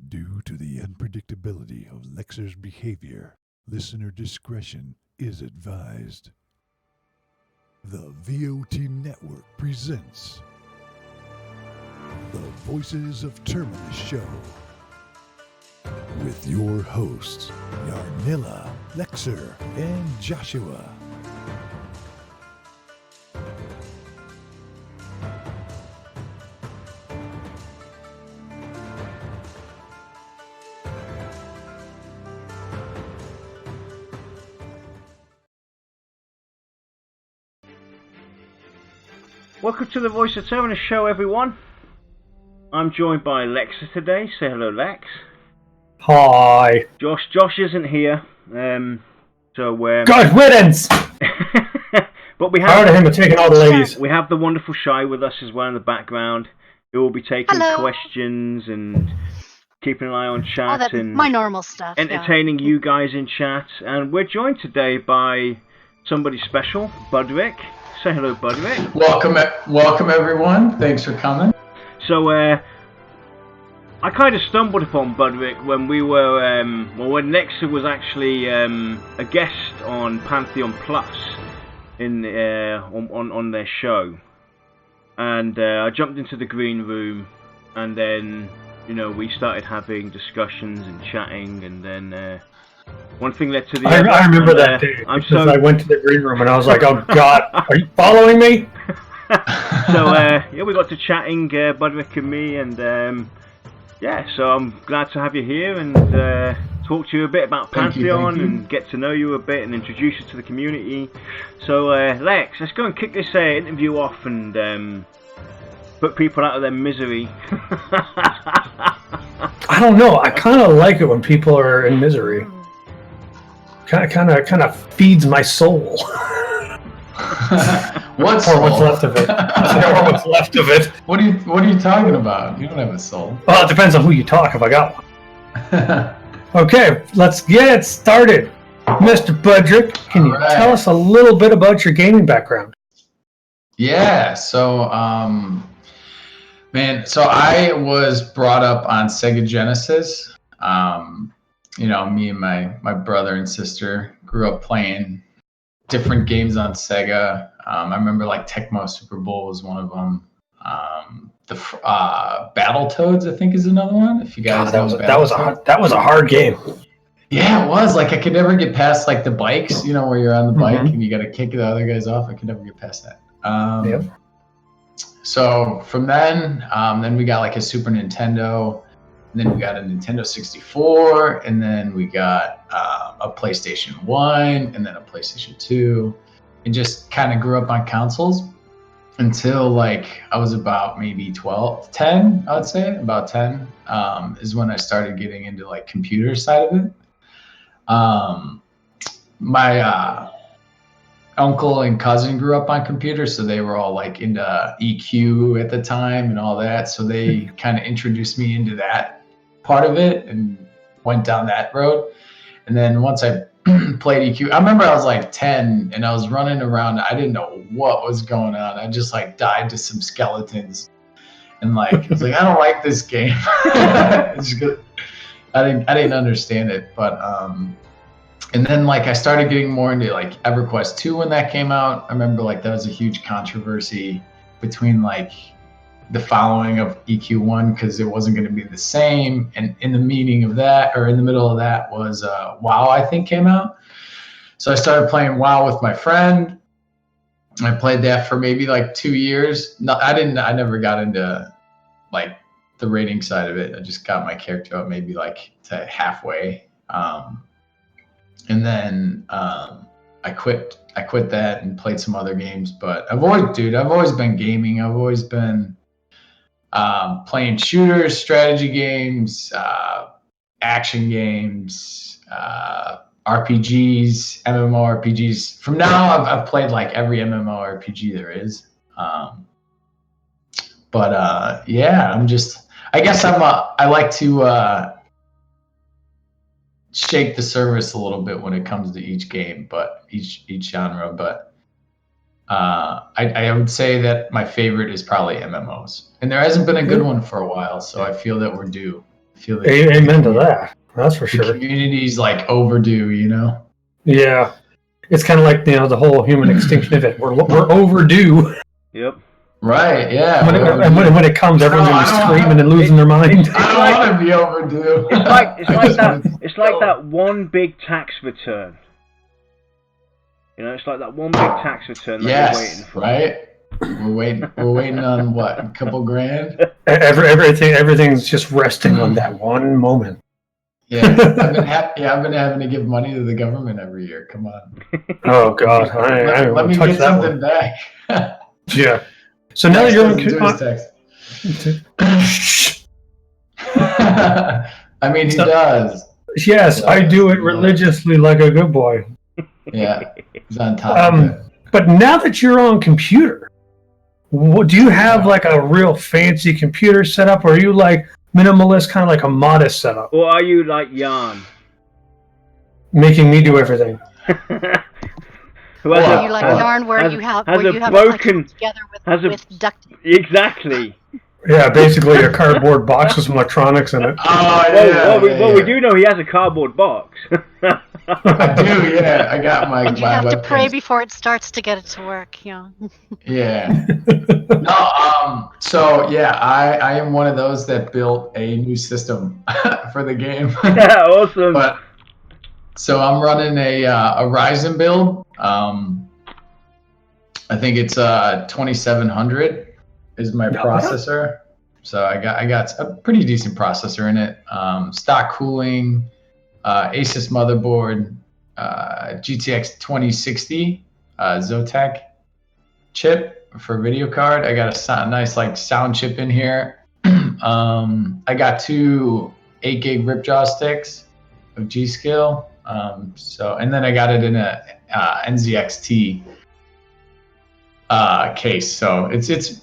Due to the unpredictability of Lexer's behavior, listener discretion is advised. The VOT Network presents the Voices of Terminus Show with your hosts, Yarnilla, Lexer, and Joshua. Welcome to the Voice of Terminus show, everyone. I'm joined by Lexer today. Say hello, Lex. Hi. Josh isn't here. God riddance! But we Tired of have him taking all the ladies. we have the wonderful Shy with us as well in the background, who will be taking questions and keeping an eye on chat and my normal stuff. entertaining you guys in chat. And we're joined today by somebody special, Budrik. Say hello, Budrik. Welcome everyone. Thanks for coming. So, I kind of stumbled upon Budrik when we were, when Lexer was actually a guest on Pantheon Plus in on their show, and I jumped into the green room, and then we started having discussions and chatting, and then. One thing led to the other. I remember that day because I went to the green room and I was like, "Oh God, are you following me?" So we got to chatting, Budrik and me, and so I'm glad to have you here and talk to you a bit about Pantheon and get to know you a bit and introduce you to the community. So Lex, let's go and kick this interview off and put people out of their misery. I don't know. I kind of like it when people are in misery. Kind of feeds my soul. What's left of it? Or what's left of it? What are you talking about? You don't have a soul. Well, it depends on who you talk. If I got one. Okay, let's get started. Mr. Budrik, can you tell us a little bit about your gaming background? Yeah. So, so I was brought up on Sega Genesis. Me and my brother and sister grew up playing different games on Sega. I remember like Tecmo Super Bowl was one of them. The Battletoads, I think, is another one. If you guys that was a hard game. Yeah, it was. Like I could never get past like the bikes, where you're on the bike and you got to kick the other guys off. I could never get past that. So from then we got like a Super Nintendo. And then we got a Nintendo 64, and then we got a PlayStation 1, and then a PlayStation 2, and just kind of grew up on consoles until like I was about maybe 10, I would say. About 10 is when I started getting into like computer side of it. My uncle and cousin grew up on computers, so they were all like into EQ at the time and all that. So they kind of introduced me into that part of it and went down that road. And then once I played EQ, I remember I was like 10 and I was running around. I didn't know what was going on. I just like died to some skeletons and like I was like, I don't like this game. It's good. I didn't understand it, but and then like I started getting more into like EverQuest 2 when that came out. I remember like that was a huge controversy between like the following of EQ1 because it wasn't going to be the same. And in the meaning of that, or in the middle of that, was WoW, I think, came out. So I started playing WoW with my friend. I played that for maybe like 2 years. No, I never got into like the rating side of it. I just got my character up maybe like to halfway. And then I quit that and played some other games. But I've always been gaming. I've always been playing shooters, strategy games, action games, RPGs, MMORPGs. From now, I've played like every MMORPG there is. I like to shake the surface a little bit when it comes to each game, but each genre. But I would say that my favorite is probably MMOs, and there hasn't been a good one for a while, so I feel that we're due. feel Amen to that. That's for the sure. community's like overdue, you know? Yeah. It's kind of like, the whole human extinction event. We're overdue. Yep. Right, yeah. When it comes, everyone's going to be screaming and losing their mind. I don't want to be overdue. It's like that one big tax return. It's like that one big tax return that you're waiting for. Right? We're waiting on what? A couple grand? Everything's just resting on that one moment. Yeah, I've been having to give money to the government every year. Come on. Oh God, I don't let me touch get that something back. Yeah. So now you're on. I mean, he does. Yes, I do it religiously like a good boy. Yeah, he's on top of it. But now that you're on computer, do you have like a real fancy computer setup, or are you like minimalist, kind of like a modest setup? Or are you like Jan? Making me do everything. Are you like Yarn where you have broken together with duct? Exactly. Yeah, basically a cardboard box with some electronics in it. Well, we do know he has a cardboard box. I do, yeah. I got my. And you have to pray before it starts to get it to work, Yeah. No. So yeah, I am one of those that built a new system for the game. Yeah, awesome. So I'm running a Ryzen build. I think it's 2700 is my processor. So I got a pretty decent processor in it. Stock cooling, Asus motherboard, GTX 2060 Zotac chip for video card. I got a nice sound chip in here. I got 2 8 gig Ripjaw sticks of G-Skill. And then I got it in a NZXT case. So it's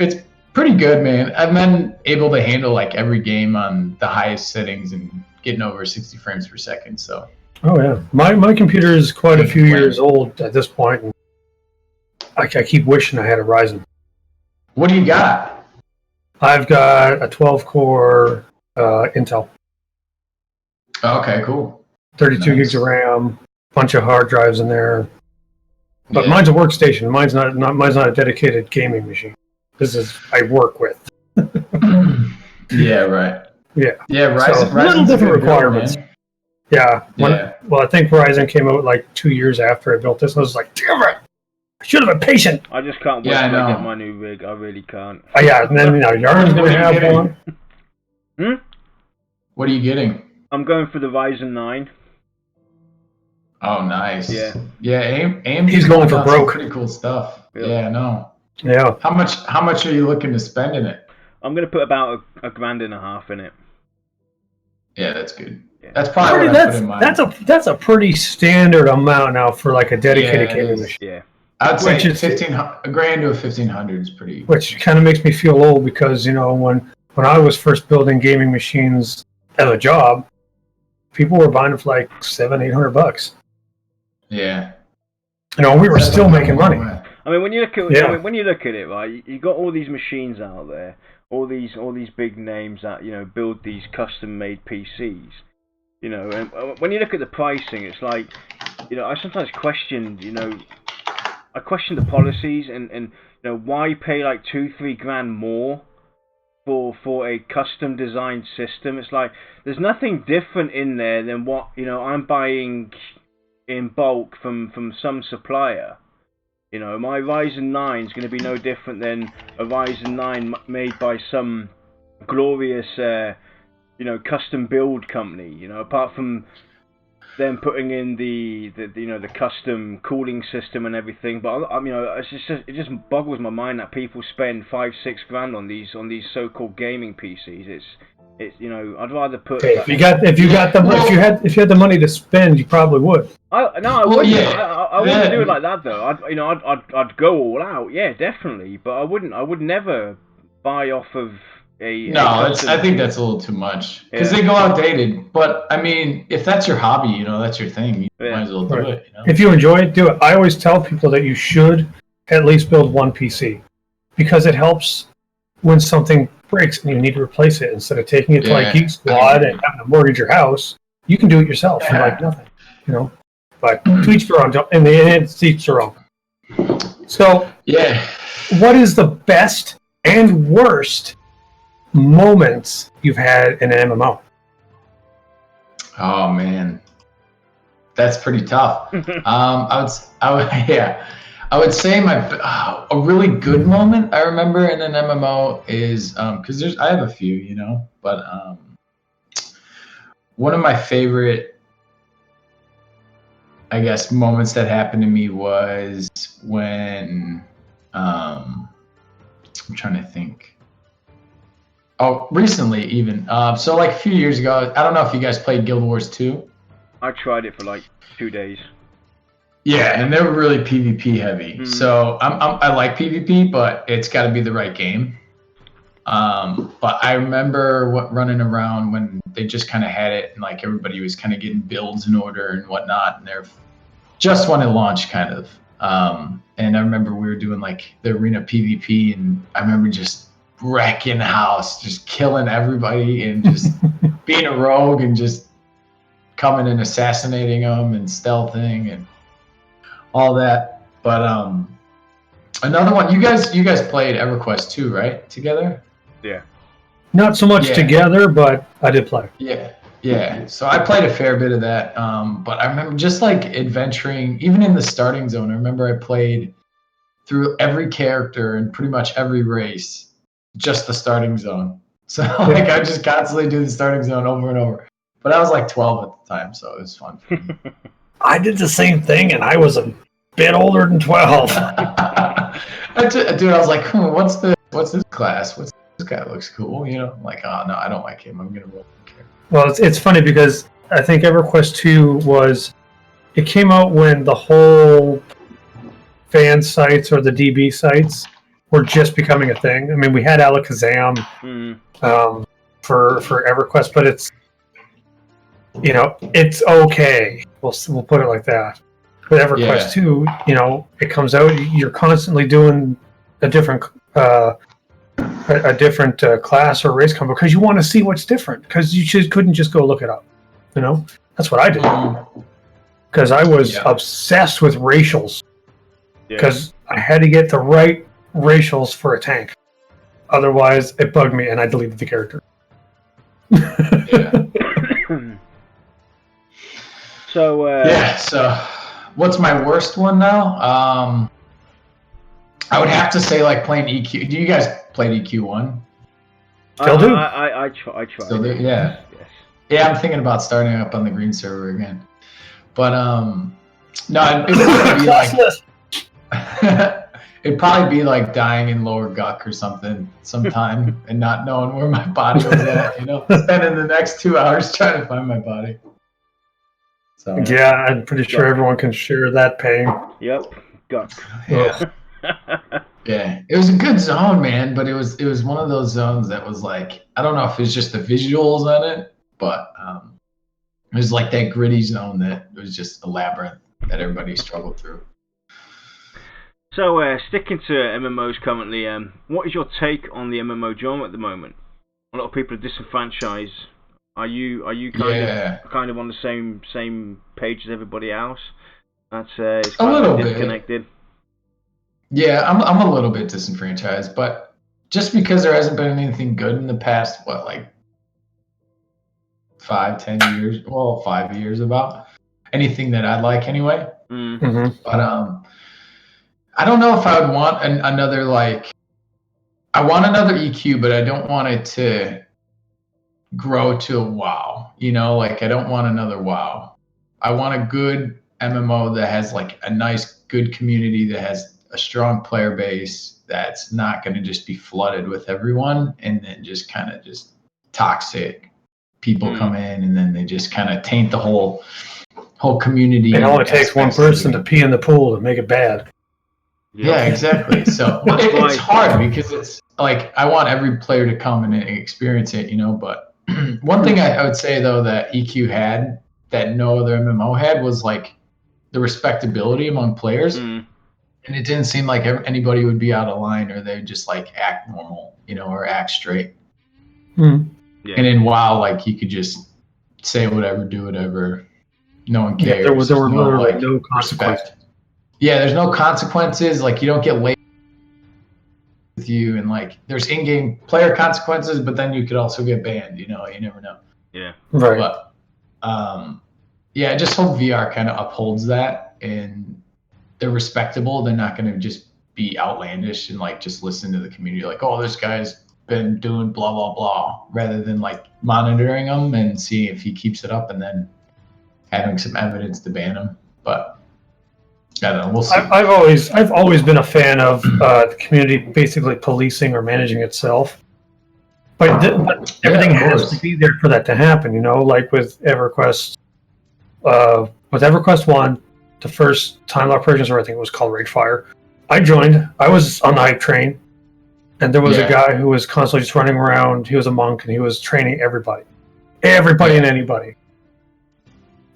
pretty good, man. I've been able to handle every game on the highest settings and getting over 60 frames per second. So. Oh yeah, my computer is quite a few years old at this point, and I keep wishing I had a Ryzen. What do you got? I've got a 12-core Intel. Okay, cool. 32 gigs of RAM, bunch of hard drives in there. But mine's a workstation. Mine's not a dedicated gaming machine. I work with. Yeah, right. Yeah. Yeah, Ryzen. So, little different requirements. Build, yeah. Well, I think Ryzen came out 2 years after I built this. And I was like, damn it! I should have been patient. I just can't wait to get my new rig. I really can't. Yeah, and then Yarn's going to have one. What are you getting? I'm going for the Ryzen 9. Oh, nice. Yeah. AMD. He's going for broke. Pretty cool stuff. Yep. Yeah, I know. Yeah. How much are you looking to spend in it? I'm going to put about $1,500 in it. Yeah, that's good. Yeah. That's probably what I put in mine. That's a pretty standard amount now for a dedicated gaming machine. Yeah. I'd say $1,500 to $1,500 is pretty. Which kind of makes me feel old because when I was first building gaming machines as a job, people were buying them for $700-800. Yeah. We were still making money. I mean, when you look at it, right, you got all these machines out there, all these big names that build these custom-made PCs. And when you look at the pricing, it's like, I sometimes question, I question the policies and why pay $2-3 grand more for a custom designed system. It's like there's nothing different in there than what I'm buying in bulk from some supplier. My Ryzen 9 is going to be no different than a Ryzen 9 made by some glorious custom build company. Apart from them putting in the custom cooling system and everything, but it just boggles my mind that people spend $5-6 grand on these so-called gaming PCs. It's I'd rather put. Hey, if you had the money to spend, you probably would. I wouldn't. Yeah. I wouldn't do it like that though. I'd go all out. Yeah, definitely. But I would never buy off of I think that's a little too much because they go outdated. But I mean, if that's your hobby, that's your thing. You might as well do it. If you enjoy it, do it. I always tell people that you should at least build one PC because it helps when something breaks and you need to replace it, instead of taking it to like Geek Squad and having to mortgage your house, you can do it yourself for like nothing, you know. But to each their own. In the end, it's each their own. So, what is the best and worst moments you've had in an MMO? Oh man, that's pretty tough. I would say a really good moment I remember in an MMO is because I have a few, you know, but one of my favorite, I guess, moments that happened to me was when I'm trying to think. Oh, recently even. So like a few years ago, I don't know if you guys played Guild Wars 2. I tried it for like 2 days. Yeah, and they were really PvP heavy. So I like PvP, but it's got to be the right game. But I remember running around when they just kind of had it, and like everybody was kind of getting builds in order and whatnot, and they're just when it launched, kind of. And I remember we were doing like the arena PvP, and I remember just wrecking the house, just killing everybody, and just being a rogue and just coming and assassinating them and stealthing and all that. But another one, you guys played EverQuest 2, right? Together? Yeah. Not so much together, but I did play. Yeah. So I played a fair bit of that. But I remember just like adventuring, even in the starting zone. I remember I played through every character and pretty much every race, just the starting zone. So like I just constantly do the starting zone over and over. But I was like 12 at the time, so it was fun. I did the same thing, and I was a bit older than 12. Dude, I was like, what's this class? This guy looks cool, you know? I'm like, oh no, I don't like him. I'm gonna roll the character. Well, it's funny because I think EverQuest 2 it came out when the whole fan sites or the DB sites were just becoming a thing. I mean, we had Alakazam for EverQuest, but it's, you know, it's okay. We'll put it like that. With EverQuest 2, you know, it comes out, you're constantly doing a different class or race combo because you want to see what's different, because you couldn't just go look it up. You know, that's what I did, because I was obsessed with racials, because I had to get the right racials for a tank. Otherwise, it bugged me and I deleted the character. So what's my worst one now? I would have to say like playing EQ. Do you guys play EQ1? Still do. I tried. Still do? Yeah. Yes. Yeah, I'm thinking about starting up on the green server again. But no, it would be like it'd probably be like dying in lower Guck or something sometime and not knowing where my body was at, you know, spending the next 2 hours trying to find my body. So, yeah, I'm pretty sure everyone can share that pain. Yep, Guck. Yeah. Yeah, it was a good zone, man, but it was one of those zones that was like, I don't know if it's just the visuals on it, but it was like that gritty zone that was just a labyrinth that everybody struggled through. So, sticking to MMOs currently, what is your take on the MMO genre at the moment? A lot of people are disenfranchised. Are you kind of on the same page as everybody else? That's it's kind a little of disconnected. Bit. Yeah, I'm a little bit disenfranchised, but just because there hasn't been anything good in the past, like 5-10 years, well, 5 years about anything that I'd like anyway. Mm-hmm. But I don't know if I would want another like. I want another EQ, but I don't want it to grow to a WoW. You know, like I don't want another WoW. I want a good MMO that has like a nice, good community that has a strong player base that's not going to just be flooded with everyone and then just kind of just toxic people come in and then they just kind of taint the whole community. It only takes one person to pee in the pool to make it bad. Yeah, exactly. So it's hard because it's like I want every player to come and experience it, you know. But one thing I would say though that EQ had that no other MMO had was like the respectability among players. And it didn't seem like anybody would be out of line or they would just like act normal, you know, or act straight. Mm. Yeah. And in WoW, like you could just say whatever, do whatever. No one cares. Yeah, there were literally like, no consequences. respect. Yeah, there's no consequences. Like you don't get labeled with you, and like there's in-game player consequences, but then you could also get banned. You never know. Yeah. Right. But yeah, I just hope VR kind of upholds that, and they're respectable. They're not going to just be outlandish and like just listen to the community, like, oh, this guy's been doing blah blah blah, rather than like monitoring him and seeing if he keeps it up, and then having some evidence to ban him. But I don't know. We'll see. I've always been a fan of the community basically policing or managing itself. But everything has to be there for that to happen, like with EverQuest. With EverQuest 1, the first Time Lock purchase, or I think it was called Ragefire, I joined. I was on the hype train, and there was a guy who was constantly just running around. He was a monk, and he was training everybody and anybody.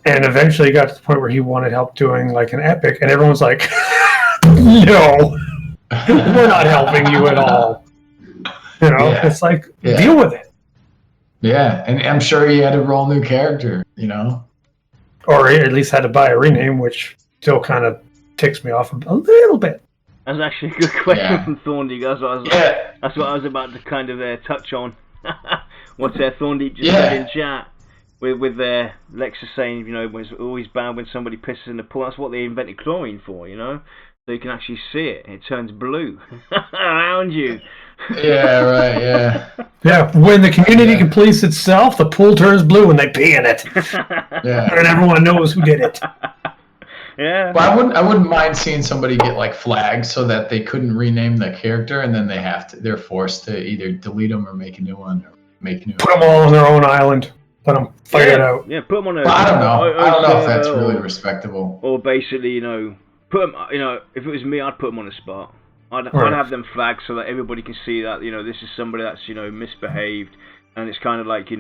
And eventually he got to the point where he wanted help doing like an epic, and everyone's like, no, we're not helping you at all. It's like, deal with it. Yeah, and I'm sure he had to roll new character, Or he at least had to buy a rename, which still kind of ticks me off a little bit. That's actually a good question from Thorndeep. That's what I was about to kind of touch on. What's Thorndeep just said in chat with their Lexa saying, it's always bad when somebody pisses in the pool. That's what they invented chlorine for, so you can actually see it. It turns blue around you. Yeah, right, yeah. Yeah, when the community can police itself, the pool turns blue when they pee in it. Yeah. And everyone knows who did it. Yeah. Well, I wouldn't mind seeing somebody get like flagged so that they couldn't rename the character, and then they're forced to either delete them or make a new one, or make new. Put them all on their own island. Let them fight it out. Yeah, put them on a. But I don't know. I don't know if that's really respectable. Or basically, put them. If it was me, I'd put them on a spot. I'd have them flagged so that everybody can see that this is somebody that's misbehaved, and it's kind of like you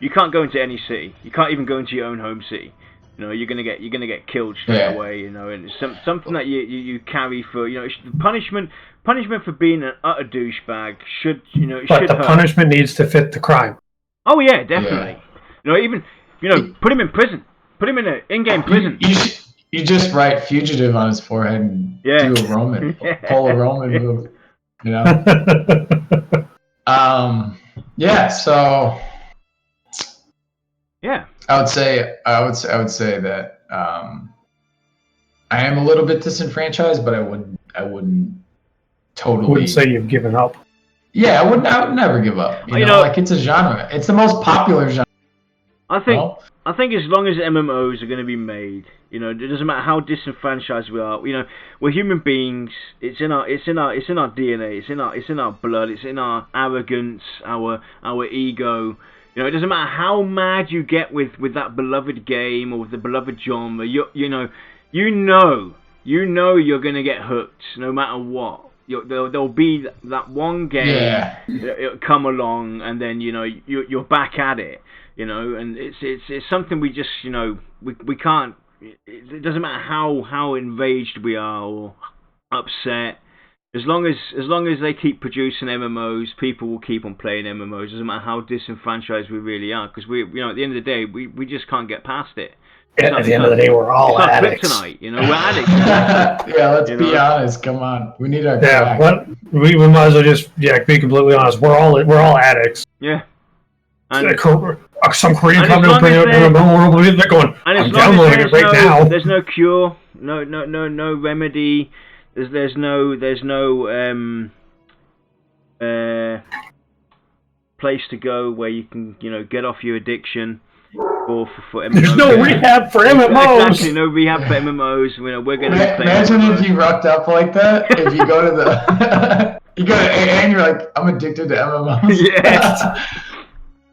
can't go into any city. You can't even go into your own home city. You're gonna get killed straight away. And it's something that you carry for punishment for being an utter douchebag should But the punishment needs to fit the crime. Oh yeah, definitely. Even put him in prison. Put him in an in-game prison. You just write fugitive on his forehead and do a Roman, pull a Roman move. So I would say that I am a little bit disenfranchised, but I wouldn't totally. Wouldn't say you've given up. Yeah, I would never give up. Like it's a genre. It's the most popular genre. I think as long as MMOs are going to be made, it doesn't matter how disenfranchised we are. We're human beings. It's in our DNA. It's in our blood. It's in our arrogance, our ego. It doesn't matter how mad you get with that beloved game or with the beloved genre. You know you're going to get hooked no matter what. There'll be that one game it'll come along, and then you're back at it. And it's something we just we can't. It doesn't matter how enraged we are or upset. As long as they keep producing MMOs, people will keep on playing MMOs. Doesn't matter how disenfranchised we really are, because we at the end of the day we just can't get past it. At the end of the day, we're all addicts. Kryptonite, we're addicts. Let's be honest. Come on, we need our. Yeah, we might as well just be completely honest. We're all addicts. Yeah. And some Korean company will bring out MMO. They're going. I'm downloading it right now. There's no cure, no remedy. There's no place to go where you can get off your addiction. For MMOs. There's no rehab for MMOs. Exactly, no rehab for MMOs. We're going to be playing. Imagine if you rocked up like that. If you go to the, you go to AA and you're like, I'm addicted to MMOs. Yes.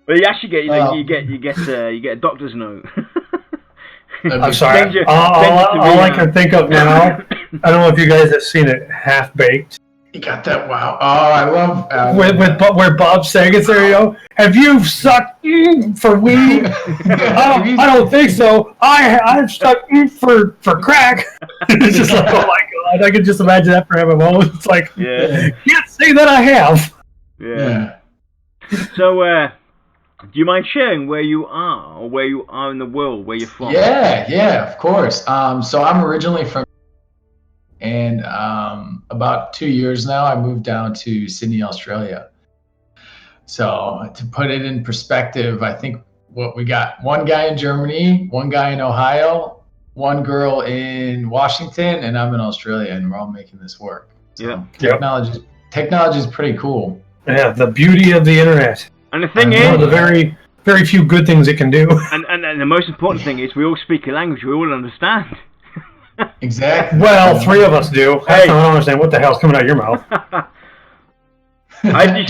Well, you actually get a doctor's note. I'm sorry. All I can think of now. I don't know if you guys have seen it, Half Baked. You got that? Wow! Oh, I love where Bob Saget's there. Have you sucked for weed? I don't think so. I've sucked for crack. It's just like, oh my god! I can just imagine that for MMOs. It's like, can't say that I have. Yeah. So, do you mind sharing where you are, or where you are in the world, where you're from? Yeah, of course. So I'm originally from, and about 2 years now, I moved down to Sydney, Australia. So to put it in perspective, I think what we got: one guy in Germany, one guy in Ohio, one girl in Washington, and I'm in Australia, and we're all making this work. So technology is pretty cool. Yeah, the beauty of the internet. And the thing is, one of the very, very few good things it can do. And the most important thing is we all speak a language we all understand. Exactly. Well, 3 of us do. I don't understand what the hell's coming out of your mouth. I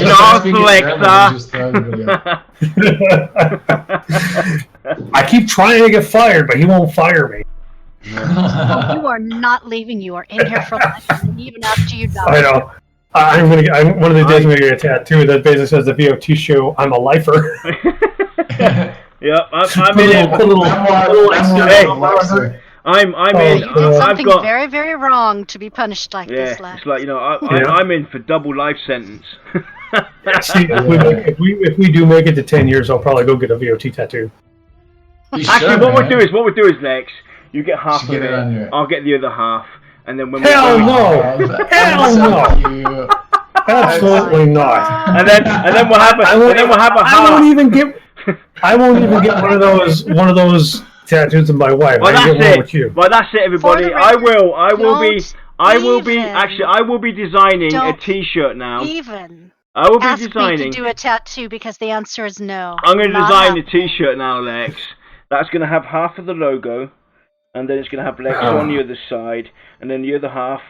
I keep trying to get fired, but he won't fire me. Oh, you are not leaving. You are in here for life, even after you die. I know. I'm one of these days I'm gonna get a tattoo that basically says the VOT show I'm a lifer. Yep, I'm in it. Something very, very wrong to be punished like this. It's like, I'm in for double life sentence. See, if we do make it to 10 years, I'll probably go get a VOT tattoo. Actually, what we'll do is next, you get half of it, I'll get the other half, and then when Hell no! Absolutely not. And then we'll have a half. I won't even get one of those tattoos of my wife. Well, I get one with you. Well, that's it, everybody. I will be designing a T-shirt now. I will be designing. Me to do a tattoo because the answer is no. I'm going to design a T-shirt now, Lex. That's going to have half of the logo, and then it's going to have Lex on the other side, and then the other half,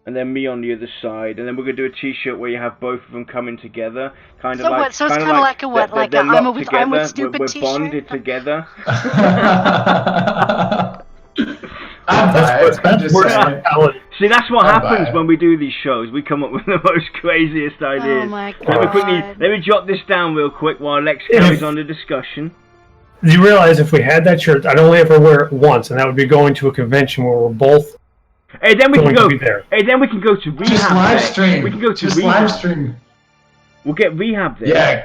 and then me on the other side, and then we're going to do a T-shirt where you have both of them coming together, So it's kind of like a what? Like I'm with stupid T-shirt. We're bonded together. See, that's what happens when we do these shows. We come up with the most craziest ideas. Oh my god! Let me jot this down real quick while Lex carries on the discussion. You realize if we had that shirt, I'd only ever wear it once, and that would be going to a convention where we're both. Hey, then we can go. Hey, then we can go to rehab. Just live stream. We can go to just rehab. Live stream. We'll get rehab there. Yeah.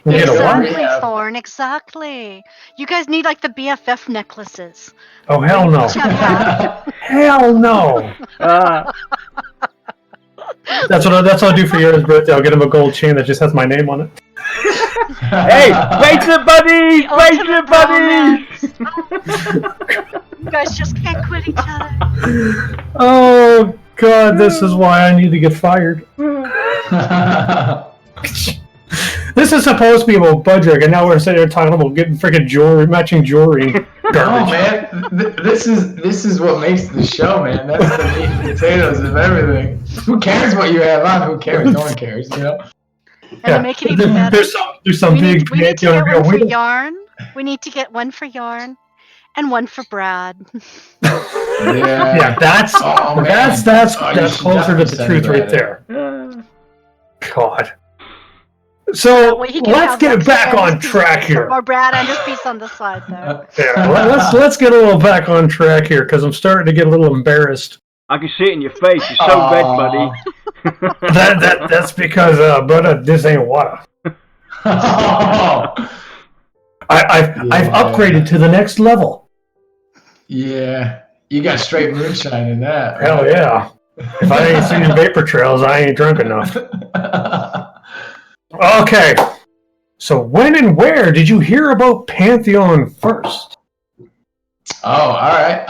Exactly, Thorn. Exactly. You guys need like the BFF necklaces. Oh hell no! Hell no! That's what I'll do for your birthday. I'll get him a gold chain that just has my name on it. Hey, bracelet buddies! Bracelet buddies! You guys just can't quit each other. Oh god, this is why I need to get fired. This is supposed to be about Budrik, and now we're sitting there talking about getting freaking jewelry, matching jewelry. No, man, this is what makes the show, man. That's the meat and potatoes of everything. Who cares what you have on? Who cares? No one cares, you know. And to make it even better, there's some big. We need to get one for Yarn. We need to get one for Yarn, and one for Brad. Yeah, that's closer to the truth right there. God. So let's get back on track here. Or Brad and his piece on the side there. Yeah, let's get a little back on track here because I'm starting to get a little embarrassed. I can see it in your face. You're so red, buddy. That's because, brother, this ain't water. I've upgraded to the next level. Yeah, you got straight moonshine in that. Right? Hell yeah! If I ain't seen your vapor trails, I ain't drunk enough. Okay, so when and where did you hear about Pantheon first? Oh, all right.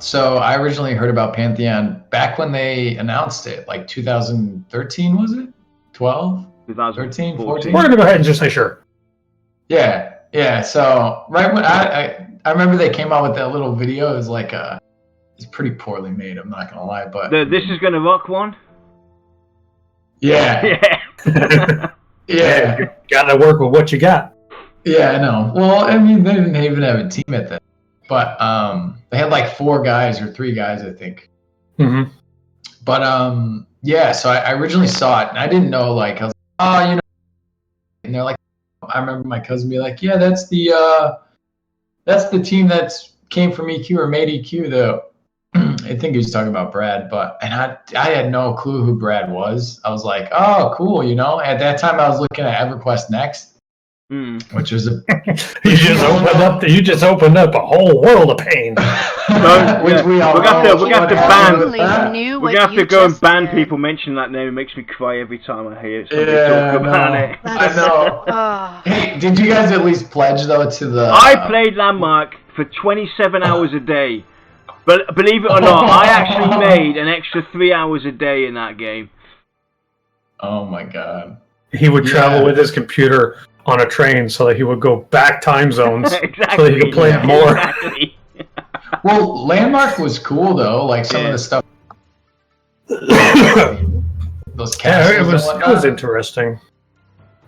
So I originally heard about Pantheon back when they announced it, like 2013, was it? 12? 2013, 14? We're gonna go ahead and just say sure. Yeah. So right when I remember they came out with that little video. It was like it's pretty poorly made. I'm not gonna lie, but this is gonna rock one. Yeah. Yeah. You gotta work with what you got. Yeah, I know. Well, I mean, they didn't even have a team at that. But they had like 4 guys or 3 guys, I think. Mm-hmm. But yeah, so I originally saw it and I didn't know, like, I was like, oh, you know, and they're like, I remember my cousin be like, yeah, that's the team that came from EQ or made EQ though. And I think he was talking about Brad, and I had no clue who Brad was. I was like, oh, cool, you know. At that time, I was looking at EverQuest Next, which was a you just opened up a whole world of pain. which we all we're gonna have to ban. Knew We're what gonna have you to go and just ban did. people mentioning that name. It makes me cry every time I hear somebody Yeah, talk about it. I know. Oh. Hey, did you guys at least pledge though to the? I played Landmark for 27 hours a day. But believe it or not, I actually made an extra 3 hours a day in that game. Oh my god. He would travel with his computer on a train so that he would go back time zones Exactly. so that he could play more. Exactly. Well, Landmark was cool though. Like some of the stuff. Those castles. It was interesting.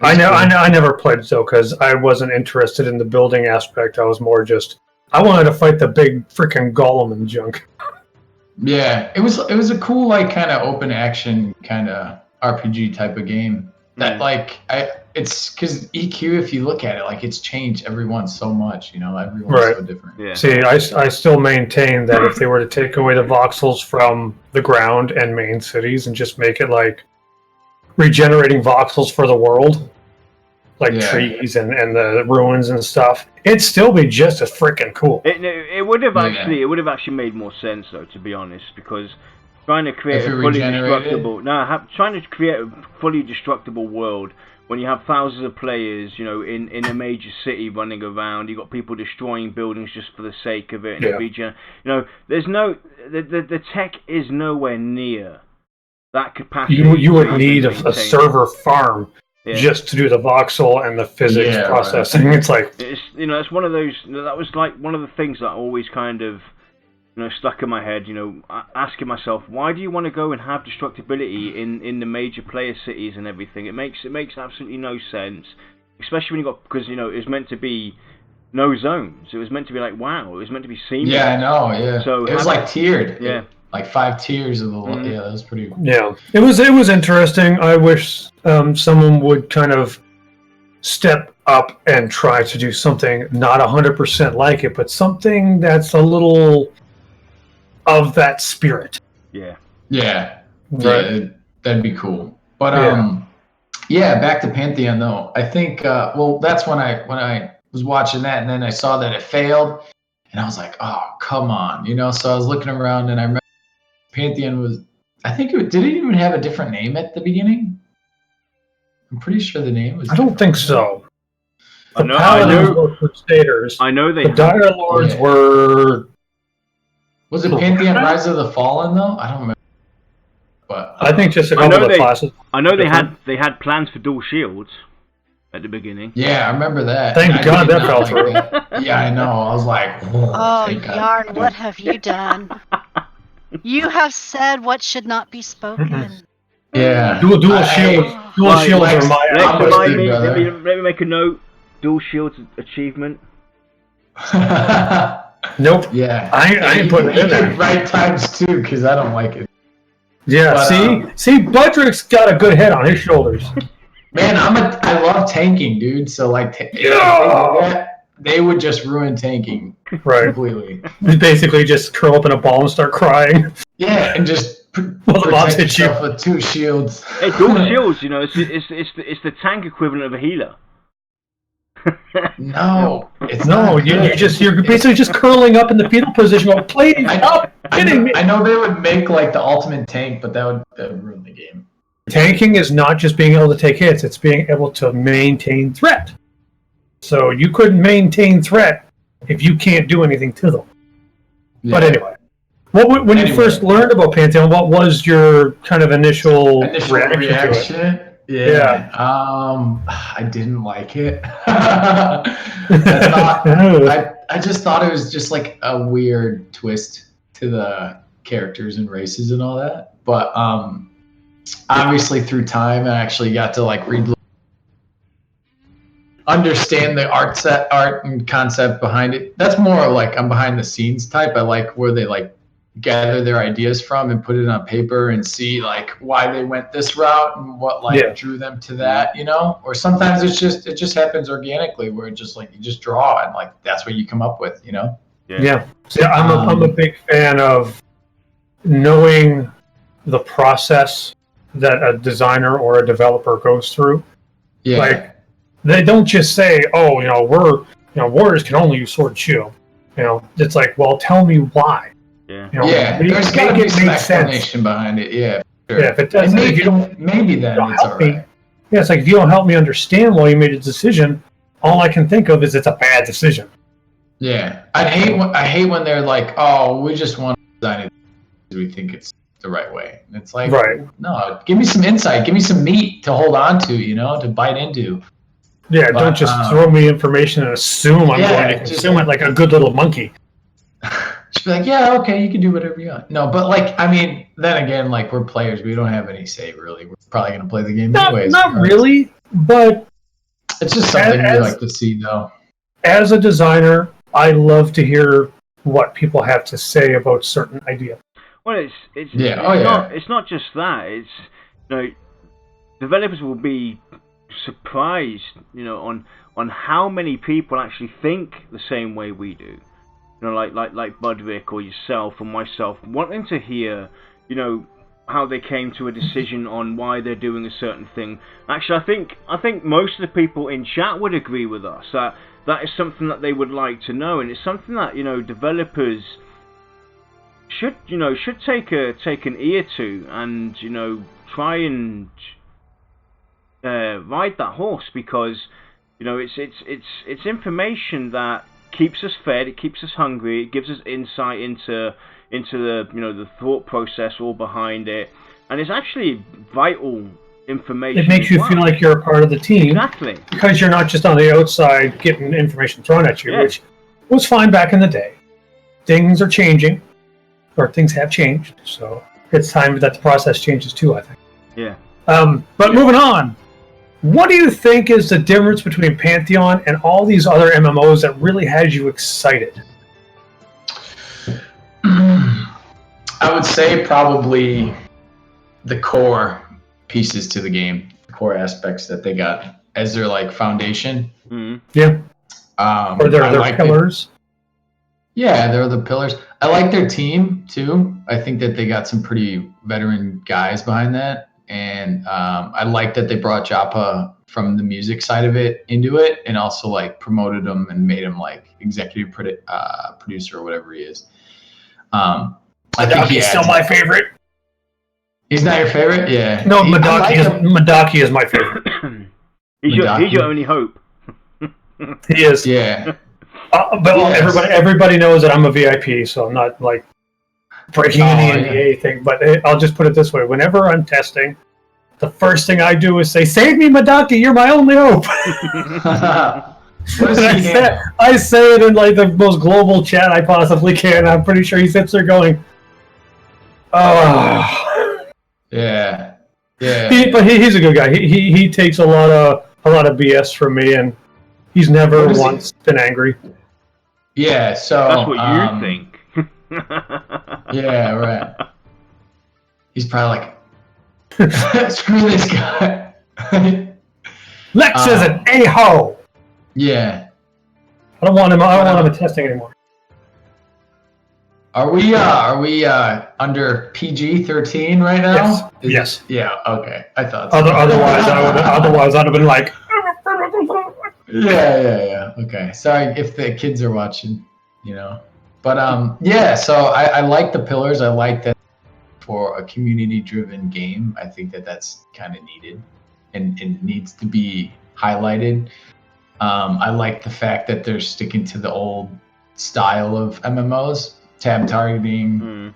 I never played though because I wasn't interested in the building aspect. I was more just I wanted to fight the big freaking golem and junk. Yeah, it was a cool like kind of open action kind of RPG type of game. That it's because EQ, if you look at it, like it's changed everyone so much. You know, everyone's so different. Yeah. See, I still maintain that if they were to take away the voxels from the ground and main cities and just make it like regenerating voxels for the world, like trees and the ruins and stuff, it'd still be just as freaking cool. It would have actually made more sense though, to be honest, because trying to create a fully destructible world when you have thousands of players, you know, in a major city running around, you've got people destroying buildings just for the sake of it, and you know, there's the tech is nowhere near that capacity. You would need a server farm. Yeah. Just to do the voxel and the physics processing. Right. It's like it's one of those. That was like one of the things that always kind of stuck in my head. You know, asking myself, why do you want to go and have destructibility in the major player cities and everything? It makes absolutely no sense, especially when you got because it was meant to be no zones. It was meant to be like wow. It was meant to be seamless. Yeah, I know. Yeah. So it was like tiered. Yeah. Like 5 tiers of the that was pretty. Yeah, it was interesting. I wish someone would kind of step up and try to do something not 100% like it, but something that's a little of that spirit. Yeah. Yeah. Right. That'd be cool. But back to Pantheon though. I think that's when I was watching that and then I saw that it failed and I was like, oh come on, So I was looking around and I remember. Pantheon was, I think did it even have a different name at the beginning? I'm pretty sure the name was. I don't think so. I know were Crusaders. I know they. The Dire Lords were. Was it Pantheon Rise of the Fallen though? I don't remember. But I think just a couple of classes. I know they had plans for dual shields at the beginning. Yeah, I remember that. Thank God that fell through. Yeah, I know. I was like, oh, Yarn, what have you done? You have said what should not be spoken. Yeah. Dual shields are my let me make a note. Dual shields achievement. Nope. Yeah. I ain't putting it in there. Right times too, because I don't like it. Yeah. But, see, Budrik's got a good head on his shoulders. Man, I love tanking, dude. So like, they would just ruin tanking completely. Basically, just curl up in a ball and start crying. Yeah, and just protect yourself with 2 shields. Hey, dual shields, it's the tank equivalent of a healer. No, it's not. You're basically just curling up in the fetal position. Going, please stop hitting me. I know they would make like the ultimate tank, but that would ruin the game. Tanking is not just being able to take hits; it's being able to maintain threat. So you couldn't maintain threat if you can't do anything to them. Yeah. But anyway, when you first learned about Pantheon, what was your kind of initial reaction to it? Yeah. I didn't like it. I just thought it was just like a weird twist to the characters and races and all that. But obviously through time, I actually got to like read. Understand the art and concept behind it. That's more like I'm behind the scenes type. I like where they like gather their ideas from and put it on paper and see like why they went this route and what drew them to that, Or sometimes it just happens organically where it just like you just draw and like that's what you come up with, Yeah. See, I'm a big fan of knowing the process that a designer or a developer goes through. Yeah. Like, they don't just say, "Oh, warriors can only use sword and shield." It's like, well, tell me why. Yeah. There's got to be some explanation behind it. Yeah. Sure. Yeah, if it doesn't, maybe, if you don't, maybe then don't it's help all right. me. Yeah, it's like if you don't help me understand why you made a decision, all I can think of is it's a bad decision. Yeah, I hate when they're like, "Oh, we just want to design it because we think it's the right way." And it's like, Right. No, give me some insight, give me some meat to hold on to, to bite into. Yeah, don't just throw me information and assume I'm going to consume it like a good little monkey. Just be like, yeah, okay, you can do whatever you want. No, but then again, we're players, we don't have any say really. We're probably going to play the game anyways. Not really, but it's just something we like to see, though. As a designer, I love to hear what people have to say about certain ideas. Well, it's not just that. It's developers will be surprised, on how many people actually think the same way we do. Like Budrik or yourself or myself, wanting to hear, how they came to a decision on why they're doing a certain thing. Actually, I think most of the people in chat would agree with us that is something that they would like to know, and it's something that developers should take an ear to, and try and ride that horse, because it's information that keeps us fed, it keeps us hungry, it gives us insight into the the thought process all behind it, and it's actually vital information. It makes you feel like you're a part of the team. Exactly. Because you're not just on the outside getting information thrown at you, which was fine back in the day. Things are changing, or things have changed, so it's time that the process changes too, I think. Yeah. But moving on, what do you think is the difference between Pantheon and all these other MMOs that really had you excited? I would say probably the core pieces to the game, the core aspects that they got as their foundation. Mm-hmm. Yeah. Or their pillars. They're the pillars. I like their team too. I think that they got some pretty veteran guys behind that. And I like that they brought Joppa from the music side of it into it, and also promoted him and made him executive producer or whatever he is. I think he's still my favorite. He's not your favorite? Yeah. No, Madaki is my favorite. He's your only hope. He is. Yeah. Everybody knows that I'm a VIP, so I'm not breaking any NDA thing, but I'll just put it this way. Whenever I'm testing, the first thing I do is say, "Save me, Madaki, you're my only hope." I say it in the most global chat I possibly can. I'm pretty sure he sits there going, "Oh." Yeah. Yeah. He's a good guy. He takes a lot of BS from me, and he's never once been angry. Yeah, so that's what you think. Yeah, right. He's probably screw this guy. Lex is an a-hole. Yeah. I don't want him in testing anymore. Are we under PG-13 right now? Yes. Yeah. Okay. I thought so. Otherwise, I'd have been like. Yeah. Okay. Sorry if the kids are watching. But yeah. So I like the pillars. I like that for a community-driven game. I think that's kind of needed, and needs to be highlighted. I like the fact that they're sticking to the old style of MMOs. Tab targeting,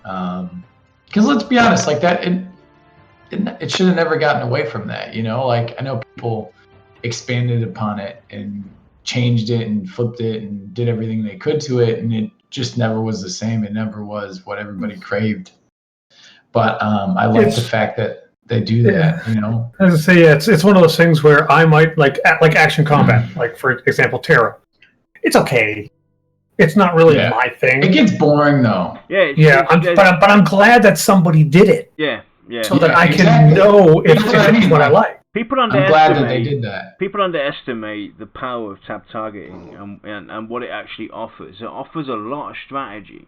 because let's be honest, that it should have never gotten away from that. I know people expanded upon it and changed it and flipped it and did everything they could to it, and it just never was the same. It never was what everybody craved. But I like the fact that they do that. As I say, it's one of those things where I might like action combat, for example, Terra. It's okay. It's not really my thing. It gets boring though. But I'm glad that somebody did it. Yeah. So that I can know if it's what I like. I'm glad that they did that. People underestimate the power of tab targeting and what it actually offers. It offers a lot of strategy.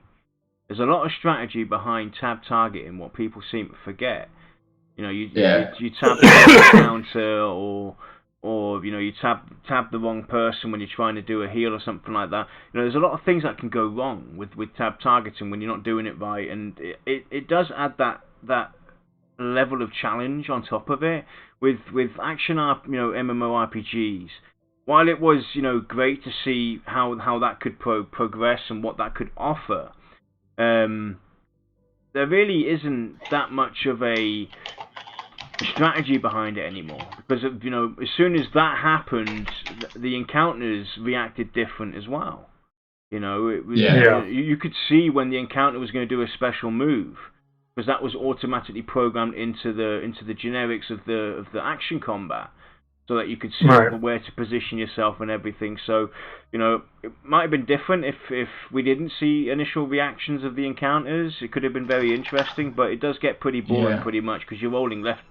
There's a lot of strategy behind tab targeting. What people seem to forget. You tab the counter, or you tab the wrong person when you're trying to do a heal or something like that. There's a lot of things that can go wrong with tab targeting when you're not doing it right, and it does add that level of challenge on top of it with action MMORPGs. While it was great to see how that could progress and what that could offer, there really isn't that much of a strategy behind it anymore, because as soon as that happened, the encounters reacted different as well. You could see when the encounter was going to do a special move, because that was automatically programmed into the generics of the action combat, so that you could see where to position yourself and everything. So it might have been different if we didn't see initial reactions of the encounters. It could have been very interesting, but it does get pretty boring pretty much, because you're rolling left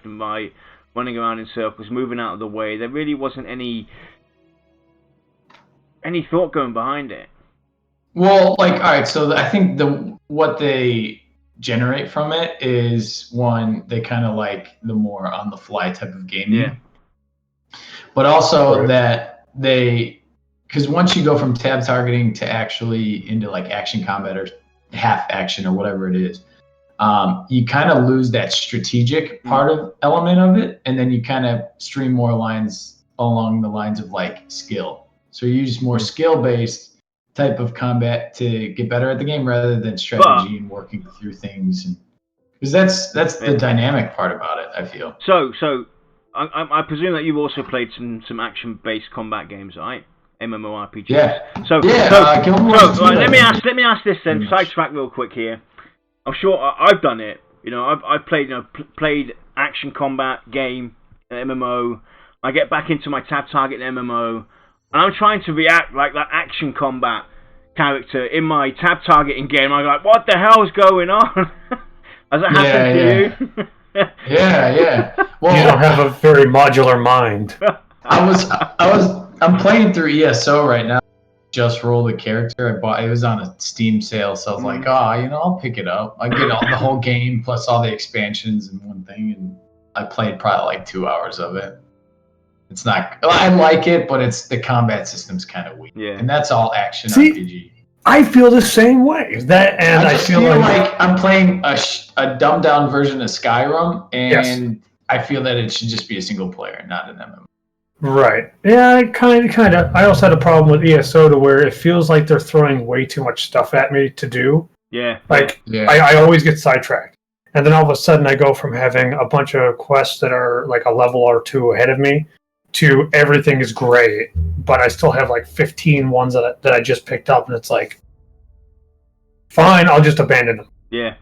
and right, running around in circles, moving out of the way. There really wasn't any thought going behind it. Well, alright, so I think what they generate from it is, one, they kind of like the more on the fly type of gaming. Yeah. But also that because once you go from tab targeting to actually into like action combat or half action or whatever it is, you kind of lose that strategic element of it, and then you kind of stream more lines along the lines of like skill. So you use more skill-based type of combat to get better at the game rather than strategy and working through things. Because that's the dynamic part about it, I feel. So I presume that you've also played some action-based combat games, right? MMORPGs. Yeah. Let me ask this then. Sidetrack real quick here. I'm sure I've done it. I've played action combat game, MMO. I get back into my tab target MMO, and I'm trying to react like that action combat character in my tab targeting game. I'm like, what the hell's going on? Has that happened to you? Yeah. Well, you don't have a very modular mind. I'm playing through ESO right now. Just roll the character I bought. It was on a Steam sale, so I was like, I'll pick it up. I get the whole game plus all the expansions in one thing, and I played probably like 2 hours of it. It's not. I like it, but the combat system's kind of weak. Yeah. And that's all action RPG. I feel the same way. I feel like I'm playing a dumbed down version of Skyrim, and I feel that it should just be a single player, not an MMO. Right. Yeah, kind of. I also had a problem with ESO to where it feels like they're throwing way too much stuff at me to do. Yeah. I always get sidetracked. And then all of a sudden I go from having a bunch of quests that are like a level or two ahead of me to everything is great, but I still have like 15 ones that I just picked up, and it's like, fine, I'll just abandon them. Yeah.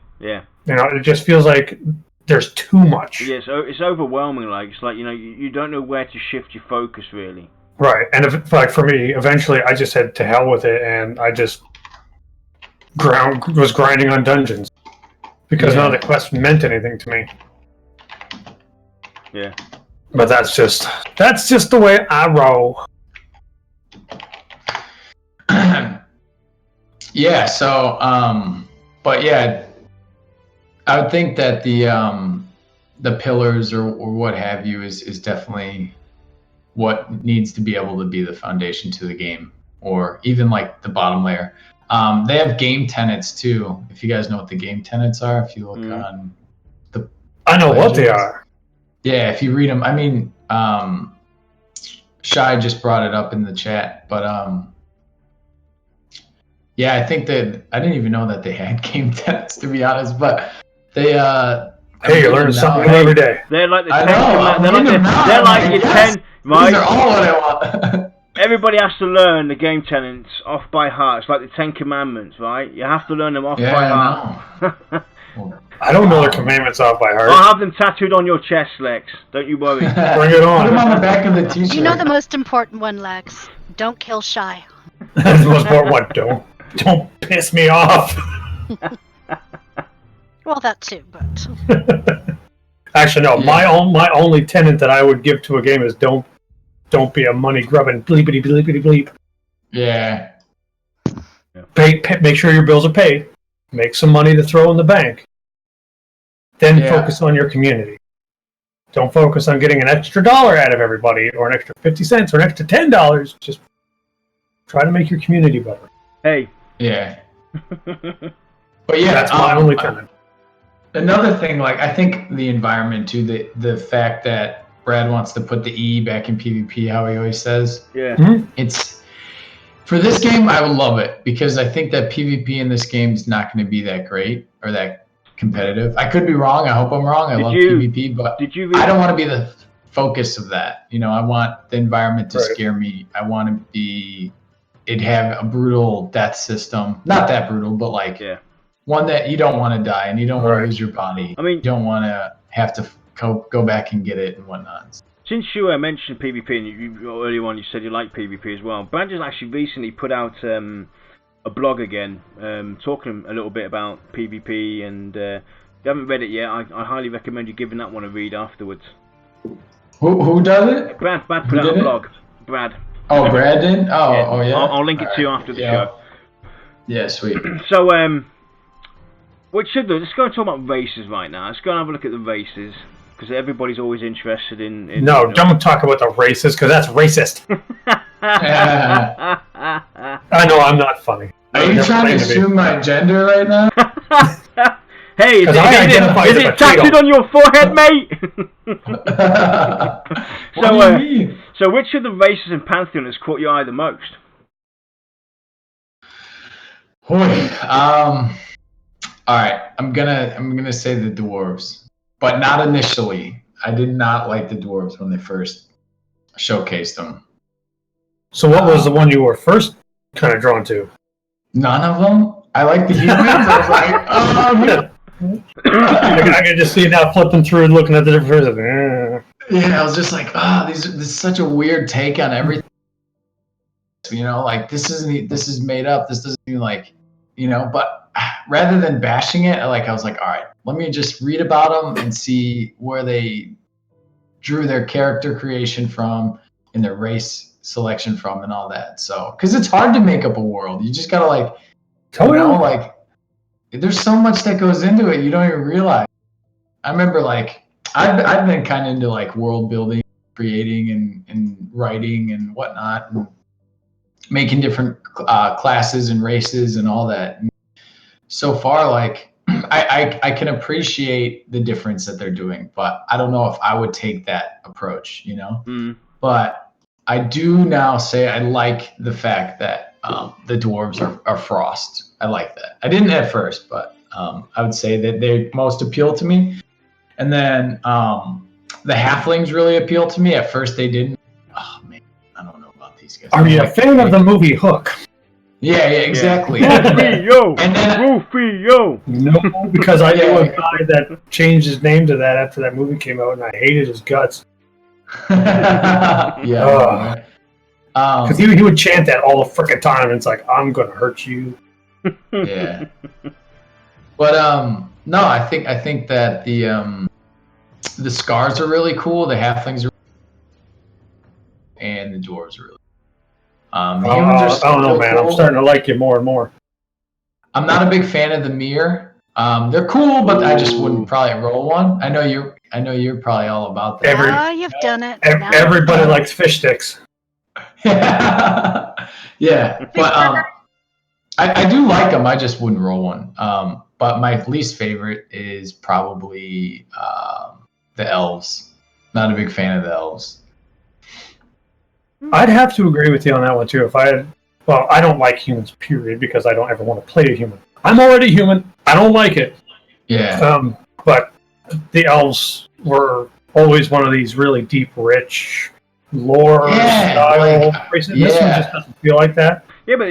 It just feels like there's too much. Yeah, so it's overwhelming. It's like you don't know where to shift your focus really. Right, and for me, eventually I just said to hell with it, and I just was grinding on dungeons because none of the quests meant anything to me. Yeah. But that's just the way I roll. Yeah. So, but yeah. I would think that the pillars or what have you is definitely what needs to be able to be the foundation to the game, or even like the bottom layer. They have game tenets too. If you guys know what the game tenets are, if you look on the, I know what they are. Yeah, if you read them, I mean, Shai just brought it up in the chat, but yeah, I think that I didn't even know that they had game tenets, to be honest, but. They hey, you learn something every day. They're like the I 10 know. They're like your 10, right? These are all what I want. Everybody has to learn the game tenets off by heart. It's like the 10 Commandments, right? You have to learn them off by heart. I don't know the commandments off by heart. I'll have them tattooed on your chest, Lex. Don't you worry. Bring it on. Put them on the back of the t-shirt. You know the most important one, Lex. Don't kill Shy. That's the most important one. Don't piss me off. Well, that too, but actually, no. Yeah. My only tenet that I would give to a game is don't be a money grubbing bleepity bleepity bleep. Yeah. Make sure your bills are paid. make some money to throw in the bank, then Yeah. focus on your community. Don't focus on getting an extra $1 out of everybody, or an extra 50 cents, or an extra $10. Just try to make your community better. Hey. Yeah. But yeah, That's my only time. Another thing, like I think the environment too, the fact that Brad wants to put the E back in PvP, how he always says. Yeah. It's for this game, I would love it because I think that PvP in this game is not going to be that great or that competitive. I could be wrong. I hope I'm wrong. I love PvP, but I don't want to be the focus of that. You know, I want the environment to scare me. I want to be. It'd have a brutal death system. Not that brutal, but like one that you don't want to die and you don't want to lose your body. I mean, you don't want to have to go back and get it and whatnot. Since you mentioned PvP and you earlier on you said you like PvP as well, Brad just actually recently put out a blog again, talking a little bit about PvP, and if you haven't read it yet, I highly recommend you giving that one a read afterwards. Who does it? Brad put out a blog. Brad. Oh, Brad did? Oh, yeah. I'll link it to you after the show. Yeah, sweet. So, what should do? Let's go and talk about races right now. Let's go and have a look at the races, because everybody's always interested in no, don't talk about the races, because that's racist. I know I'm not funny. Are you trying to assume my gender right now? Hey, is it tattooed on your forehead, mate? What do you mean? So which of the races in Pantheon has caught your eye the most? All right, I'm gonna say the dwarves, but not initially. I did not like the dwarves when they first showcased them. So what was the one you were first kind of drawn to? None of them. I like the humans. I was like, I can just see it now flipping through and looking at the different. Yeah, I was just like, this is such a weird take on everything. You know, like this is made up. This doesn't even like, you know. But rather than bashing it, I was like, all right, let me just read about them and see where they drew their character creation from and their race selection from and all that. So, because it's hard to make up a world. You just gotta there's so much that goes into it you don't even realize. I remember I've been kind of into world building, creating and writing and whatnot, and making different classes and races and all that. And so far, I can appreciate the difference that they're doing, but I don't know if I would take that approach, you know. But I do now say I like the fact that the dwarves are frost. I like that. I didn't at first, but I would say that they most appeal to me. And then the halflings really appeal to me. At first they didn't. Oh man, I don't know about these guys. Are you a fan of the movie Hook? Yeah, exactly. Rufio. No, because I knew a guy that changed his name to that after that movie came out, and I hated his guts. Yeah. Because he would chant that all the frickin' time, and it's like, I'm gonna hurt you. Yeah. But no, I think that the scars are really cool. The halflings are, and the dwarves are really. The humans are I don't know, man. cool. I'm starting to like you more and more. I'm not a big fan of the mirror. They're cool, but I just wouldn't probably roll one. I know you're probably all about that. You've done it. Everybody likes fish sticks. Yeah, but I do like them. I just wouldn't roll one. But my least favorite is probably the elves. Not a big fan of the elves. I'd have to agree with you on that one too. I don't like humans, period, because I don't ever want to play a human. I'm already human. I don't like it. Yeah. But the elves were always one of these really deep, rich lore style races. This one just doesn't feel like that. Yeah, but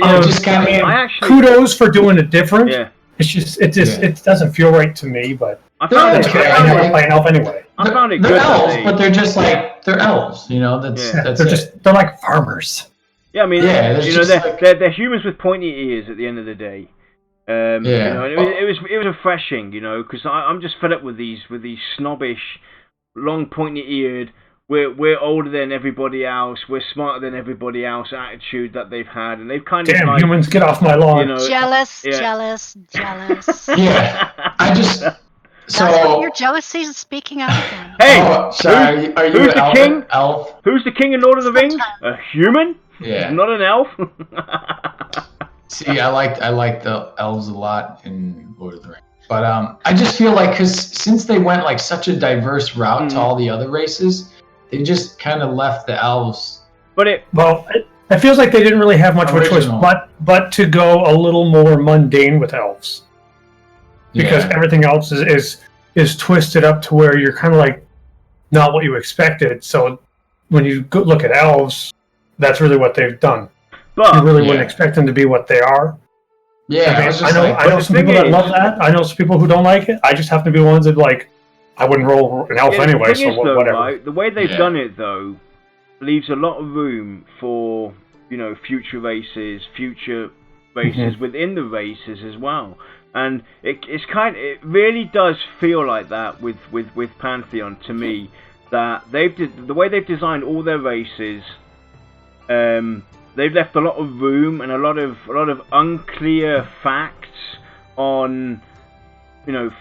kudos for doing it different. Yeah. It's just it doesn't feel right to me, but I never play an elf anyway. I found it they're good. Elves, but they're just they're elves, you know. They're like farmers. Yeah, I mean, they're humans with pointy ears at the end of the day. You know, it was refreshing, you know, because I'm just fed up with these snobbish, long pointy eared we're older than everybody else, we're smarter than everybody else attitude that they've had, and they've kind of Damn, like, humans, get off my lawn. you know, Jealous, yeah. jealous, jealous. Yeah, I just That's what so. your jealousy is speaking out again. Hey, Oh, sorry. Are you who's an the elf? king? Elf? Who's the king in Lord of the Rings? A human? Yeah. Not an elf? See, I like the elves a lot in Lord of the Rings, but I just feel like because since they went like such a diverse route to all the other races, they just kind of left the elves. But it feels like they didn't really have much of a choice, Original. but to go a little more mundane with elves, because everything else is twisted up to where you're kind of like not what you expected. So when you go look at elves, that's really what they've done. but You really wouldn't expect them to be what they are. Yeah, I know some people that love that. I know some people who don't like it. I just happen to be ones that like. I wouldn't roll an elf anyway, the thing so is, though, whatever. right, the way they've done it though leaves a lot of room for future races within the races as well. And it really does feel like that with Pantheon to me, that the way they've designed all their races, they've left a lot of room and a lot of unclear facts on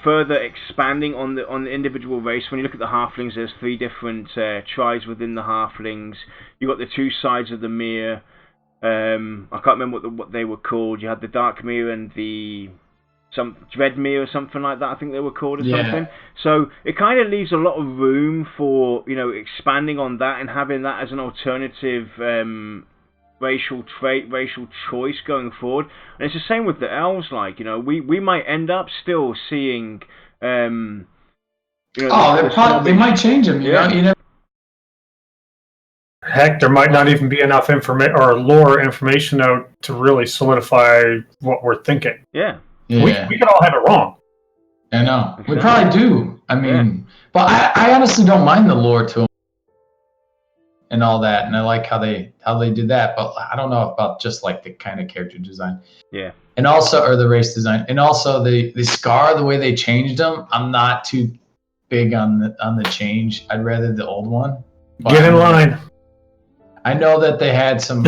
further expanding on the individual race. When you look at the halflings, there's 3 different tribes within the halflings. You've got the 2 sides of the mirror. I can't remember what they were called. You had the dark mirror and some dread mirror or something like that, I think they were called, or something. So it kind of leaves a lot of room for expanding on that and having that as an alternative racial choice going forward. And it's the same with the elves. Like we might end up still seeing they might change them. You know. Heck, there might not even be enough information or lore information out to really solidify what we're thinking. Yeah. We could all have it wrong. I know. We probably do. I mean, but I honestly don't mind the lore to them and all that, and I like how they did that. But I don't know about just like the kind of character design. Yeah. And also, or the race design, and also the Scar, the way they changed them. I'm not too big on the change. I'd rather the old one. Get in line. I know that they had some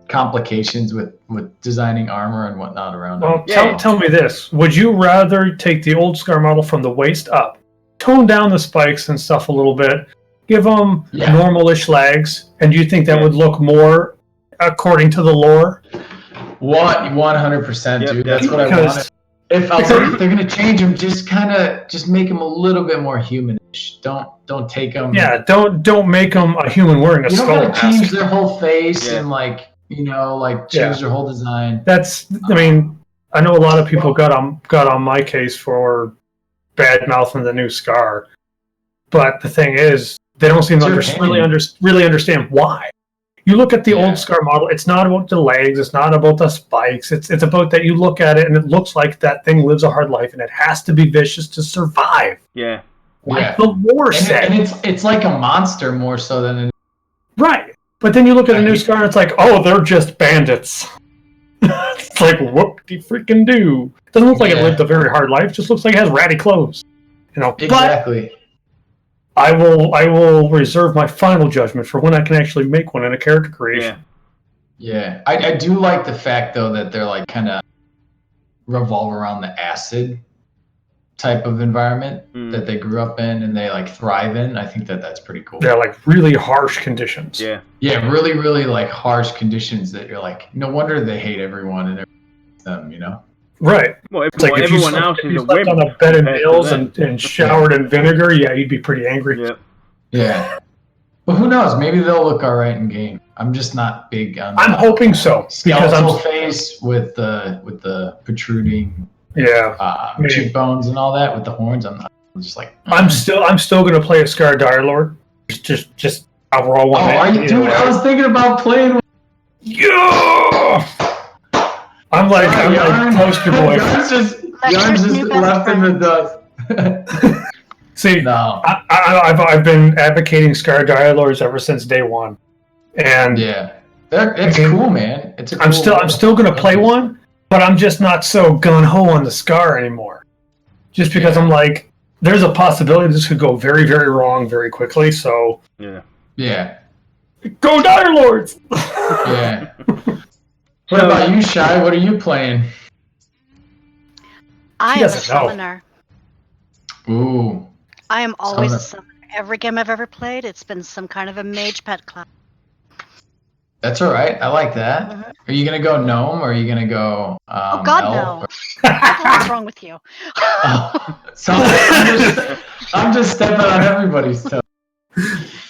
complications with designing armor and whatnot around Well, it. tell me this. Would you rather take the old Scar model from the waist up, tone down the spikes and stuff a little bit, give them normal-ish legs, and do you think that would look more according to the lore? 100%, dude. That's what I wanted. If they're gonna change them, just make them a little bit more humanish. Don't take them. Yeah, don't make them a human wearing a skull mask. You don't gotta change their whole face and change their whole design. I mean, I know a lot of people got on my case for bad mouthing the new Scar, but the thing is, they don't seem to really understand why. You look at the old Scar model, it's not about the legs, it's not about the spikes, it's about that you look at it and it looks like that thing lives a hard life and it has to be vicious to survive. Yeah. Like the lore said. And it's like a monster more so than Right. But then you look at a new Scar and it's like, oh, they're just bandits. It's like, whoop-de-freaking do. It doesn't look like it lived a very hard life, it just looks like it has ratty clothes. Exactly. But I will reserve my final judgment for when I can actually make one in a character creation. Yeah. I do like the fact though that they're like kind of revolve around the acid type of environment that they grew up in and they like thrive in. I think that's pretty cool. They're like really harsh conditions. Yeah. Yeah, really, really like harsh conditions that you're like, no wonder they hate everyone and them, Right. Well, It's like if you slept on a bed of nails and showered in vinegar, you'd be pretty angry. Yeah. Yeah. But who knows? Maybe they'll look all right in game. I'm just not big on. I'm hoping so because skeletal face with the protruding cheekbones and all that with the horns. I'm just like. I'm still gonna play a Scar Direlord. Just overall one. Oh, are you, dude? I was thinking about playing. Yeah. I'm like poster boy. Yarn's just left in the dust. See, no. I've been advocating Scar Direlords ever since day one, and it's cool, man. It's I'm still gonna play one, but I'm just not so gun ho on the Scar anymore. Just because I'm like, there's a possibility this could go very, very wrong very quickly. So Yeah. go Dire Lords. Yeah. What about you, Shy? What are you playing? I am a doesn't know. summoner. Ooh. I am always a Summoner. summoner. Every game I've ever played, it's been some kind of a mage pet class. That's all right. I like that. Mhm. Are you gonna go gnome or are you gonna go Oh God, elf? no! What the hell's wrong with you? So I'm just stepping on everybody's toes.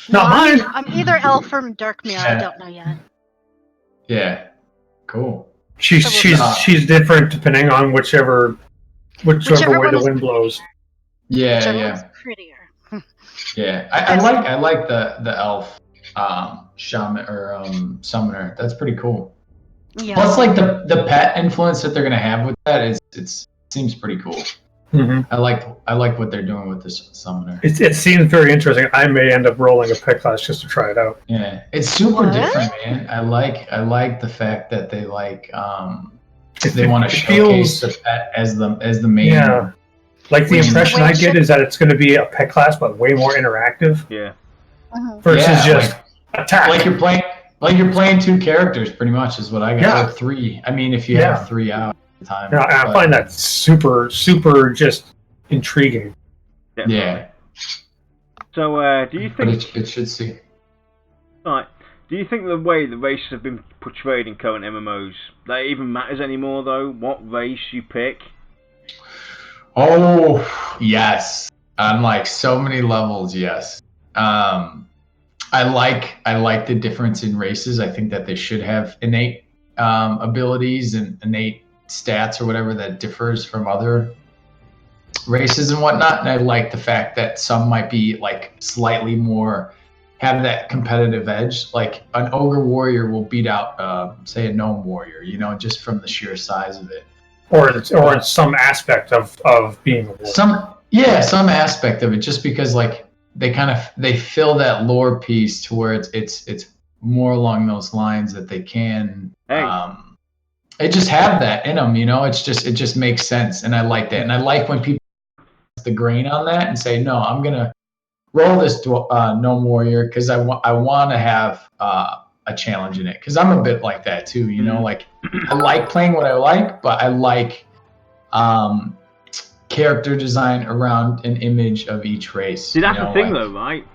Not mine. I'm either elf or dark mirror. I Yeah. don't know yet. Yeah. Cool. She's different depending on whichever way one the is wind blows. Yeah, Whichever yeah. one's prettier. Yeah. I like the elf shaman or summoner. That's pretty cool. Yeah. Plus, like the pet influence that they're gonna have with that it seems pretty cool. Mm-hmm. I like what they're doing with this summoner. It seems very interesting. I may end up rolling a pet class just to try it out. Yeah, it's super What? different, man. I like the fact that they they want to It showcase feels- the pet as the main. Yeah. Like the Which is the impression way I it get should- is that it's going to be a pet class, but way more interactive Yeah. Mhm. versus Yeah, just attack. like you're playing two characters, pretty much is what I got. Yeah. Or three. I mean, if you Yeah. have 3 out at the time. Yeah, I but- find that super just intriguing. Definitely. Yeah, So, do you but think? it should see. Right. Do you think the way the races have been portrayed in current MMOs that even matters anymore? Though, what race you pick? Oh yes, on like so many levels. Yes. I like the difference in races. I think that they should have innate abilities and innate stats or whatever that differs from other races and whatnot. And I like the fact that some might be like slightly more have that competitive edge. Like an ogre warrior will beat out, say, a gnome warrior. Just from the sheer size of it. Or it's some aspect of being a warrior. Some aspect of it, just because like they fill that lore piece to where it's more along those lines that they can they just have that in them, it just makes sense, and I like that. And I like when people the grain on that and say, no, I'm gonna roll this gnome warrior because I want to have a challenge in it, because I'm a bit like that too, like I like playing what I like, but I like character design around an image of each race. See, that's the thing, though, right?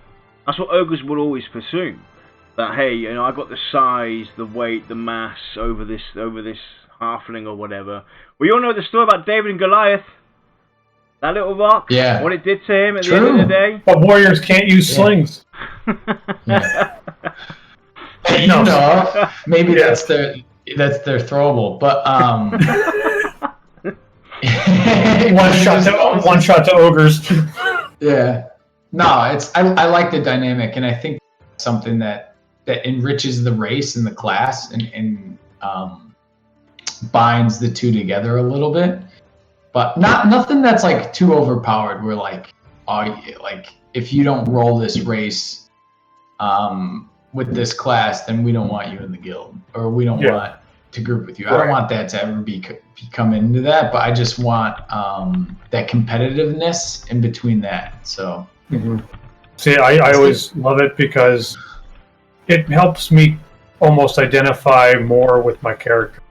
That's what ogres would always presume. That hey, I got the size, the weight, the mass over this halfling or whatever. We all know the story about David and Goliath. That little rock. Yeah. What it did to him at the end of the day. But warriors can't use slings. Yeah. And, maybe that's their throwable, but one shot to ogres. Yeah. No, I like the dynamic, and I think something that enriches the race and the class and binds the two together a little bit. But nothing that's like too overpowered. We're like, if you don't roll this race with this class, then we don't want you in the guild, or we don't want to group with you. I don't want that to ever come into that, but I just want that competitiveness in between that. So, See, I always love it because it helps me almost identify more with my character,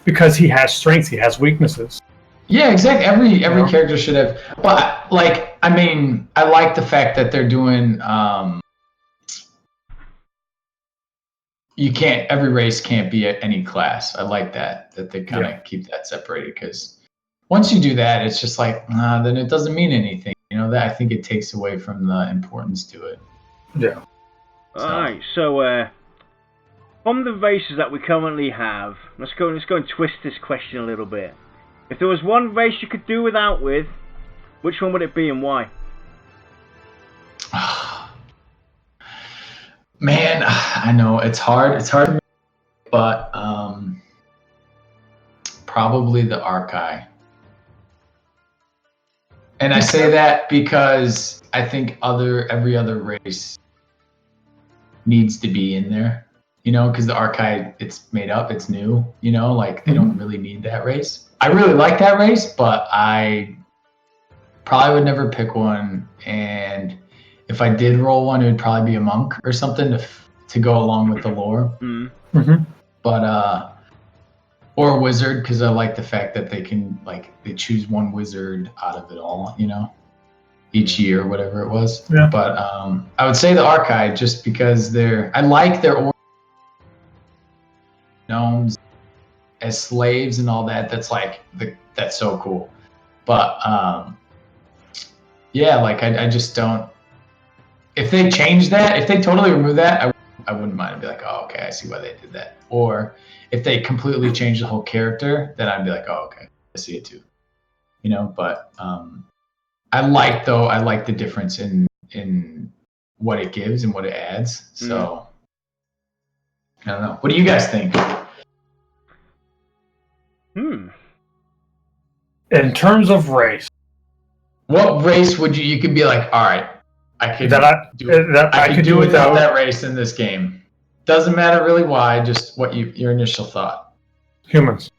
because he has strengths, he has weaknesses. Yeah, exactly. Every character should have, but like, I mean, I like the fact that they're doing. Every race can't be at any class. I like that they kind of keep that separated, because once you do that, it's just like, then it doesn't mean anything. That I think it takes away from the importance to it. Yeah. Alright, so from the races that we currently have, let's go and twist this question a little bit. If there was one race you could do without with, which one would it be and why? Man, I know it's hard. It's hard, but probably the Archai. And I say that because I think every other race needs to be in there, because the Archai, it's made up, it's new, like they don't really need that race. I really like that race, but Probably would never pick one, and if I did roll one, it would probably be a monk or something to go along with the lore. But or a wizard, because I like the fact that they can they choose one wizard out of it all, each year, whatever it was. Yeah. But I would say the Archive, just because I like their gnomes as slaves and all that. That's so cool. But yeah, I just don't. If they change that, if they totally remove that, I wouldn't mind. I'd be like, oh, okay, I see why they did that. Or if they completely change the whole character, then I'd be like, oh, okay, I see it too. But I like the difference in what it gives and what it adds. So I don't know. What do you guys think? In terms of race, what race would you could be like, all right, I could do without that race in this game. Doesn't matter really why, just what your initial thought. Humans.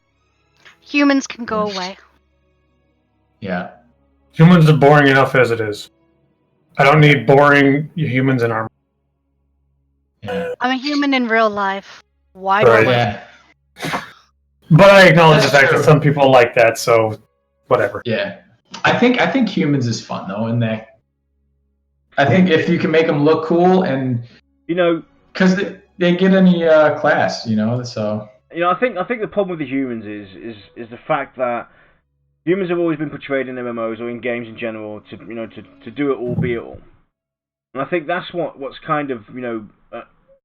Humans can go away. Yeah. Humans are boring enough as it is. I don't need boring humans in armor. Yeah. I'm a human in real life. Why Right. do I? Yeah. But I acknowledge the fact that some people like that, so whatever. Yeah. I think humans is fun though, and I think if you can make them look cool and because they get any class, so. I think the problem with the humans is the fact that humans have always been portrayed in MMOs or in games in general to do it all, be it all, and I think that's what's kind of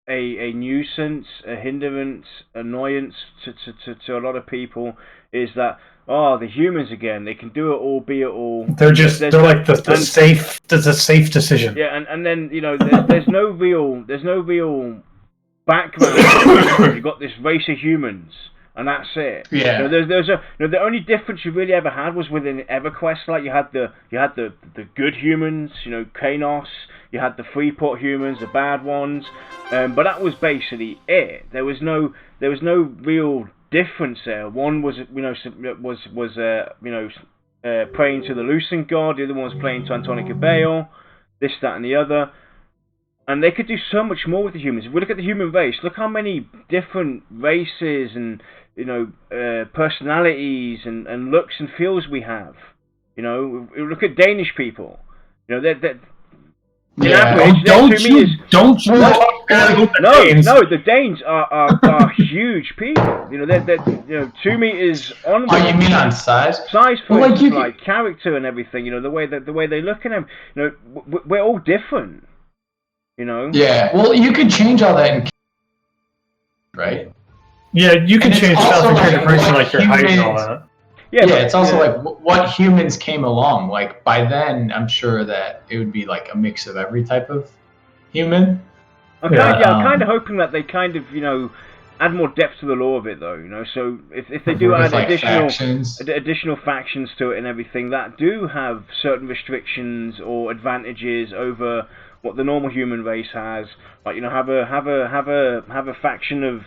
a nuisance, a hindrance, annoyance to a lot of people is that the humans again, they can do it all, be it all. They're like the safe decision. Yeah, and then there's no real background. You've got this race of humans, and that's it. Yeah. The only difference you really ever had was within EverQuest. Like you had the good humans, Kanos. You had the Freeport humans, the bad ones. But that was basically it. There was no real difference there. One was praying to the Lucent God. The other one was praying to Antonica Baal. This, that, and the other. And they could do so much more with the humans. If we look at the human race, look how many different races and personalities and looks and feels we have. Look at Danish people. They're average, the Danes are huge people. They're 2 meters on. Oh, you mean on size? Size for character and everything. The way they look at them. We're all different. Yeah. Well, you could change all that, right? Yeah, you can change stuff in your person, like your height and all that. Yeah, it's also what humans came along. Like by then, I'm sure that it would be like a mix of every type of human. I'm kind of hoping that they kind of add more depth to the lore of it, though. So if they do add additional factions to it and everything that do have certain restrictions or advantages over what the normal human race has, like have a faction of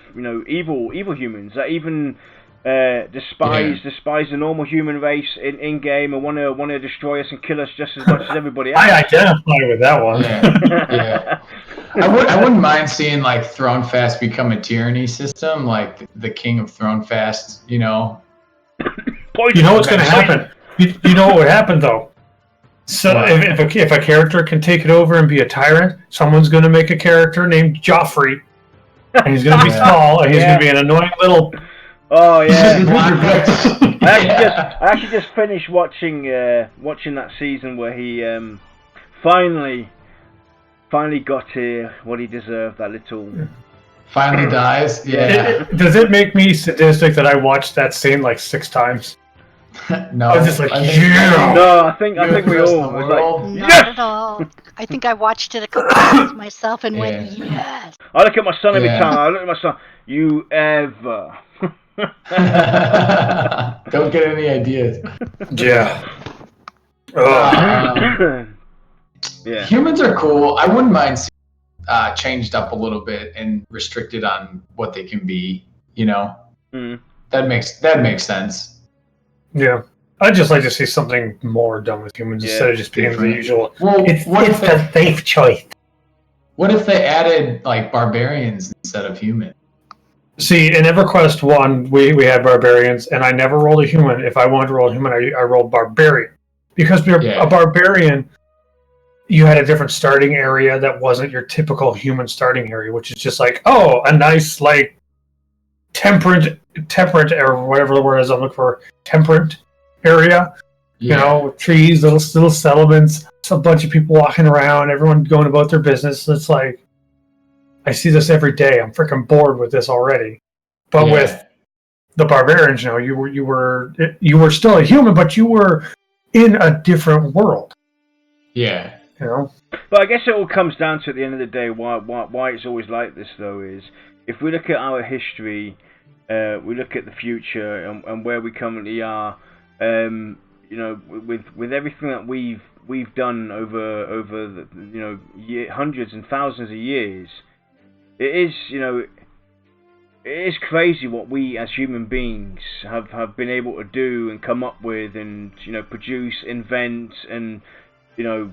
evil humans that even despise the normal human race in game and want to destroy us and kill us just as much as everybody else. I identify with that one. Yeah. I wouldn't mind seeing like Thronefast become a tyranny system, like the King of Thronefast. You know what's going to happen. You know what would happen though. So if a character can take it over and be a tyrant, someone's going to make a character named Joffrey, and he's going to be small, and he's going to be an annoying little. Oh yeah. I actually just finished watching that season where he finally got what he deserved. That little. Finally dies. Yeah. Does it make me sadistic that I watched that scene like 6 times? No, I was just like, No, I think we all was like, not at all. I think I watched it a couple times myself and went, yes. I look at my son every time. I look at my son. You ever? Don't get any ideas. Yeah. Yeah. Humans are cool. I wouldn't mind seeing changed up a little bit and restricted on what they can be. That makes sense. Yeah. I'd just like to see something more done with humans instead of just being the usual. Well, It's the safe choice. What if they added like barbarians instead of humans? See, in EverQuest 1, we had barbarians, and I never rolled a human. If I wanted to roll a human, I rolled barbarian. Because a barbarian, you had a different starting area that wasn't your typical human starting area, which is just like, oh, a nice, like, temperate, or whatever the word is I'm looking for, temperate area. You know, trees, little settlements, a bunch of people walking around, everyone going about their business. It's like, I see this every day. I'm freaking bored with this already. But with the barbarians, you know, you were still a human, but you were in a different world. Yeah. You know. But I guess it all comes down to, at the end of the day, why it's always like this, though, is if we look at our history, we look at the future and where we currently are. You know, with everything that we've done over the, you know, hundreds and thousands of years, it is crazy what we as human beings have been able to do and come up with, and, you know, produce, invent, and, you know,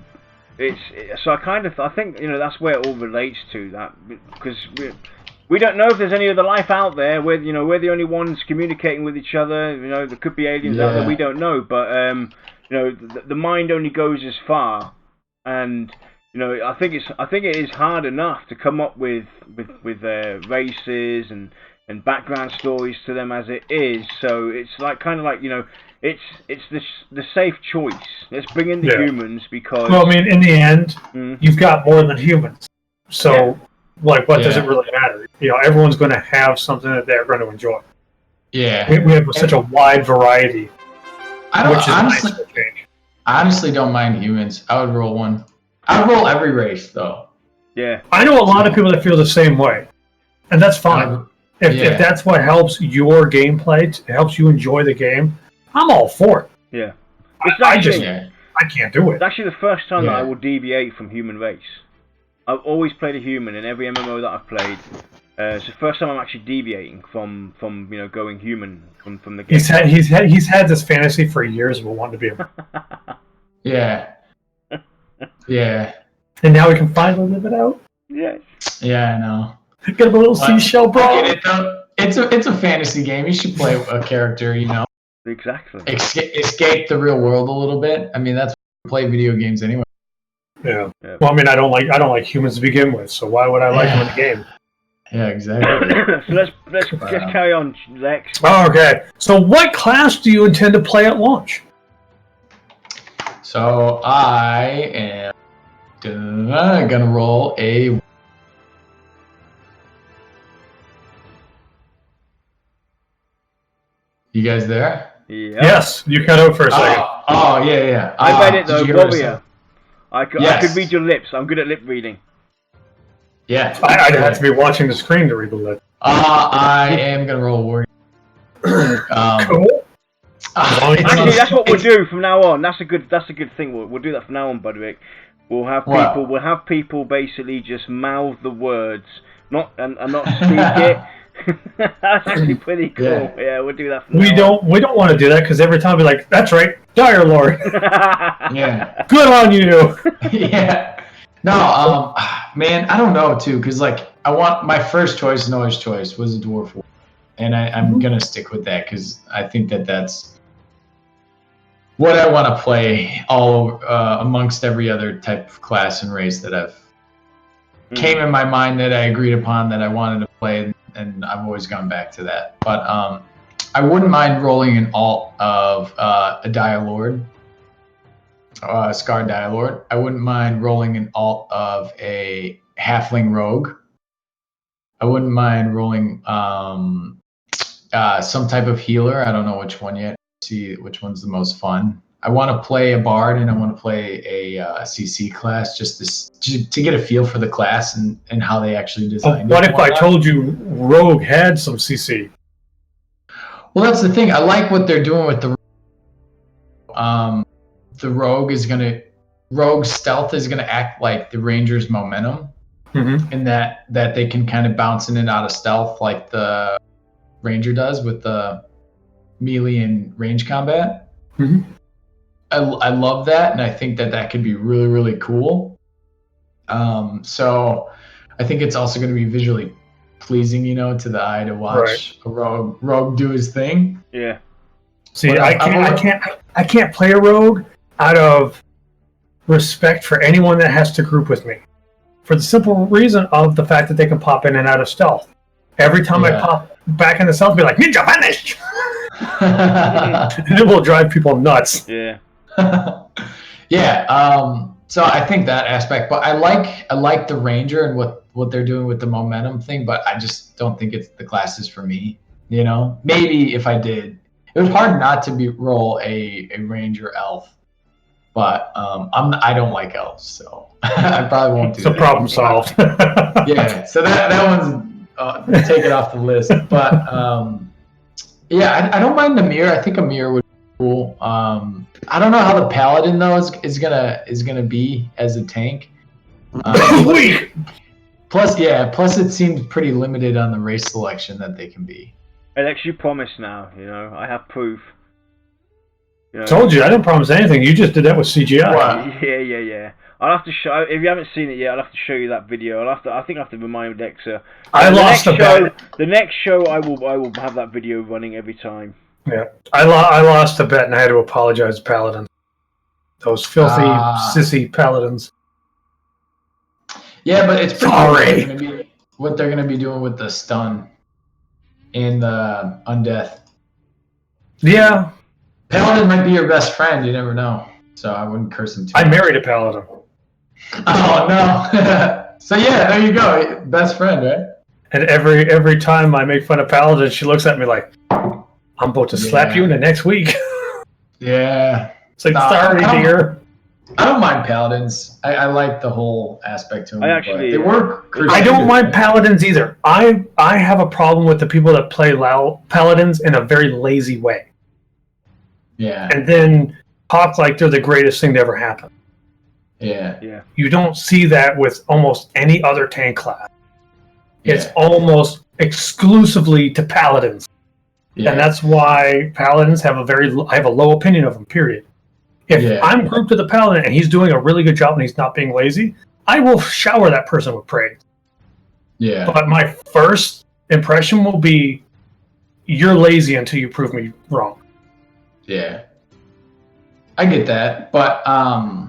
so I think, you know, that's where it all relates to that, because we don't know if there's any other life out there. We're the only ones communicating with each other. You know, there could be aliens out there. We don't know, but you know, the mind only goes as far, and, you know, I think it is hard enough to come up with races and background stories to them as it is. So it's like kind of like, you know, it's the safe choice. Let's bring in the humans because. Well, I mean, in the end, you've got more than humans, so like, what does it really matter? You know, everyone's going to have something that they're going to enjoy. Yeah, we have such a wide variety. I honestly don't mind humans. I would roll one. I would roll every race, though. Yeah. I know a lot of people that feel the same way, and that's fine. If that's what helps your gameplay, it helps you enjoy the game, I'm all for it. Yeah. I can't do it. It's actually the first time that I will deviate from human race. I've always played a human in every MMO that I've played. It's the first time I'm actually deviating from you know, going human from the game. He's had this fantasy for years of wanting to be a Yeah. Yeah. And now we can finally live it out. Yes. Yeah, I know. Get him a little seashell, bro. It's a fantasy game. You should play a character, you know. Exactly. Escape the real world a little bit. I mean, that's why we play video games anyway. Yeah. Well, I mean, I don't like humans to begin with, so why would I like them in the game? Yeah, exactly. So let's carry on, Lex. Oh, okay. So what class do you intend to play at launch? So I am gonna roll a. You guys there? Yeah. Yes, you cut out for a second. Oh yeah. I read it though, warrior. I could read your lips. I'm good at lip reading. Yeah. I'd have to be watching the screen to read the lip. I am gonna roll warrior. Cool. Actually, that's what we'll do from now on. That's a good thing. We'll do that from now on, Budrik. We'll have people basically just mouth the words, not speak it. That's actually pretty cool. Yeah, we'll do that. We don't want to do that because every time we're like, "That's right, Dire Lord." Yeah. Good on you. Yeah. No, man, I don't know too, because like I want my first choice, Noah's choice, was a dwarf warrior, and I'm gonna stick with that because I think that's what I want to play all amongst every other type of class and race that I've came in my mind that I agreed upon that I wanted to play. And I've always gone back to that. But I wouldn't mind rolling an alt of a Dire Lord, Scar Dire Lord. I wouldn't mind rolling an alt of a Halfling Rogue. I wouldn't mind rolling some type of healer. I don't know which one yet. See which one's the most fun. I want to play a Bard and I want to play a CC class just to get a feel for the class and how they actually designed it. What if I told you Rogue had some CC? Well, that's the thing. I like what they're doing with the Rogue stealth is gonna act like the Ranger's momentum, and that they can kind of bounce in and out of stealth like the Ranger does with the melee and range combat. Mhm. I love that, and I think that could be really, really cool. So I think it's also going to be visually pleasing, to the eye to watch a rogue do his thing. Yeah. See, But I can't play a rogue out of respect for anyone that has to group with me, for the simple reason of the fact that they can pop in and out of stealth. Every time I pop back into stealth, I'll be like, ninja vanish! And it will drive people nuts. Yeah. Yeah. So I think that aspect, but I like the ranger and what they're doing with the momentum thing, but I just don't think it's the classes for me. Maybe if I did, it was hard not to roll a ranger elf, but I don't like elves, so I probably won't do It's a that. problem solved. Yeah, so that one's take it off the list. But yeah, I don't mind the mirror. I think a mirror would be cool. I don't know how the paladin though is gonna be as a tank. Weak. Plus it seems pretty limited on the race selection that they can be. Alex, you promised now. I have proof. Told you, I didn't promise anything. You just did that with CGI. What? Yeah. I'll have to show. If you haven't seen it yet, I'll have to show you that video. I think I have to remind Dexter. I lost a bet. The next show, I will have that video running every time. Yeah, I lost a bet and I had to apologize to Paladins. Those filthy, sissy Paladins. Yeah, but it's pretty sorry. What they're gonna be doing with the stun and the undeath. Yeah. Paladin might be your best friend. You never know. So I wouldn't curse him too much. I married a Paladin. Oh no! So yeah, there you go, best friend, right? And every time I make fun of Paladin, she looks at me like, "I'm about to slap you in the next week." Yeah. It's like, sorry, dear. I don't mind Paladins. I like the whole aspect to them. They work. I don't mind Paladins either. I have a problem with the people that play Paladins in a very lazy way. Yeah. And then talk like they're the greatest thing to ever happen. Yeah. You don't see that with almost any other tank class. Yeah. It's almost exclusively to Paladins. Yeah. And that's why Paladins have I have a low opinion of them, period. If I'm grouped to the Paladin and he's doing a really good job and he's not being lazy, I will shower that person with praise. Yeah. But my first impression will be, you're lazy until you prove me wrong. Yeah. I get that. But I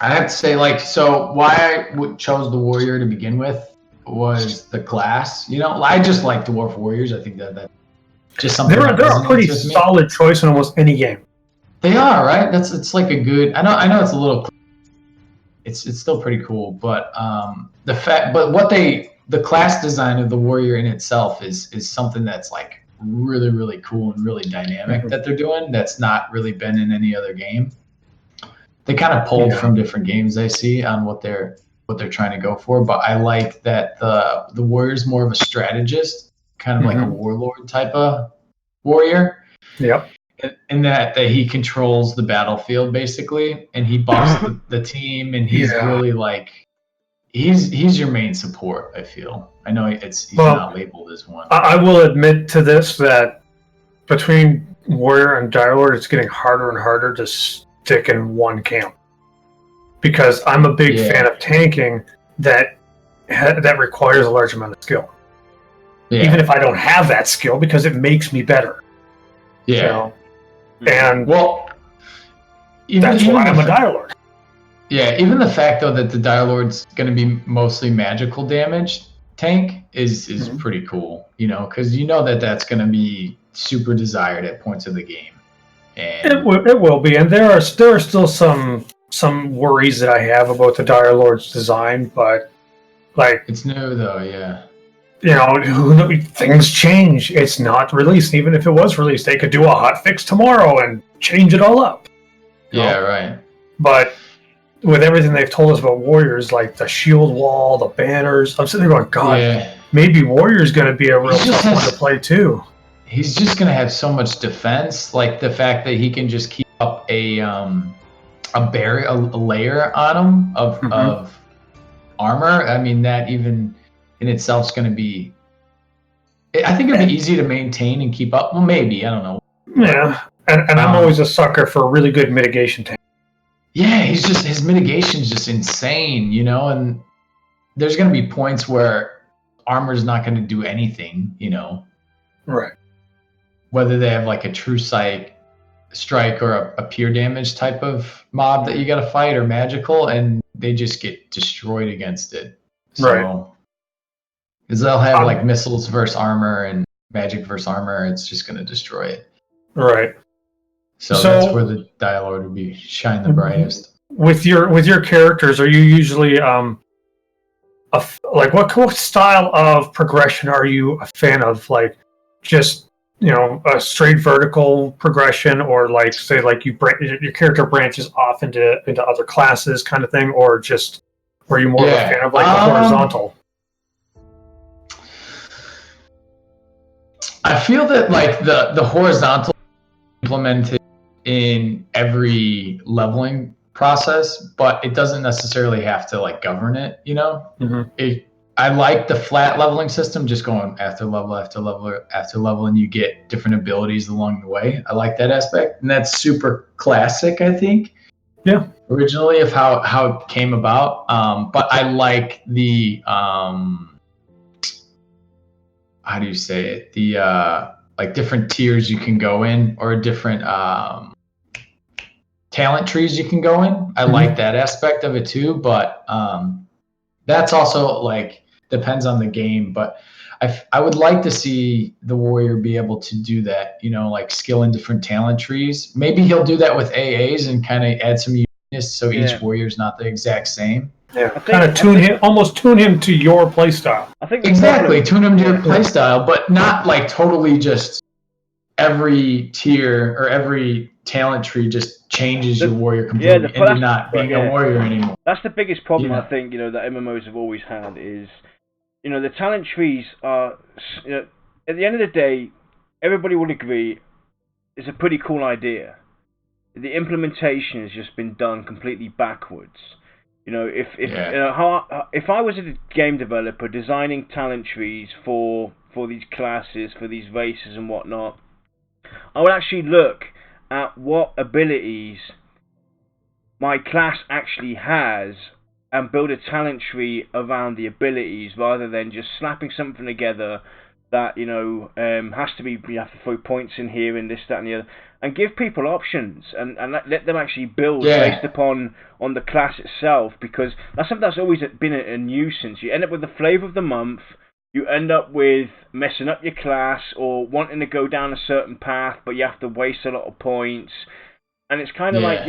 have to say, why I chose the warrior to begin with was the class. I just like dwarf warriors. I think that just something. They're a pretty solid choice in almost any game. They are, right? It's like a good. I know it's a little. It's still pretty cool, but the class design of the warrior in itself is something that's like really, really cool and really dynamic that they're doing. That's not really been in any other game. They kind of pulled from different games I see on what they're trying to go for, but I like that the warrior's more of a strategist, kind of like a warlord type of warrior. Yep. In that he controls the battlefield basically, and he buffs the team, and he's really like he's your main support. I feel. I know he's not labeled as one. I will admit to this that between warrior and direlord, it's getting harder and harder to stick in one camp, because I'm a big fan of tanking that requires a large amount of skill. Yeah. Even if I don't have that skill, because it makes me better. Yeah. And that's why I'm a direlord. Yeah, even the fact though that the direlord's going to be mostly magical damage tank is pretty cool, because that's going to be super desired at points of the game. And it will be, and there are still some worries that I have about the direlord's design, but it's new though, yeah. Things change. It's not released. Even if it was released, they could do a hot fix tomorrow and change it all up. Yeah, right. But with everything they've told us about warriors, like the shield wall, the banners, I'm sitting there going, God, maybe warrior's going to be a real tough one to play too. He's just going to have so much defense, like the fact that he can just keep up a layer on him of armor. I mean, that even in itself is going to be. I think it'd be easy to maintain and keep up. Well, maybe, I don't know. Yeah, And I'm always a sucker for a really good mitigation tank. Yeah, his mitigation's just insane, you know, and there's going to be points where armor's not going to do anything, you know. Right. Whether they have like a true strike or a pure damage type of mob that you got to fight or magical, and they just get destroyed against it. So, right. Because they'll have like missiles versus armor and magic versus armor, it's just going to destroy it. Right. So that's where the Dialord would be shine the brightest. With your characters, are you usually like what style of progression are you a fan of? Like just a straight vertical progression, or like say like your character branches off into other classes kind of thing, or just are you more of a fan of like the horizontal? I feel that like the horizontal implemented in every leveling process, but it doesn't necessarily have to like govern it, you know? Mm-hmm. I like the flat leveling system, just going after level after level after level, and you get different abilities along the way. I like that aspect, and that's super classic, I think. Yeah. Originally of how it came about. But I like the how do you say it? The like different tiers you can go in, or different talent trees you can go in. I like that aspect of it too, but that's also like depends on the game. But I would like to see the warrior be able to do that, like skill in different talent trees. Maybe he'll do that with AAs and kind of add some uniqueness so each warrior's not the exact same. Yeah, kind of tune him to your playstyle. I think exactly tune him to your playstyle, but not like totally just every tier or every talent tree just changes your warrior completely into not being a warrior anymore. That's the biggest problem I think that MMOs have always had is the talent trees are at the end of the day everybody will agree it's a pretty cool idea. The implementation has just been done completely backwards. If I was a game developer designing talent trees for these classes, for these races and whatnot, I would actually look at what abilities my class actually has and build a talent tree around the abilities rather than just slapping something together that has to be, you have to throw points in here and this, that and the other, and give people options and let them actually build based upon the class itself, because that's something that's always been a nuisance. You end up with the flavour of the month, you end up with messing up your class or wanting to go down a certain path but you have to waste a lot of points, and it's kind of like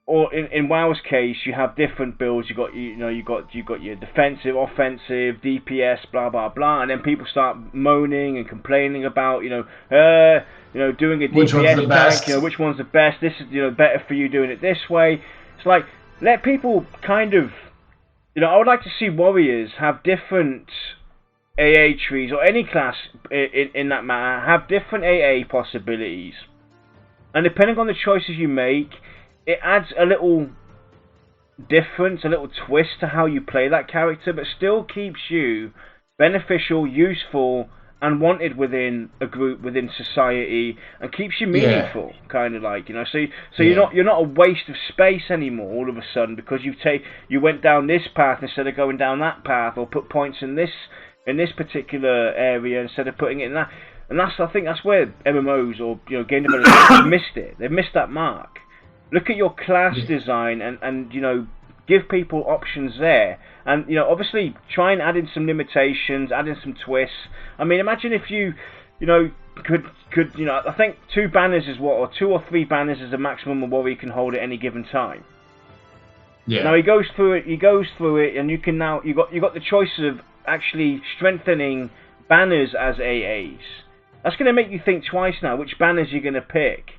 or in WoW's case, you have different builds. You got your defensive, offensive, DPS, blah blah blah, and then people start moaning and complaining about doing a DPS tank. Which one's the best? This is better for you doing it this way. It's like let people kind of I would like to see warriors have different AA trees, or any class in that matter have different AA possibilities, and depending on the choices you make, it adds a little difference, a little twist to how you play that character, but still keeps you beneficial, useful, and wanted within a group, within society, and keeps you meaningful, kind of like So you're not a waste of space anymore all of a sudden because you went down this path instead of going down that path, or put points in this particular area instead of putting it in that. And I think that's where MMOs or game developers have missed it. They've missed that mark. Look at your class design and give people options there. And obviously try and add in some limitations, add in some twists. I mean, imagine if you could I think 2 banners is or 2 or 3 banners is the maximum a warrior can hold at any given time. Yeah. Now he goes through it, and you can now you got the choice of actually strengthening banners as AAs. That's going to make you think twice now which banners you're going to pick.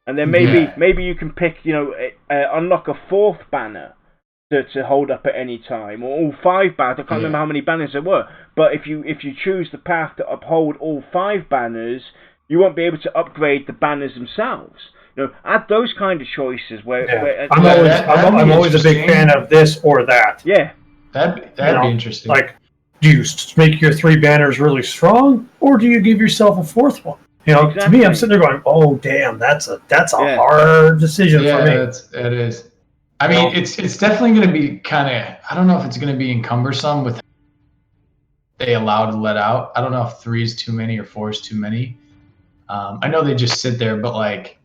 And then maybe you can pick, unlock a 4th banner to hold up at any time, or all 5 banners. I can't remember how many banners there were. But if you choose the path to uphold all 5 banners, you won't be able to upgrade the banners themselves. Add those kind of choices. I'm always a big fan of this or that. Yeah, that'd be interesting. Like, do you make your 3 banners really strong, or do you give yourself a 4th one? You know, to me, I'm Exactly. sitting there going, "Oh, damn, that's a Yeah. hard decision for me." it is. I mean, it's definitely going to be kind of. I don't know if it's going to be encumbersome with they allow to let out. I don't know if 3 is too many or 4 is too many. I know they just sit there, but like,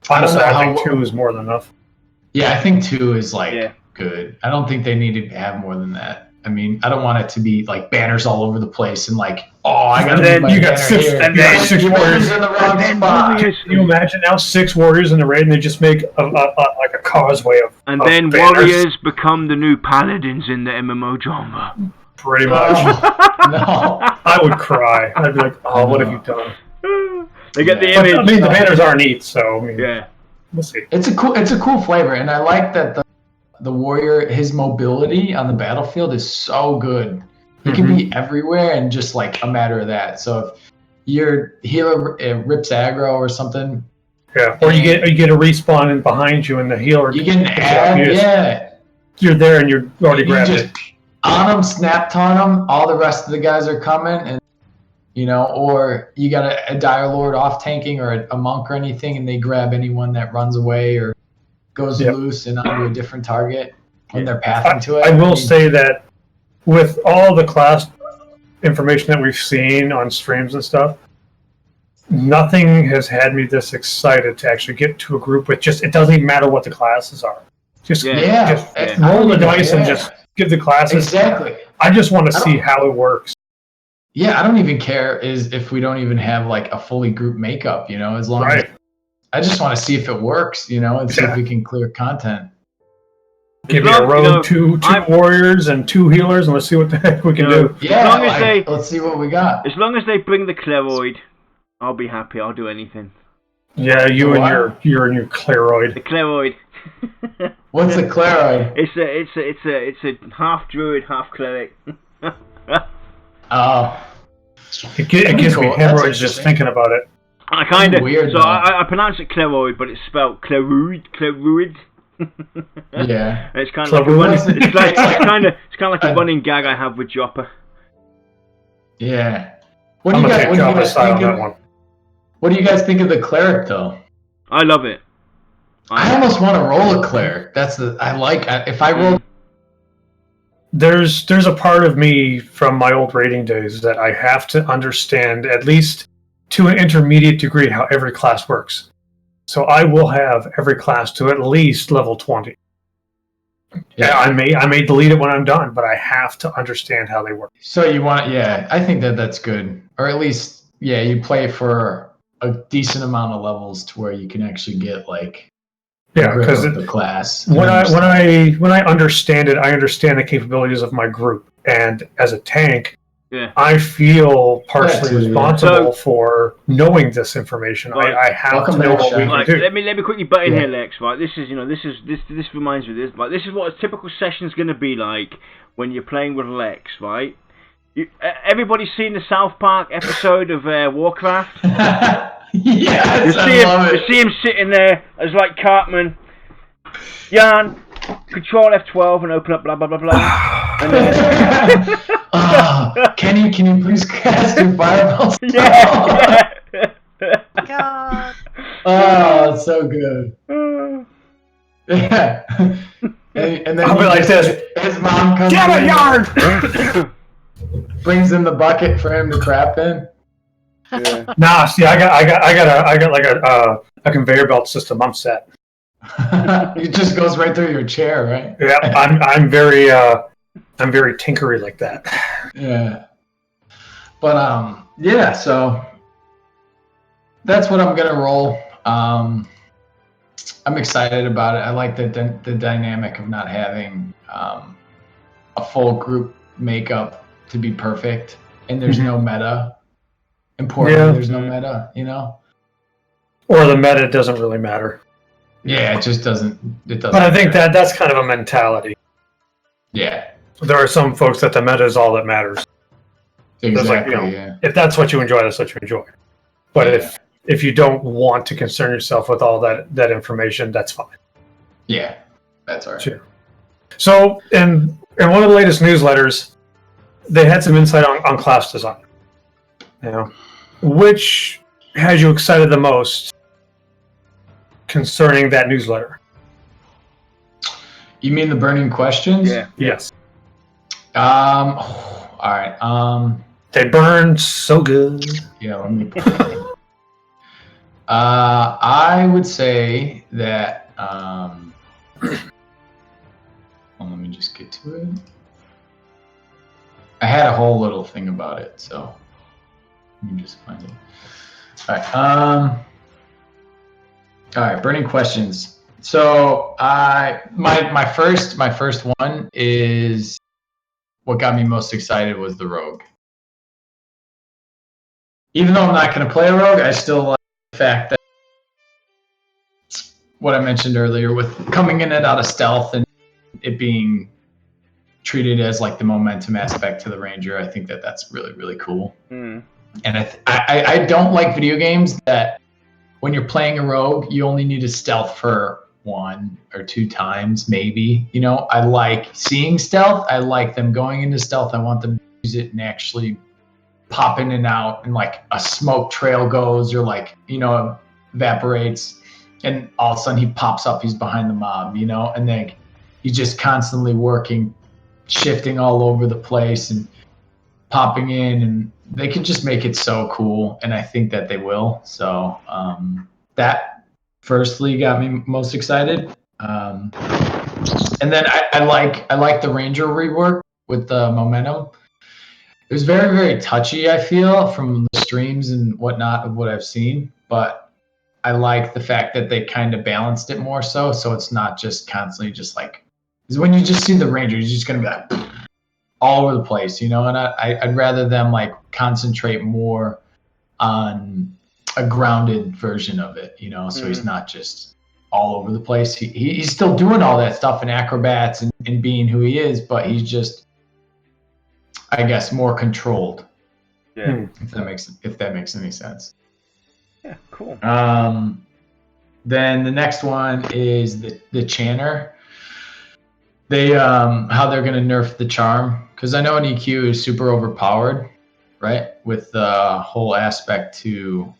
Honestly, I think how- 2 is more than enough. yeah, I think 2 is like Yeah. good. I don't think they need to have more than that. I mean, I don't want it to be like banners all over the place and like, oh, I got And to then my you got banner 6 here. and then 6 Your warriors. banner's in the wrong And then spot. warriors. Can you imagine now 6 warriors in the raid and they just make like a causeway of And of then banners? warriors become the new paladins in the MMO genre. Pretty much. No. I would cry. I'd be like, "Oh, what have you done?" They get the Yeah. But, image. I mean, the banners are neat, so I mean, Yeah. we'll see. It's a cool flavor, and I like that the warrior, his mobility on the battlefield is so good. He can be everywhere and just like a matter of that. So if your healer rips aggro or something, Yeah, or you get a respawn in behind you, and the healer you can picks you up. add, You just- You're there, and you're already You grabbed just it. on them, snap taunt them. All the rest of the guys are coming, and or you got a dire lord off tanking or a monk or anything, and they grab anyone that runs away or goes Yep. loose and onto a different target when they're pathing to it. I will mean, say that with all the class information that we've seen on streams and stuff, nothing has had me this excited to actually get to a group with just, it doesn't even matter what the classes are. Just, Yeah. just Yeah. roll the I don't dice even and care. just give the classes. exactly. I just want to I see don't- how it works. Yeah, I don't even care if we don't even have like a fully group makeup, as long as Right. I just want to see if it works, and see Yeah. if we can clear content. Give me As a long- road, two I'm- warriors and 2 healers, and let's see what the heck we can do. Yeah, long as let's see what we got. As long as they bring the Cleroid, I'll be happy. I'll do anything. Yeah, you What? and your Claroid. The Cleroid. What's a Claroid? It's a half druid, half cleric. Oh, It gives me Cool, that's hemorrhoids just interesting. thinking about it. I kind of Weird, so though. I pronounce it Cleroid, but it's spelled Cleroid. yeah. It's kind of like a Cleroid. running, it's kind of like a I- running gag I have with Jopper. Yeah. What do I'm you gonna guys? take What do you Java's guys side on think that of? one. What do you guys think of the cleric though? I love it. I almost want to roll a cleric. If I roll. There's a part of me from my old raiding days that I have to understand, at least to an intermediate degree, how every class works. So I will have every class to at least level 20. Yeah, I may delete it when I'm done, but I have to understand how they work. So you want? Yeah, I think that's good. Or at least, yeah, you play for a decent amount of levels to where you can actually get like Yeah, grip because of the class. when I understand it, I understand the capabilities of my group, and as a tank, Yeah. I feel partially Yeah, too, yeah. responsible So- for knowing this information. Right. I have Welcome to know back, what we Shaq. can Like, do. let me quickly butt in Yeah. here, Lex. Right, this reminds me of this. Right, this is what a typical session's going to be like when you're playing with Lex. Right, everybody's seen the South Park episode of Warcraft. Yes, I love You it. see him sitting there as like Cartman. Jan, Control F12 and open up blah blah blah blah. And then, Oh, can you please cast your fireball? yeah. God. Oh, it's so good. Yeah. And then I'll be like this. his mom comes Get a in, yard! brings in the bucket for him to crap in. Yeah. Nah, see, I got like a conveyor belt system. I'm set. It just goes right through your chair, right? Yeah, I'm very tinkery like that. Yeah. But yeah, so that's what I'm gonna roll. I'm excited about it. I like the dynamic of not having a full group makeup to be perfect, and there's no meta. Importantly, Yeah. there's no meta. Or the meta doesn't really matter. Yeah, it just doesn't. It doesn't. But I think that's kind of a mentality. Yeah. There are some folks that the meta is all that matters. Exactly. like, yeah. If that's what you enjoy, that's what you enjoy. But if you don't want to concern yourself with all that information, that's fine. Yeah. That's all right. Sure. So in one of the latest newsletters, they had some insight on class design. Which has you excited the most concerning that newsletter? You mean the burning questions? Yeah. Yes. All right. They burn so good. Yeah. Let me. I would say that. Well, let me just get to it. I had a whole little thing about it, so let me just find it. All right. All right. Burning questions. So my first one is what got me most excited was the rogue. Even though I'm not going to play a rogue, I still like the fact that what I mentioned earlier with coming in and out of stealth and it being treated as like the momentum aspect to the ranger. I think that that's really, really cool. And I don't like video games that when you're playing a rogue, you only need to stealth for 1 or 2 times, maybe. You know, I like seeing stealth. I like them going into stealth. I want them to use it and actually pop in and out, and like a smoke trail goes or like, you know, evaporates, and all of a sudden he pops up, he's behind the mob, you know, and then he's just constantly working, shifting all over the place and popping in, and they can just make it so cool, and I think that they will. So that firstly got me most excited. And then I like the ranger rework with the momentum. It was very, very touchy, I feel, from the streams and whatnot of what I've seen. But I like the fact that they kind of balanced it more so it's not just constantly just like, because when you just see the ranger, you're just going to be like all over the place, you know? And I'd rather them like concentrate more on a grounded version of it, you know? So he's not just all over the place. He's still doing all that stuff in acrobats and being who he is, but he's just, I guess, more controlled. Yeah. If that makes any sense. Yeah, cool. Then the next one is the Chanter. They how they're gonna nerf the charm, because I know an EQ is super overpowered, right? With the whole aspect to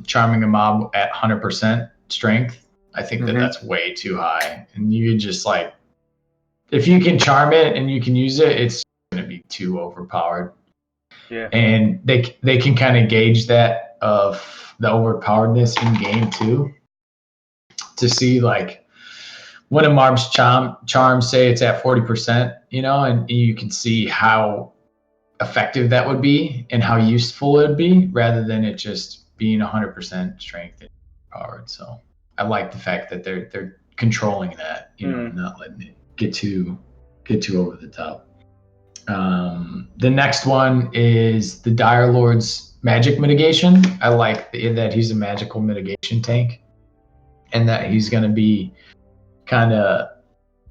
charming a mob at 100% strength. I think that's way too high, and you just like, if you can charm it and you can use it, it's going to be too overpowered. Yeah. And they can kind of gauge that of the overpoweredness in game too, to see like when a mob's charm, say it's at 40%, you know, and you can see how effective that would be and how useful it would be, rather than it just being 100% strength and powered. So I like the fact that they're controlling that, you know, not letting it get too over the top. The next one is the Dire Lord's magic mitigation. I like that he's a magical mitigation tank, and that he's going to be kind of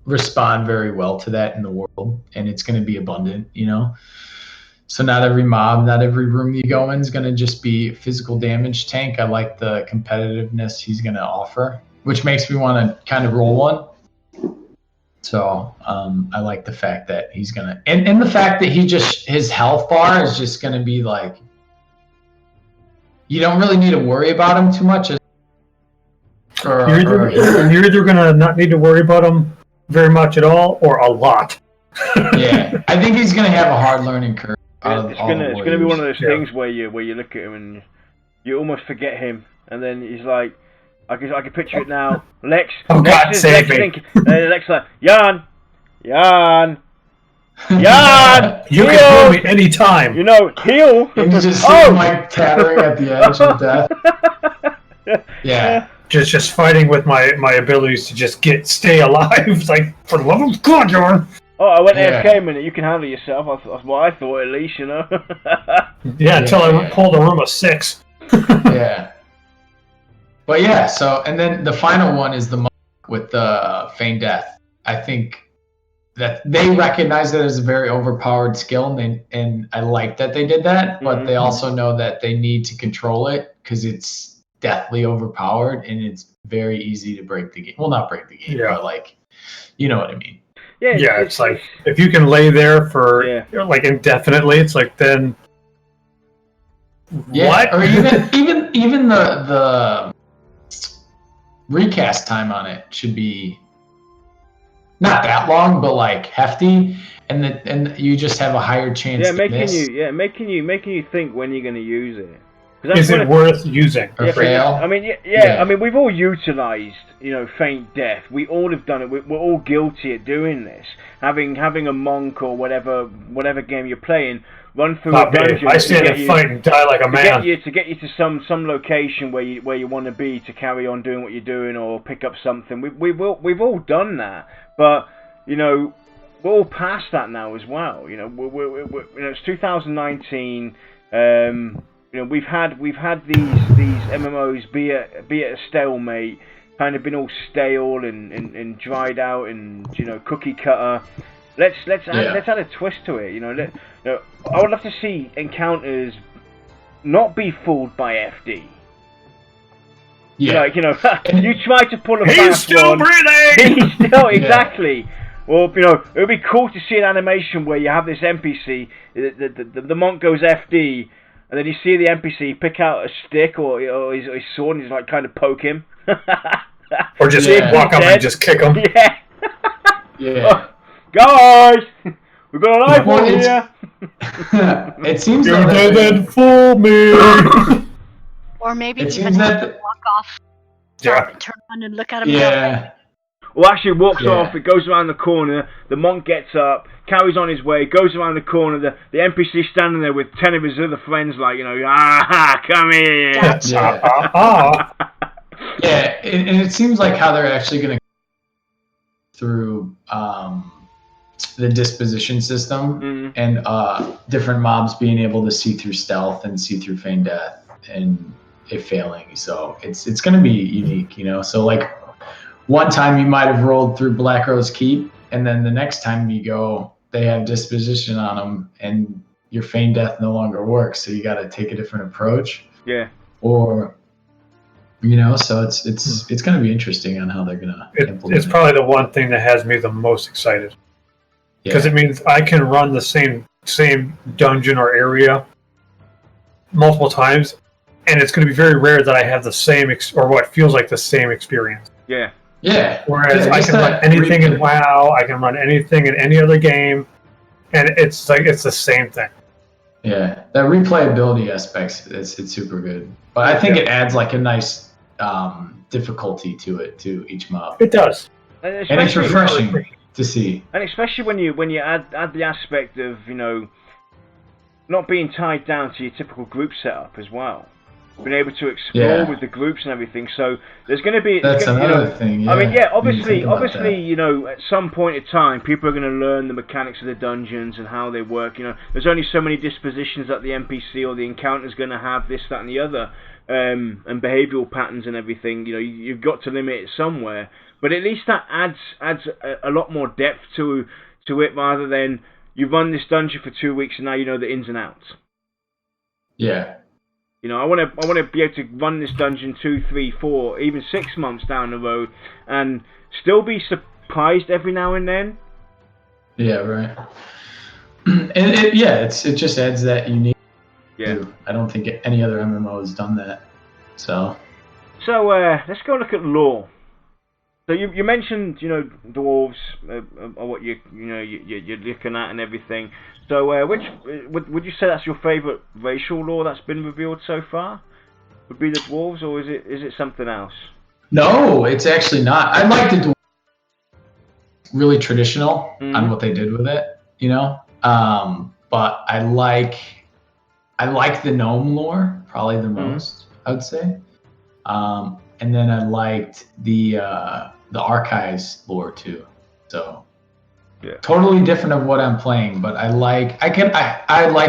respond very well to that in the world, and it's going to be abundant, you know. So not every mob, not every room you go in is going to just be a physical damage tank. I like the competitiveness he's going to offer, which makes me want to kind of roll one. So I like the fact that he's gonna, and the fact that his health bar is just gonna be like, you don't really need to worry about him too much. You're either gonna not need to worry about him very much at all, or a lot. Yeah, I think he's gonna have a hard learning curve. It's gonna be one of those things where you look at him and you almost forget him, and then he's like, I can picture it now. Lex. Oh God, save me! Lex like, Jan. You can heal me anytime. You know, heal. And you just see him like tattering at the edge of death. Yeah. Just fighting with my abilities to just stay alive. It's like, for the love of God, Jan. Oh, I went AFK a minute. You can handle yourself. That's what I thought, at least, you know. Until I pulled a room of 6. Yeah. But yeah, so, and then the final one is the monk with the Feign Death. I think that they recognize it as a very overpowered skill, and I like that they did that, but they also know that they need to control it because it's deathly overpowered and it's very easy to break the game. Well, not break the game, but like, you know what I mean. Yeah, it's like, if you can lay there for like indefinitely, it's like, then what? Or even even the recast time on it should be not that long, but like hefty, and you just have a higher chance. Making you think when you're going to use it. Is it worth using? Or fail? I mean, I mean, we've all utilised, feint death. We all have done it. We're all guilty at doing this. Having a monk or whatever game you're playing, run through a dungeon. I stand and fight and die like a man. To get you to some location where you want to be to carry on doing what you're doing or pick up something. We've all done that, but we're all past that now as well. It's 2019. We've had these MMOs be at a stalemate, kind of been all stale and dried out and cookie cutter. Let's add a twist to it. I would love to see encounters not be fooled by FD. Yeah, you try to pull a He's fast still one. breathing. He's still exactly. Well, it would be cool to see an animation where you have this NPC, the monk goes FD, and then you see the NPC pick out a stick or his sword and he's like kind of poke him. Or just walk up and just kick him. Yeah. Yeah. Guys, we've got a live one here. It seems You're that dead for me. Or maybe It even seems that walk off, stop, turn around and look at him. yeah. Well, actually, walks off. It goes around the corner. The monk gets up, carries on his way, goes around the corner. The NPC standing there with 10 of his other friends, like come here. Yeah, and it seems like how they're actually going to through the disposition system and different mobs being able to see through stealth and see through feign death and it failing. So it's going to be unique, So like one time you might have rolled through Black Rose Keep, and then the next time you go, they have disposition on them, and your feign death no longer works. So you got to take a different approach. Yeah. Or so it's going to be interesting on how they're going to implement It's probably the one thing that has me the most excited. Because it means I can run the same dungeon or area multiple times, and it's going to be very rare that I have the same or what feels like the same experience. Yeah. Yeah. Whereas I can run anything in WoW, I can run anything in any other game, and it's the same thing. Yeah, that replayability aspect it's super good, but I think it adds like a nice difficulty to each mob. It does, and it's refreshing to see. And especially when you add the aspect of not being tied down to your typical group setup as well. Being able to explore with the groups and everything, so there's going to be. That's another thing. Yeah. I mean, obviously, at some point in time, people are going to learn the mechanics of the dungeons and how they work. There's only so many dispositions that the NPC or the encounter is going to have, this, that, and the other, and behavioural patterns and everything. You've got to limit it somewhere, but at least that adds a lot more depth to it, rather than you run this dungeon for 2 weeks and now you know the ins and outs. Yeah. I want to be able to run this dungeon 2, 3, 4, even 6 months down the road, and still be surprised every now and then. Yeah, right. And it just adds that unique. Yeah. I don't think any other MMO has done that. So let's go look at lore. So you mentioned dwarves are what you're looking at and everything. So which would you say that's your favourite racial lore that's been revealed so far? Would be the dwarves, or is it something else? No, it's actually not. I like the dwarves. Really traditional on what they did with it, but I like the gnome lore probably the most, I would say. And then I liked the archives lore too. So totally different of what I'm playing, but I like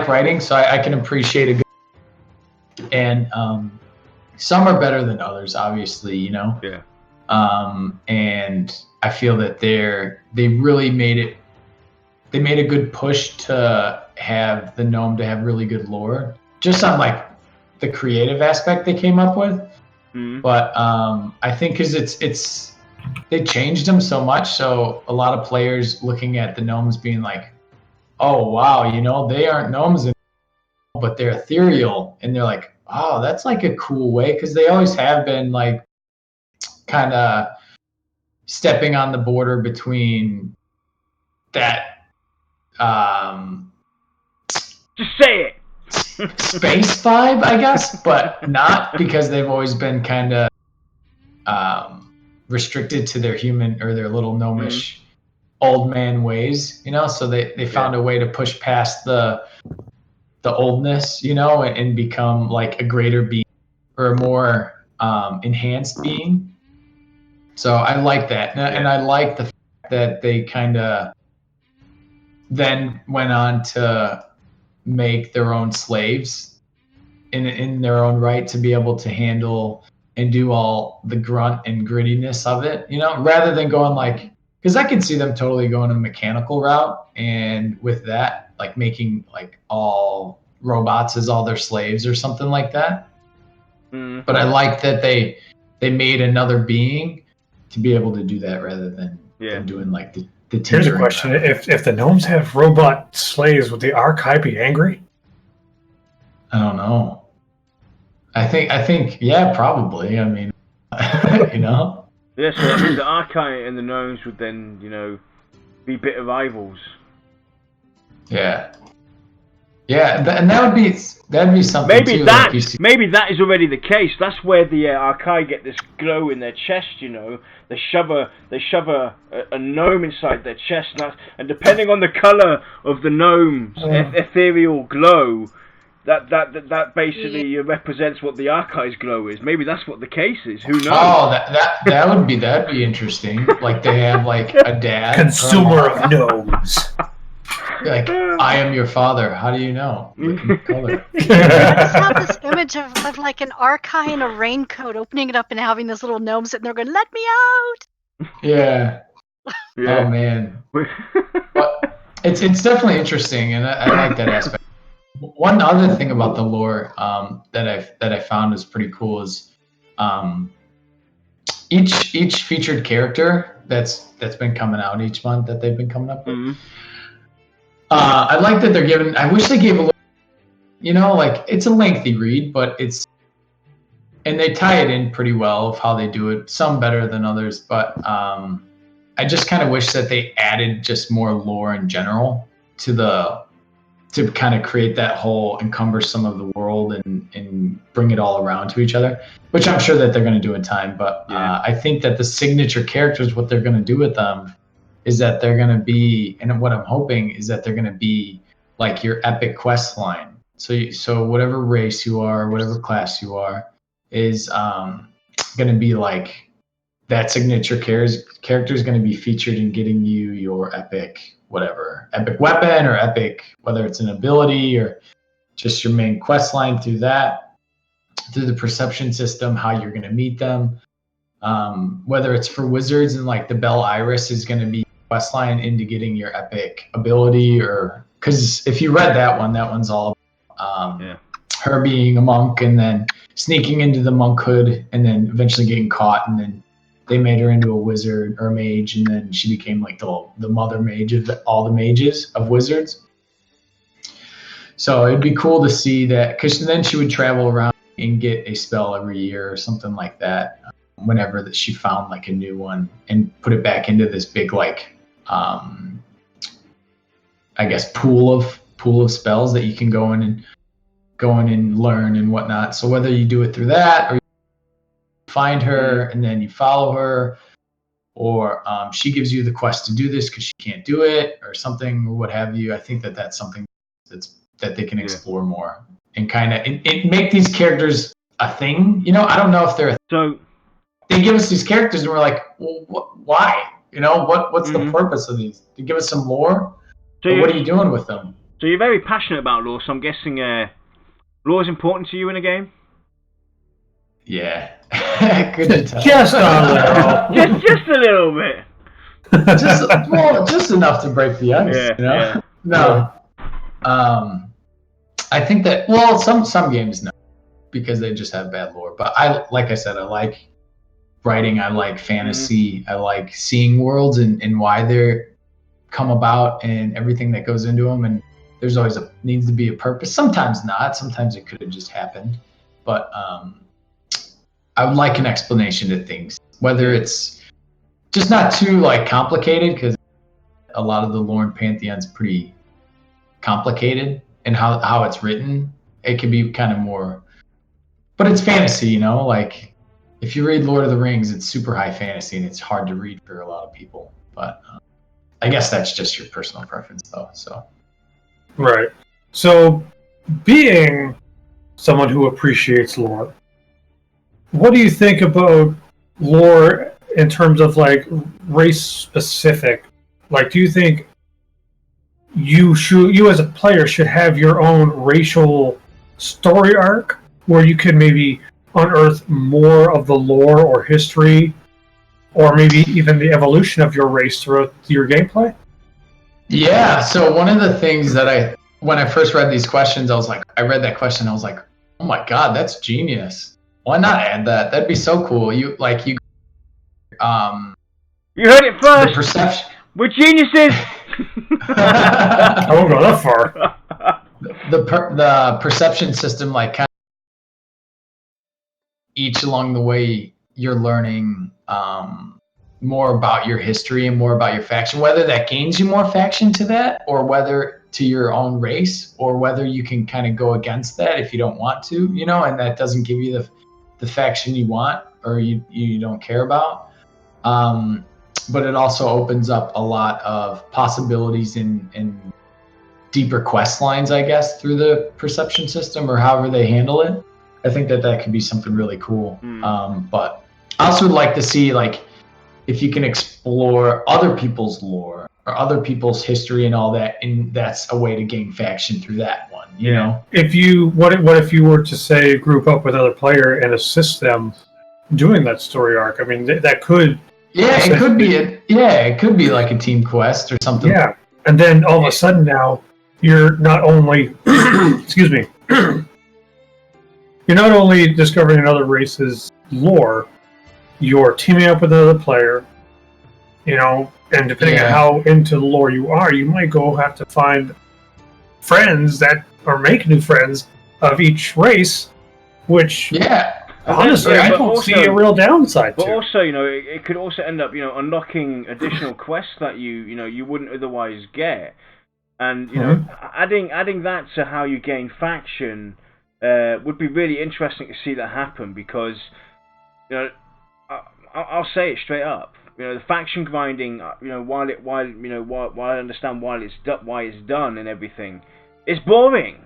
writing, so I can appreciate a good. And some are better than others, obviously, Yeah. And I feel that they really made it. They made a good push to have the gnome to have really good lore, just on like the creative aspect they came up with. But I think because they changed them so much, so a lot of players looking at the gnomes being like, oh wow, they aren't gnomes anymore, but they're ethereal, and they're like, oh, that's like a cool way, because they always have been like kind of stepping on the border between that Just say it. space vibe, I guess, but not, because they've always been kind of restricted to their human or their little gnomish old man ways, you know. So they found a way to push past the oldness, you know, and become like a greater being or a more enhanced being. So I like that, and I like the fact that they kind of then went on to make their own slaves in their own right, to be able to handle and do all the grunt and grittiness of it, you know, rather than going like, because I can see them totally going a mechanical route, and with that, like making like all robots as all their slaves or something like that. But I like that they made another being to be able to do that, rather than doing like the Here's a question: if the gnomes have robot slaves, would the Archive be angry? I don't know. I think, yeah, probably. I mean, you know. Yeah, so that means the Archite and the gnomes would then, you know, be bitter rivals. Yeah. Yeah, and that'd be something Maybe too. that like maybe that is already the case. That's where the Archai get this glow in their chest. You know, they shove a gnome inside their chest, and depending on the color of the gnome's ethereal glow, that basically represents what the Archai's glow is. Maybe that's what the case is. Who knows? Oh, that'd be interesting. Like they have like a dad, consumer of gnomes. Like, I am your father. How do you know? Look at the color. I just have this image of like an Archai in a raincoat, opening it up and having those little gnomes sitting there going, "Let me out!" Yeah. Oh man. But it's definitely interesting, and I like that aspect. One other thing about the lore that I found is pretty cool is each featured character that's been coming out each month that they've been coming up with. I like that they're giving. I wish they gave a little. You know, like it's a lengthy read, but and they tie it in pretty well of how they do it. Some better than others, but I just kind of wish that they added just more lore in general to kind of create that whole encumber some of the world and bring it all around to each other, which I'm sure that they're going to do in time. But I think that the signature characters, what they're going to do with them is that they're going to be, and what I'm hoping is that they're going to be like your epic quest line. So whatever race you are, whatever class you are, is going to be like that signature character is going to be featured in getting you your epic weapon or epic, whether it's an ability or just your main quest line through the perception system, how you're going to meet them. Whether it's for wizards and like the Bell Iris is going to be quest line into getting your epic ability, or because if you read that one's all her being a monk and then sneaking into the monkhood and then eventually getting caught, and then they made her into a wizard or a mage, and then she became like the mother mage of all the mages of wizards. So it'd be cool to see that, because then she would travel around and get a spell every year or something like that, whenever that she found like a new one, and put it back into this big like I guess pool of spells that you can go in and learn and whatnot. So whether you do it through that, or you find her and then you follow her, or she gives you the quest to do this because she can't do it or something, or what have you, I think that that's something that they can explore more and kind of make these characters a thing. You know, I don't know if they're they give us these characters and we're like, well, why? You know, what's the purpose of these? To give us some lore? So what are you doing with them? So you're very passionate about lore, so I'm guessing lore is important to you in a game? Yeah. Could you tell? Just a little. just a little bit. Just enough to break the ice. Yeah, you know? yeah. No. I think that some games no, because they just have bad lore. But like I said, I like writing. I like fantasy. I like seeing worlds and why they're come about and everything that goes into them. And there's always needs to be a purpose. Sometimes not. Sometimes it could have just happened. But I would like an explanation to things, whether it's just not too like complicated, because a lot of the lore in Pantheon's pretty complicated, and how it's written, it can be kind of more. But it's fantasy, you know. Like if you read Lord of the Rings, it's super high fantasy, and it's hard to read for a lot of people. But I guess that's just your personal preference, though. So. Right. So, being someone who appreciates lore, what do you think about lore in terms of like race specific? Like, do you think you as a player should have your own racial story arc where you could maybe unearth more of the lore or history, or maybe even the evolution of your race throughout your gameplay? Yeah, so one of the things that when I first read these questions, I read that question, I was like, oh my god, that's genius. Why not add that? That'd be so cool. You heard it first. The perception. We're geniuses. I won't go that far. The perception system, like kind of each along the way, you're learning more about your history and more about your faction, whether that gains you more faction to that, or whether to your own race, or whether you can kind of go against that if you don't want to, you know, and that doesn't give you the faction you want or you don't care about. But it also opens up a lot of possibilities in deeper quest lines, I guess, through the perception system or however they handle it. I think that could be something really cool. But I also would like to see, like, if you can explore other people's lore or other people's history and all that, and that's a way to gain faction through that one, you know? What if you were to, say, group up with another player and assist them doing that story arc? I mean, that could... Yeah, it could be like a team quest or something. Yeah, and then all of a sudden now, you're not only... excuse me. You're not only discovering another race's lore, you're teaming up with another player, you know, and depending on how into the lore you are, you might have to find friends or make new friends of each race, which, honestly, I don't see a real downside to. But also, you know, it could also end up, you know, unlocking additional quests that you wouldn't otherwise get, and you know, adding that to how you gain faction would be really interesting to see that happen, because, you know, I'll say it straight up. You know, the faction grinding. You know, while I understand why it's done and everything, it's boring.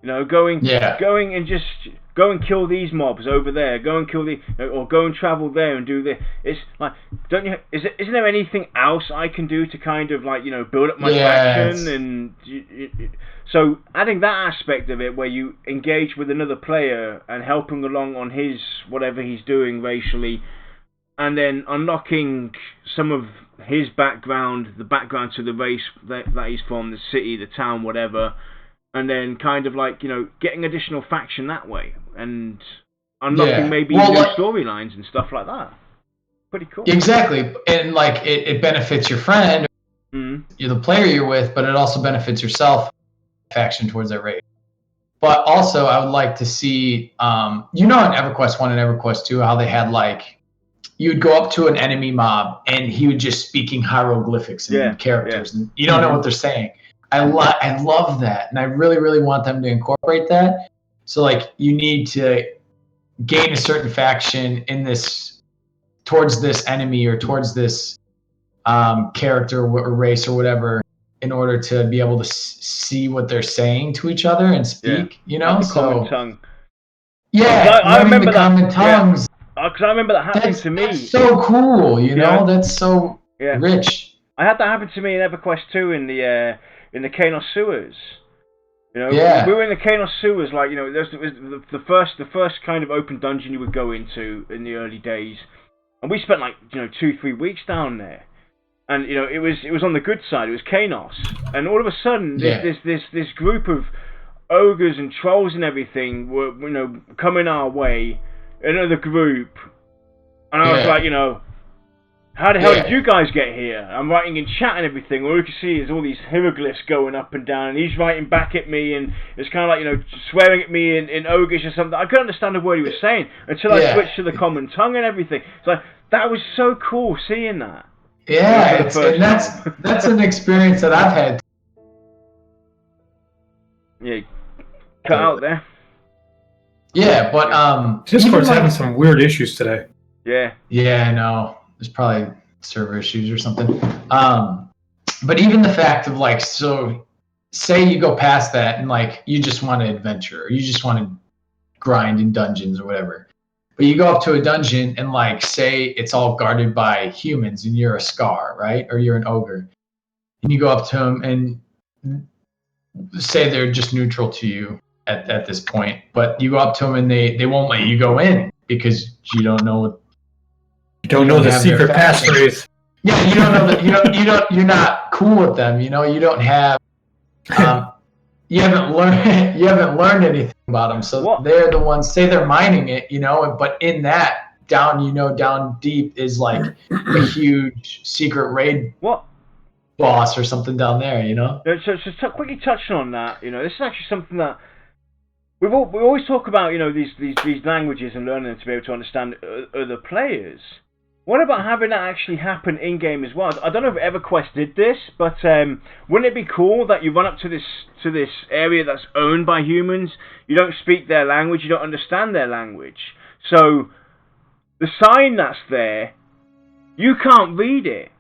You know, going and just go and kill these mobs over there. Go and kill or go and travel there and do this. It's like, isn't there anything else I can do to kind of, like, you know, build up my faction? And so adding that aspect of it, where you engage with another player and helping along on his whatever he's doing racially, and then unlocking some of his background, the background to the race that he's from, the city, the town, whatever. And then kind of, like, you know, getting additional faction that way, and unlocking maybe new storylines and stuff like that. Pretty cool. Exactly, and like it benefits your friend, you're the player you're with, but it also benefits yourself, faction towards that race. But also, I would like to see, you know, in EverQuest 1 and EverQuest 2, how they had, like, you'd go up to an enemy mob and he would just speaking hieroglyphics and characters, and you don't know what they're saying. I love that, and I really, really want them to incorporate that. So, like, you need to gain a certain faction towards this enemy or towards this character or race or whatever, in order to be able to see what they're saying to each other and speak. You know, like the common tongue. Yeah, I remember the common tongues. Because I remember that happening to me. That's so cool, you know. That's so rich. I had that happen to me in EverQuest 2 in the Kanos sewers. You know, we were in the Kanos sewers, like, you know, it was the first kind of open dungeon you would go into in the early days, and we spent, like, you know, 2-3 weeks down there, and, you know, it was on the good side. It was Kanos, and all of a sudden this group of ogres and trolls and everything were, you know, coming our way, another group, and I was like, you know, how the hell did you guys get here? I'm writing in chat and everything. All you can see is all these hieroglyphs going up and down, and he's writing back at me, and it's kind of like, you know, swearing at me in Ogrish or something. I couldn't understand a word he was saying until I switched to the common tongue and everything. So that was so cool seeing that. Yeah, that's an experience that I've had. Yeah, cut out there. Yeah, but Discord's having some weird issues today. Yeah. Yeah, I know. There's probably server issues or something. But even the fact of like, so say you go past that and like you just want to adventure, or you just want to grind in dungeons or whatever. But you go up to a dungeon and like say it's all guarded by humans and you're a Scar, right? Or you're an ogre. And you go up to them and say they're just neutral to you at this point. But you go up to them and they won't let you go in because you don't know what. You don't know the secret passphrase. Yeah, you don't know that you're not cool with them. You know, you don't have you haven't learned anything about them. So they're the ones, say they're mining it, you know, but in that down deep is like a huge secret raid boss or something down there, you know. So quickly touching on that, you know, this is actually something that we always talk about, you know, these languages and learning them to be able to understand other players. What about having that actually happen in-game as well? I don't know if EverQuest did this, but wouldn't it be cool that you run up to this area that's owned by humans, you don't speak their language, you don't understand their language, so the sign that's there, you can't read it.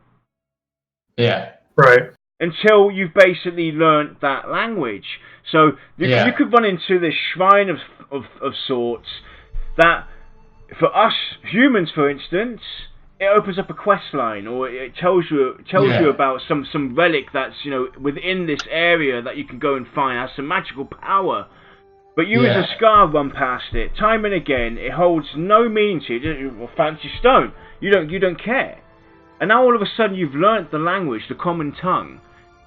Yeah. Right. Until you've basically learnt that language. So you could run into this shrine of sorts that, for us humans, for instance, it opens up a quest line, or it tells you about some relic that's, you know, within this area that you can go and find, has some magical power. But you as a Scar run past it time and again. It holds no meaning to you. Fancy stone. You don't care. And now all of a sudden you've learnt the language, the common tongue.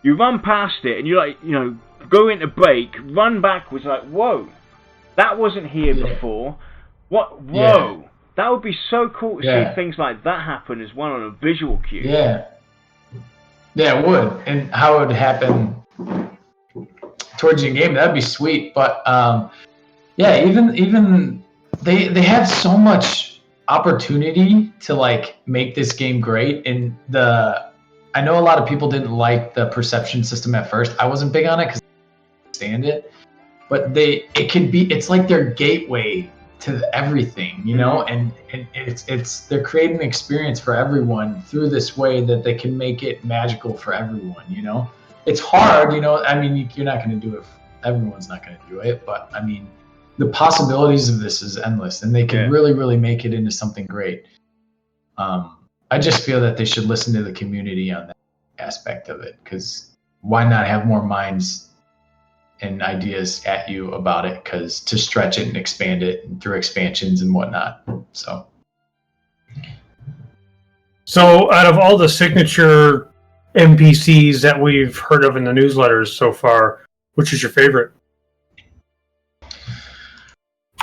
You run past it and you like, you know, go into break, run backwards, like, whoa, that wasn't here before. What? Whoa. Yeah. That would be so cool to see things like that happen as well on a visual cue. Yeah. Yeah, it would. And how it would happen towards your game, that'd be sweet. But even they have so much opportunity to like make this game great. And I know a lot of people didn't like the perception system at first. I wasn't big on it because I didn't understand it. But it's like their gateway to everything, you know, and they're creating an experience for everyone through this way that they can make it magical for everyone, you know. It's hard, you know, I mean, you're not going to do it, everyone's not going to do it, but I mean, the possibilities of this is endless, and they can really, really make it into something great. I just feel that they should listen to the community on that aspect of it, because why not have more minds and ideas at you about it, because to stretch it and expand it through expansions and whatnot. So out of all the signature NPCs that we've heard of in the newsletters so far, which is your favorite?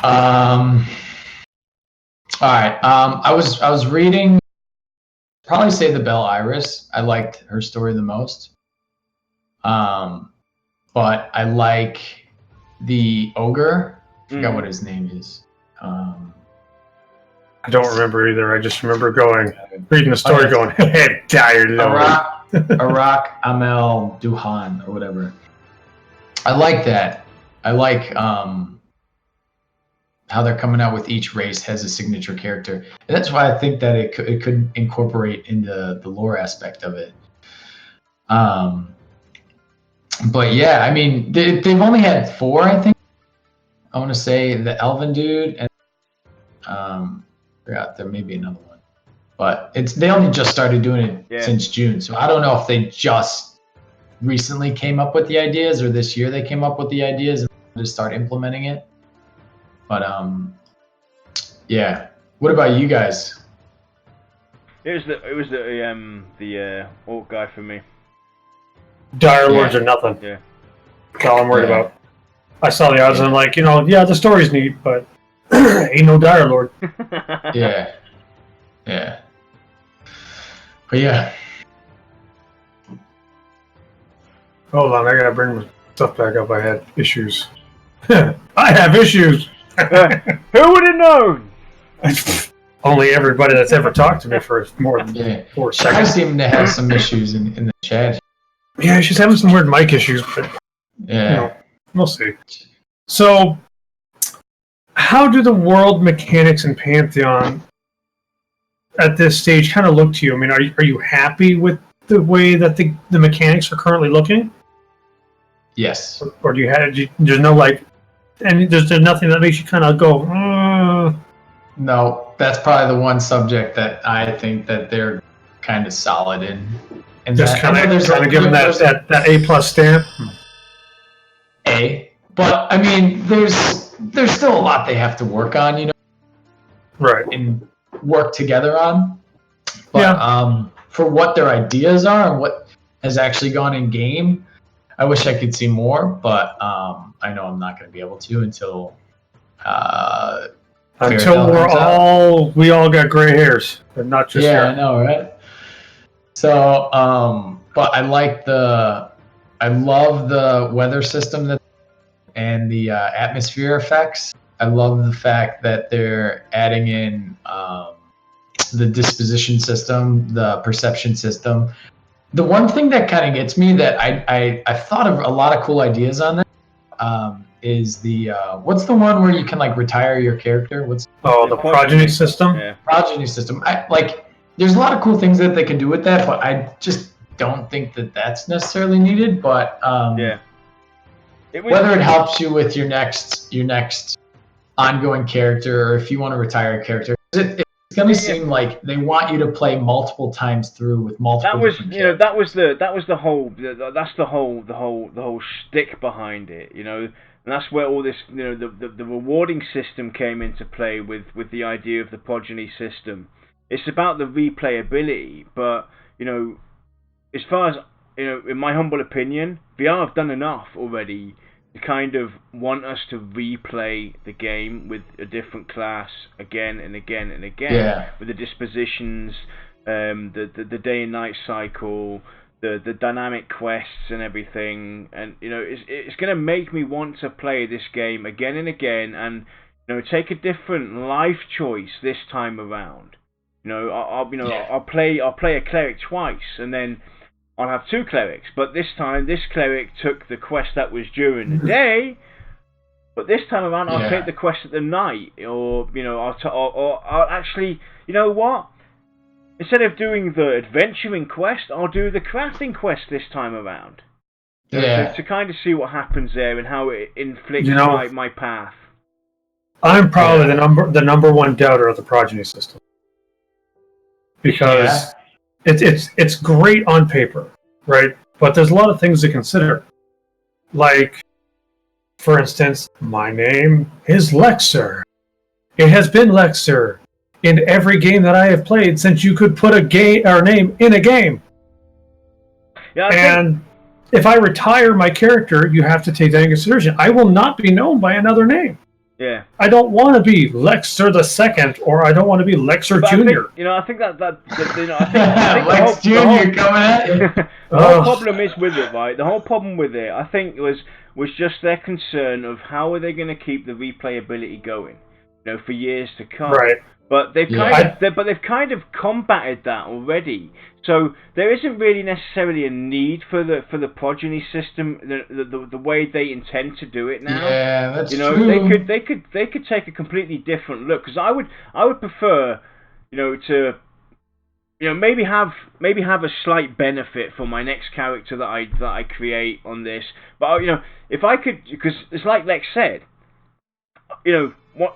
All right. I was reading, probably say the Belle Iris. I liked her story the most. But I like the ogre. I forgot what his name is. I don't remember either. I just remember reading the story going, hey, dire Lord. Arak Amel Duhan or whatever. I like that. I like how they're coming out with each race has a signature character. And that's why I think that it could incorporate into the lore aspect of it. But yeah, I mean, they've only had 4, I think. I want to say the Elven dude, and forgot there may be another one, but they only just started doing it since June. So I don't know if they just recently came up with the ideas, or this year they came up with the ideas and just start implementing it. But yeah. What about you guys? It was the orc guy for me. Dire Lords are nothing. Yeah. That's all I'm worried about. I saw the odds and I'm like, you know, the story's neat, but ain't no Dire Lord. Yeah. But yeah. Hold on, I gotta bring my stuff back up. I had issues. I have issues! Who would have known? Only everybody that's ever talked to me for more than 4 Shy seconds. seemed to have some issues in the chat. Yeah, she's having some weird mic issues, but Yeah. we'll see. So, how do the world mechanics in Pantheon at this stage kind of look to you? I mean, are you happy with the way that the mechanics are currently looking? Yes. Or do you have there's no like, and there's nothing that makes you kind of go, No, that's probably the one subject that I think that they're kind of solid in. And just kind of give them that A+ stamp? A. But I mean, there's still a lot they have to work on, you know, Right. and work together on. But for what their ideas are and what has actually gone in game, I wish I could see more, but I know I'm not going to be able to until we all got gray hairs, but not just I hair. know, right? So, but I love the weather system and the atmosphere effects. I love the fact that they're adding in the disposition system, the perception system. The one thing that kind of gets me that I've thought of a lot of cool ideas on that is the what's the one where you can like retire your character? The progeny system? Yeah. Progeny system. There's a lot of cool things that they can do with that, but I just don't think that that's necessarily needed. But whether it helps you with your next ongoing character, or if you want to retire a character, it's going to seem like they want you to play multiple times through with multiple. That was the whole shtick behind it, you know. And that's where all this, you know, the rewarding system came into play with the idea of the progeny system. It's about the replayability, but, you know, as far as, you know, in my humble opinion, VR have done enough already to kind of want us to replay the game with a different class again and again and again, with the dispositions, the day and night cycle, the dynamic quests and everything, and you know it's going to make me want to play this game again and again, and you know take a different life choice this time around. You know, I'll play a cleric twice, and then I'll have 2 clerics, but this time this cleric took the quest that was during the day, but this time around I'll take the quest at the night, or you know I'll actually, you know what? Instead of doing the adventuring quest, I'll do the crafting quest this time around. To kind of see what happens there and how it inflicts my path. I'm probably the number one doubter of the progeny system. Because it's great on paper, right? But there's a lot of things to consider. Like, for instance, my name is Lexer. It has been Lexer in every game that I have played since you could put a name in a game. And if I retire my character, you have to take that into consideration. I will not be known by another name. Yeah. I don't want to be Lexer the Second, or I don't want to be Lexer Junior. I think I think Lex Junior coming at you. The whole problem is with it, right? The whole problem with it, I think, was just their concern of how are they going to keep the replayability going, you know, for years to come. Right. But they've kind of combated that already. So there isn't really necessarily a need for the progeny system the way they intend to do it now. Yeah, that's true. They could take a completely different look, because I would prefer, you know, to, you know, maybe have a slight benefit for my next character that I create on this. But you know, if I could, because it's like Lex said, you know,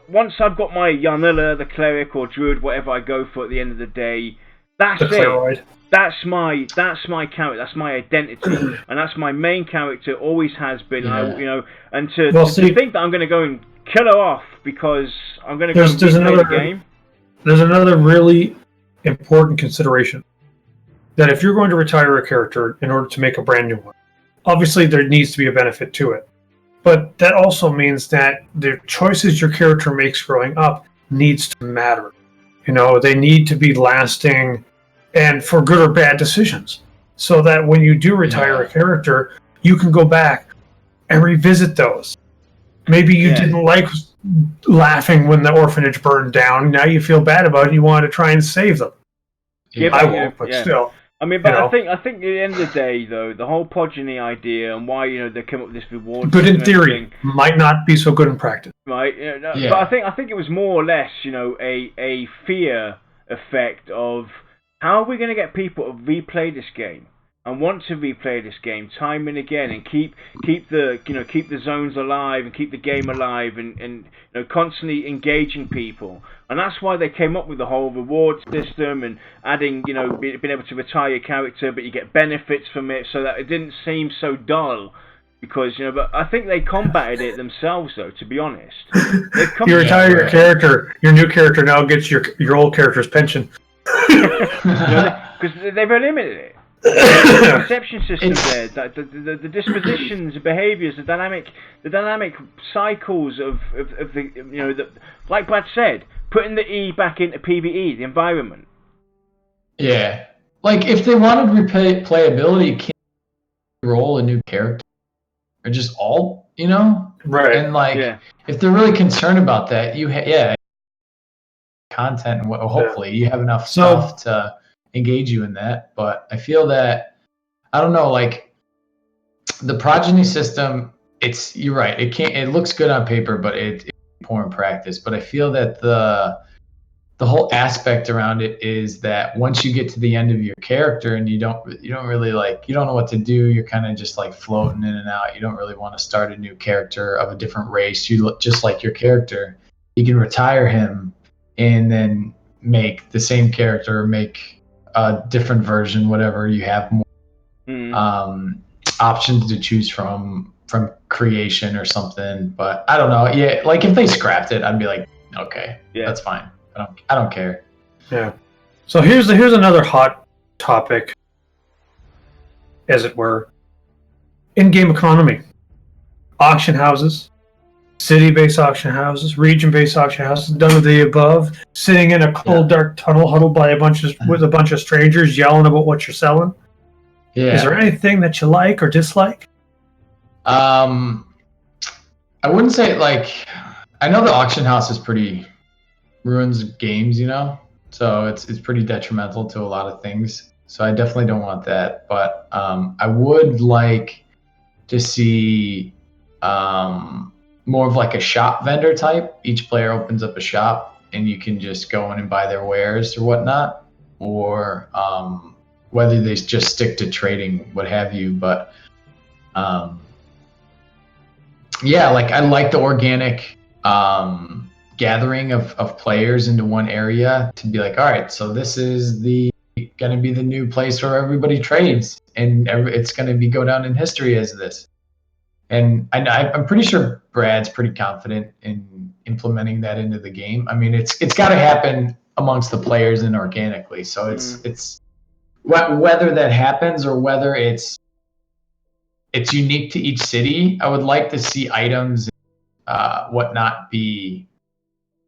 once I've got my Yarnilla, the cleric or druid, whatever I go for at the end of the day, that's it. Cleroid. That's my character. That's my identity, and that's my main character. Always has been. Yeah. And to think that I'm going to go and kill her off because I'm going to go and play the game. There's another really important consideration that if you're going to retire a character in order to make a brand new one, obviously there needs to be a benefit to it. But that also means that the choices your character makes growing up needs to matter. You know, they need to be lasting and for good or bad decisions, so that when you do retire a character, you can go back and revisit those. Maybe you didn't like laughing when the orphanage burned down. Now you feel bad about it. You want to try and save them. Yeah, I won't, but still. I mean, but I think at the end of the day, though, the whole progeny idea and why they came up with this reward. Good in theory, might not be so good in practice. Right. But I think it was more or less, a fear effect of how are we going to get people to replay this game and want to replay this game time and again and keep the zones alive and keep the game alive and constantly engaging people. And that's why they came up with the whole reward system and adding being able to retire your character, but you get benefits from it, so that it didn't seem so dull. Because but I think they combated it themselves, though. To be honest, you retire your character, your new character now gets your old character's pension. Because they've eliminated it. The perception system there, the dispositions, the behaviours, the dynamic cycles of the like Brad said, putting the E back into PvE, the environment. Yeah, like if they wanted replayability, can't roll a new character or just alt, right? And if they're really concerned about that, content and hopefully you have enough stuff to engage you in that. But I feel that I don't know, like the progeny system, you're right, it looks good on paper, but it's poor in practice. But I feel that the whole aspect around it is that once you get to the end of your character and you don't really you don't know what to do, you're kind of just like floating in and out. You don't really want to start a new character of a different race. You look just like your character. You can retire him and then make the same character, make a different version, whatever. You have more options to choose from creation or something. But I don't know. Yeah, like if they scrapped it, I'd be like, okay, that's fine. I don't care. Yeah. So here's another hot topic, as it were. In-game economy. Auction houses. City-based auction houses, region-based auction houses, none of the above. Sitting in a cold, dark tunnel, huddled by with a bunch of strangers, yelling about what you're selling. Yeah. Is there anything that you like or dislike? I wouldn't say I know the auction house is pretty ruins games, so it's pretty detrimental to a lot of things. So I definitely don't want that. But I would like to see more of a shop vendor type. Each player opens up a shop and you can just go in and buy their wares or whatnot, or whether they just stick to trading, what have you. But I like the organic gathering of players into one area to be like, all right, so this is going to be the new place where everybody trades, and it's going to go down in history as this. And I'm pretty sure Brad's pretty confident in implementing that into the game. I mean, it's got to happen amongst the players and organically. So it's whether that happens or whether it's unique to each city. I would like to see items, whatnot, be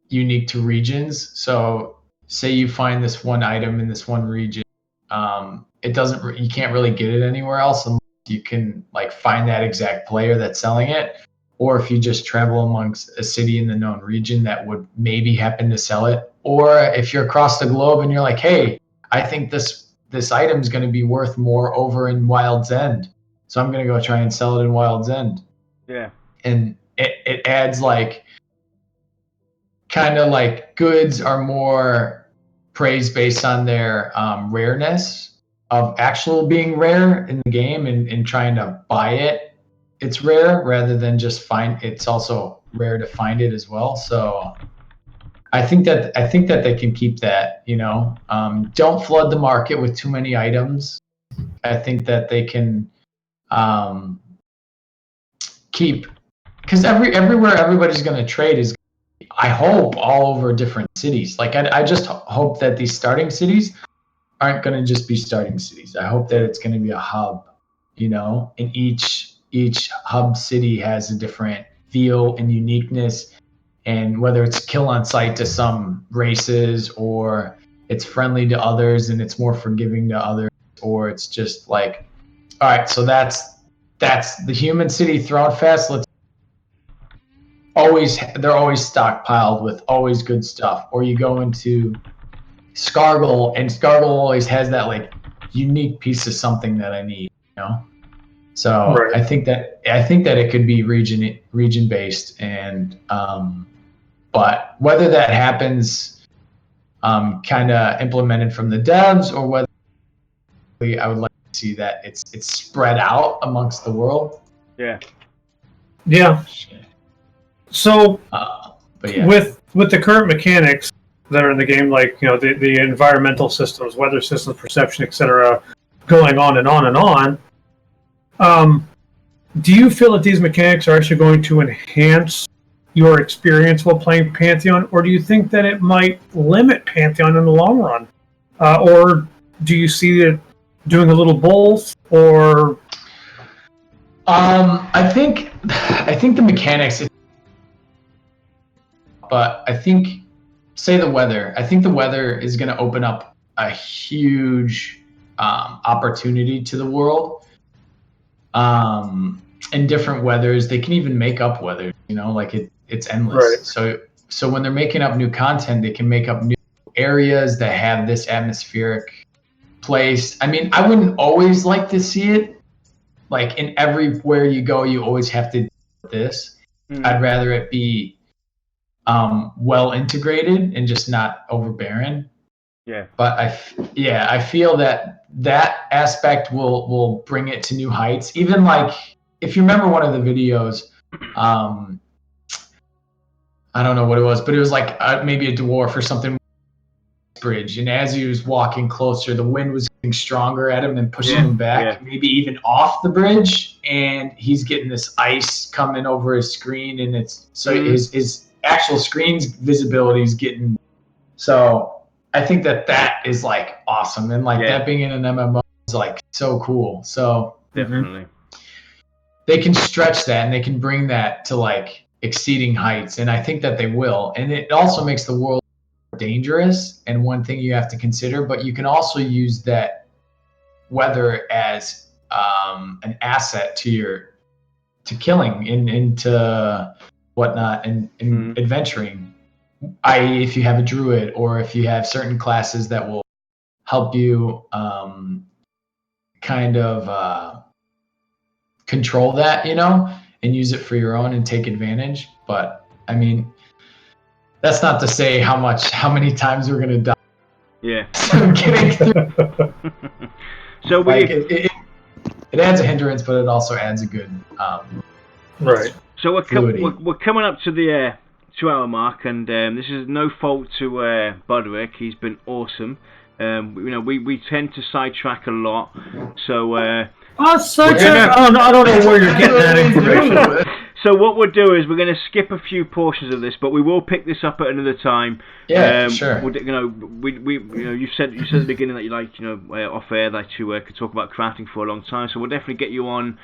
unique to regions. So say you find this one item in this one region, you can't really get it anywhere else unless you can find that exact player that's selling it, or if you just travel amongst a city in the known region that would maybe happen to sell it, or if you're across the globe and you're like, hey, I think this item is going to be worth more over in Wild's End, so I'm going to go try and sell it in Wild's End. Yeah. And it adds goods are more praised based on their rareness of actual being rare in the game, and trying to buy it, it's rare rather than just it's also rare to find it as well. So I think that they can keep that, don't flood the market with too many items. I think that they can keep, because everywhere everybody's going to trade is, I hope, all over different cities. I just hope that these starting cities aren't going to just be starting cities. I hope that it's going to be a hub, and each hub city has a different feel and uniqueness, and whether it's kill on sight to some races or it's friendly to others and it's more forgiving to others, or it's just like, all right, so that's the human city thrown fest. They're always stockpiled with always good stuff. Or you go into Scargle, and Scargle always has that like unique piece of something that I need, you know. So Right. I think that it could be region based, and but whether that happens kind of implemented from the devs, or whether I would like to see that it's spread out amongst the world. Yeah. Yeah. So but yeah. with the current mechanics that are in the game, like the environmental systems, weather systems, perception, etc., going on and on and on, do you feel that these mechanics are actually going to enhance your experience while playing Pantheon, or do you think that it might limit Pantheon in the long run, or do you see it doing a little both, or? I think the mechanics. But I think, say the weather. I think the weather is going to open up a huge opportunity to the world. In different weathers, they can even make up weather. Like it's endless. Right. So when they're making up new content, they can make up new areas that have this atmospheric place. I mean, I wouldn't always like to see it like in everywhere you go. You always have to do this. I'd rather it be well integrated and just not overbearing. Yeah. But I feel that aspect will bring it to new heights. Even like, if you remember one of the videos, I don't know what it was, but it was like maybe a dwarf or something bridge, and as he was walking closer, the wind was getting stronger at him and pushing him back, maybe even off the bridge, and he's getting this ice coming over his screen, and it's so his actual screen's visibility is getting. So I think that is like awesome, and like that being in an MMO is like so cool. So definitely they can stretch that, and they can bring that to like exceeding heights, and I think that they will. And it also makes the world dangerous, and one thing you have to consider, but you can also use that weather as an asset to killing into whatnot, and adventuring, i.e. if you have a druid, or if you have certain classes that will help you kind of control that, and use it for your own and take advantage. But I mean, that's not to say how many times we're gonna die. Yeah. Getting through. So like it adds a hindrance, but it also adds a good right. So we're coming up to the 2-hour mark, and this is no fault to Budrik. He's been awesome. We tend to sidetrack a lot, so. I don't know where you're getting that information. So what we'll do is we're going to skip a few portions of this, but we will pick this up at another time. Yeah, sure. You said at the beginning that you like, off air, that you could talk about crafting for a long time. So we'll definitely get you on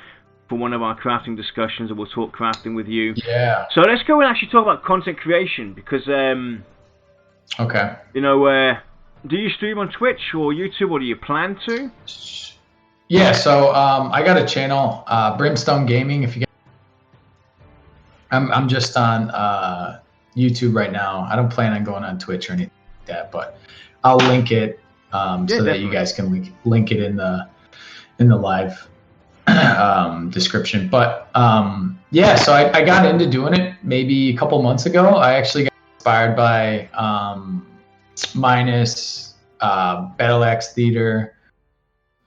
for one of our crafting discussions, and we'll talk crafting with you. Yeah. So let's go and actually talk about content creation, because okay. Do you stream on Twitch or YouTube, or do you plan to? Yeah, so I got a channel, Brimstone Gaming. If you guys, I'm just on YouTube right now. I don't plan on going on Twitch or anything like that, but I'll link it so definitely. that you guys can link it in the live description. But so I got into doing it maybe a couple months ago. I actually got inspired by Minus, Battle Axe Theater.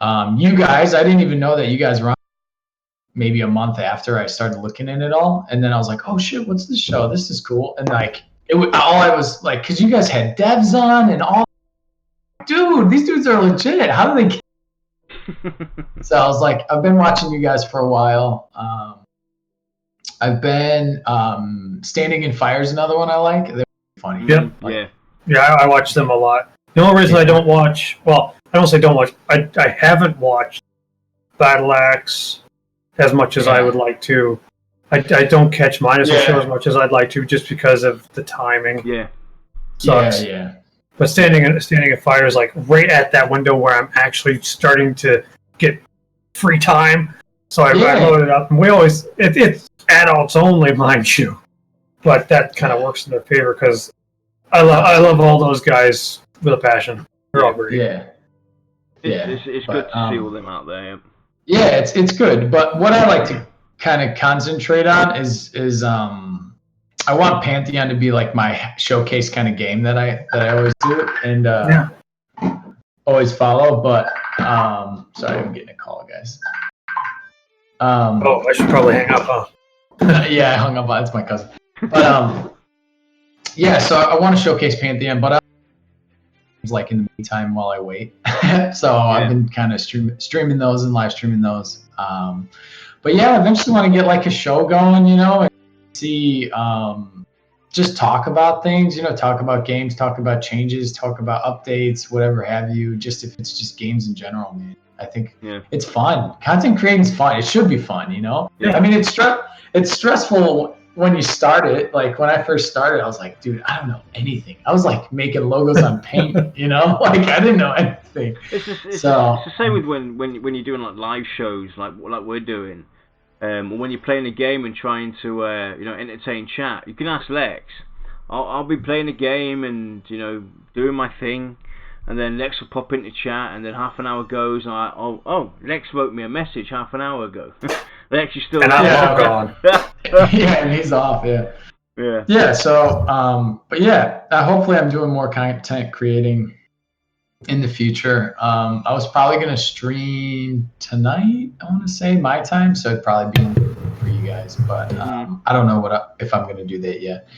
You guys, I didn't even know that you guys were on maybe a month after I started looking at it all. And then I was like, oh shit, what's this show? This is cool. And like, I was like, cause you guys had devs on and all, dude, these dudes are legit. How do they get? So I was like, I've been watching you guys for a while. I've been, Standing in Fire's another one I like. They're funny. Yeah. Yeah, I watch them a lot. The only reason I don't watch, well, I don't say don't watch, I haven't watched Battle Axe as much as I would like to. I don't catch Minus show as much as I'd like to, just because of the timing. Yeah. Sucks. Yeah. But standing at fire is like right at that window where I'm actually starting to get free time. So I load it up, and we always it's adults only, mind you, but that kind of works in their favor because I love all those guys with a passion. They're all great. It's good to see all them out there. Yeah, it's good. But what I like to kind of concentrate on is I want Pantheon to be like my showcase kind of game that I always do and always follow. But sorry, I'm getting a call, guys. I should probably hang up, huh? Yeah, I hung up. That's my cousin. But so I want to showcase Pantheon, but like in the meantime while I wait. So I've been kind of streaming those and live streaming those. But yeah, I eventually want to get like a show going, and see, just talk about things, talk about games, talk about changes, talk about updates, whatever have you, just if it's just games in general, man. I think it's fun. Content creating is fun. It should be fun, Yeah. I mean, it's stressful when you start it. Like when I first started, I was like, dude, I don't know anything. I was like making logos on Paint, like I didn't know anything. It's the same with when you're doing like live shows, like we're doing. When you're playing a game and trying to entertain chat, you can ask Lex. I'll be playing a game and doing my thing, and then Lex will pop into chat, and then half an hour goes, and Lex wrote me a message half an hour ago. Lex, you still and I'm gone. Yeah, and he's off. Yeah. So but yeah, hopefully I'm doing more content creating in the future. I was probably going to stream tonight, I want to say, my time, so it'd probably be for you guys, but I don't know if I'm going to do that yet.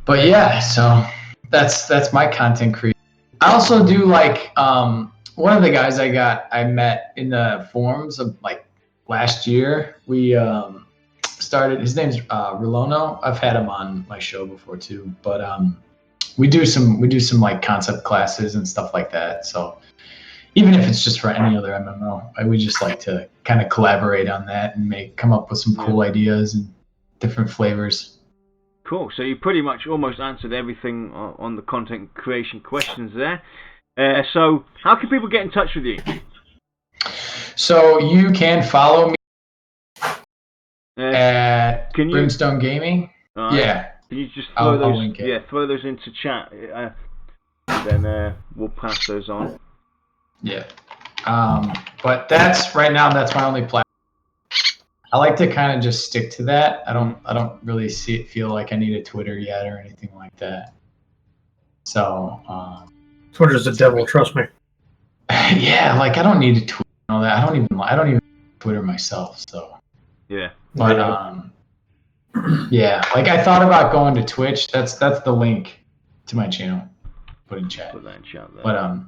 But yeah, so that's my content creation. I also do like one of the guys I met in the forums of like last year. We started, his name's Rilono. I've had him on my show before too, but we do some like concept classes and stuff like that. So even if it's just for any other MMO, we just like to kind of collaborate on that and come up with some cool ideas and different flavors. Cool. So you pretty much almost answered everything on the content creation questions there. So how can people get in touch with you? So you can follow me at Brimstone Gaming. Yeah. Can you just throw those into chat, and then we'll pass those on. Yeah. But that's my only platform. I like to kind of just stick to that. I don't really feel like I need a Twitter yet or anything like that. So Twitter's the devil, trust me. Yeah, like I don't need a Twitter and all that. I don't even Twitter myself, so. Yeah. But yeah, like I thought about going to Twitch. That's the link to my channel. Put in chat. Put that in chat there. But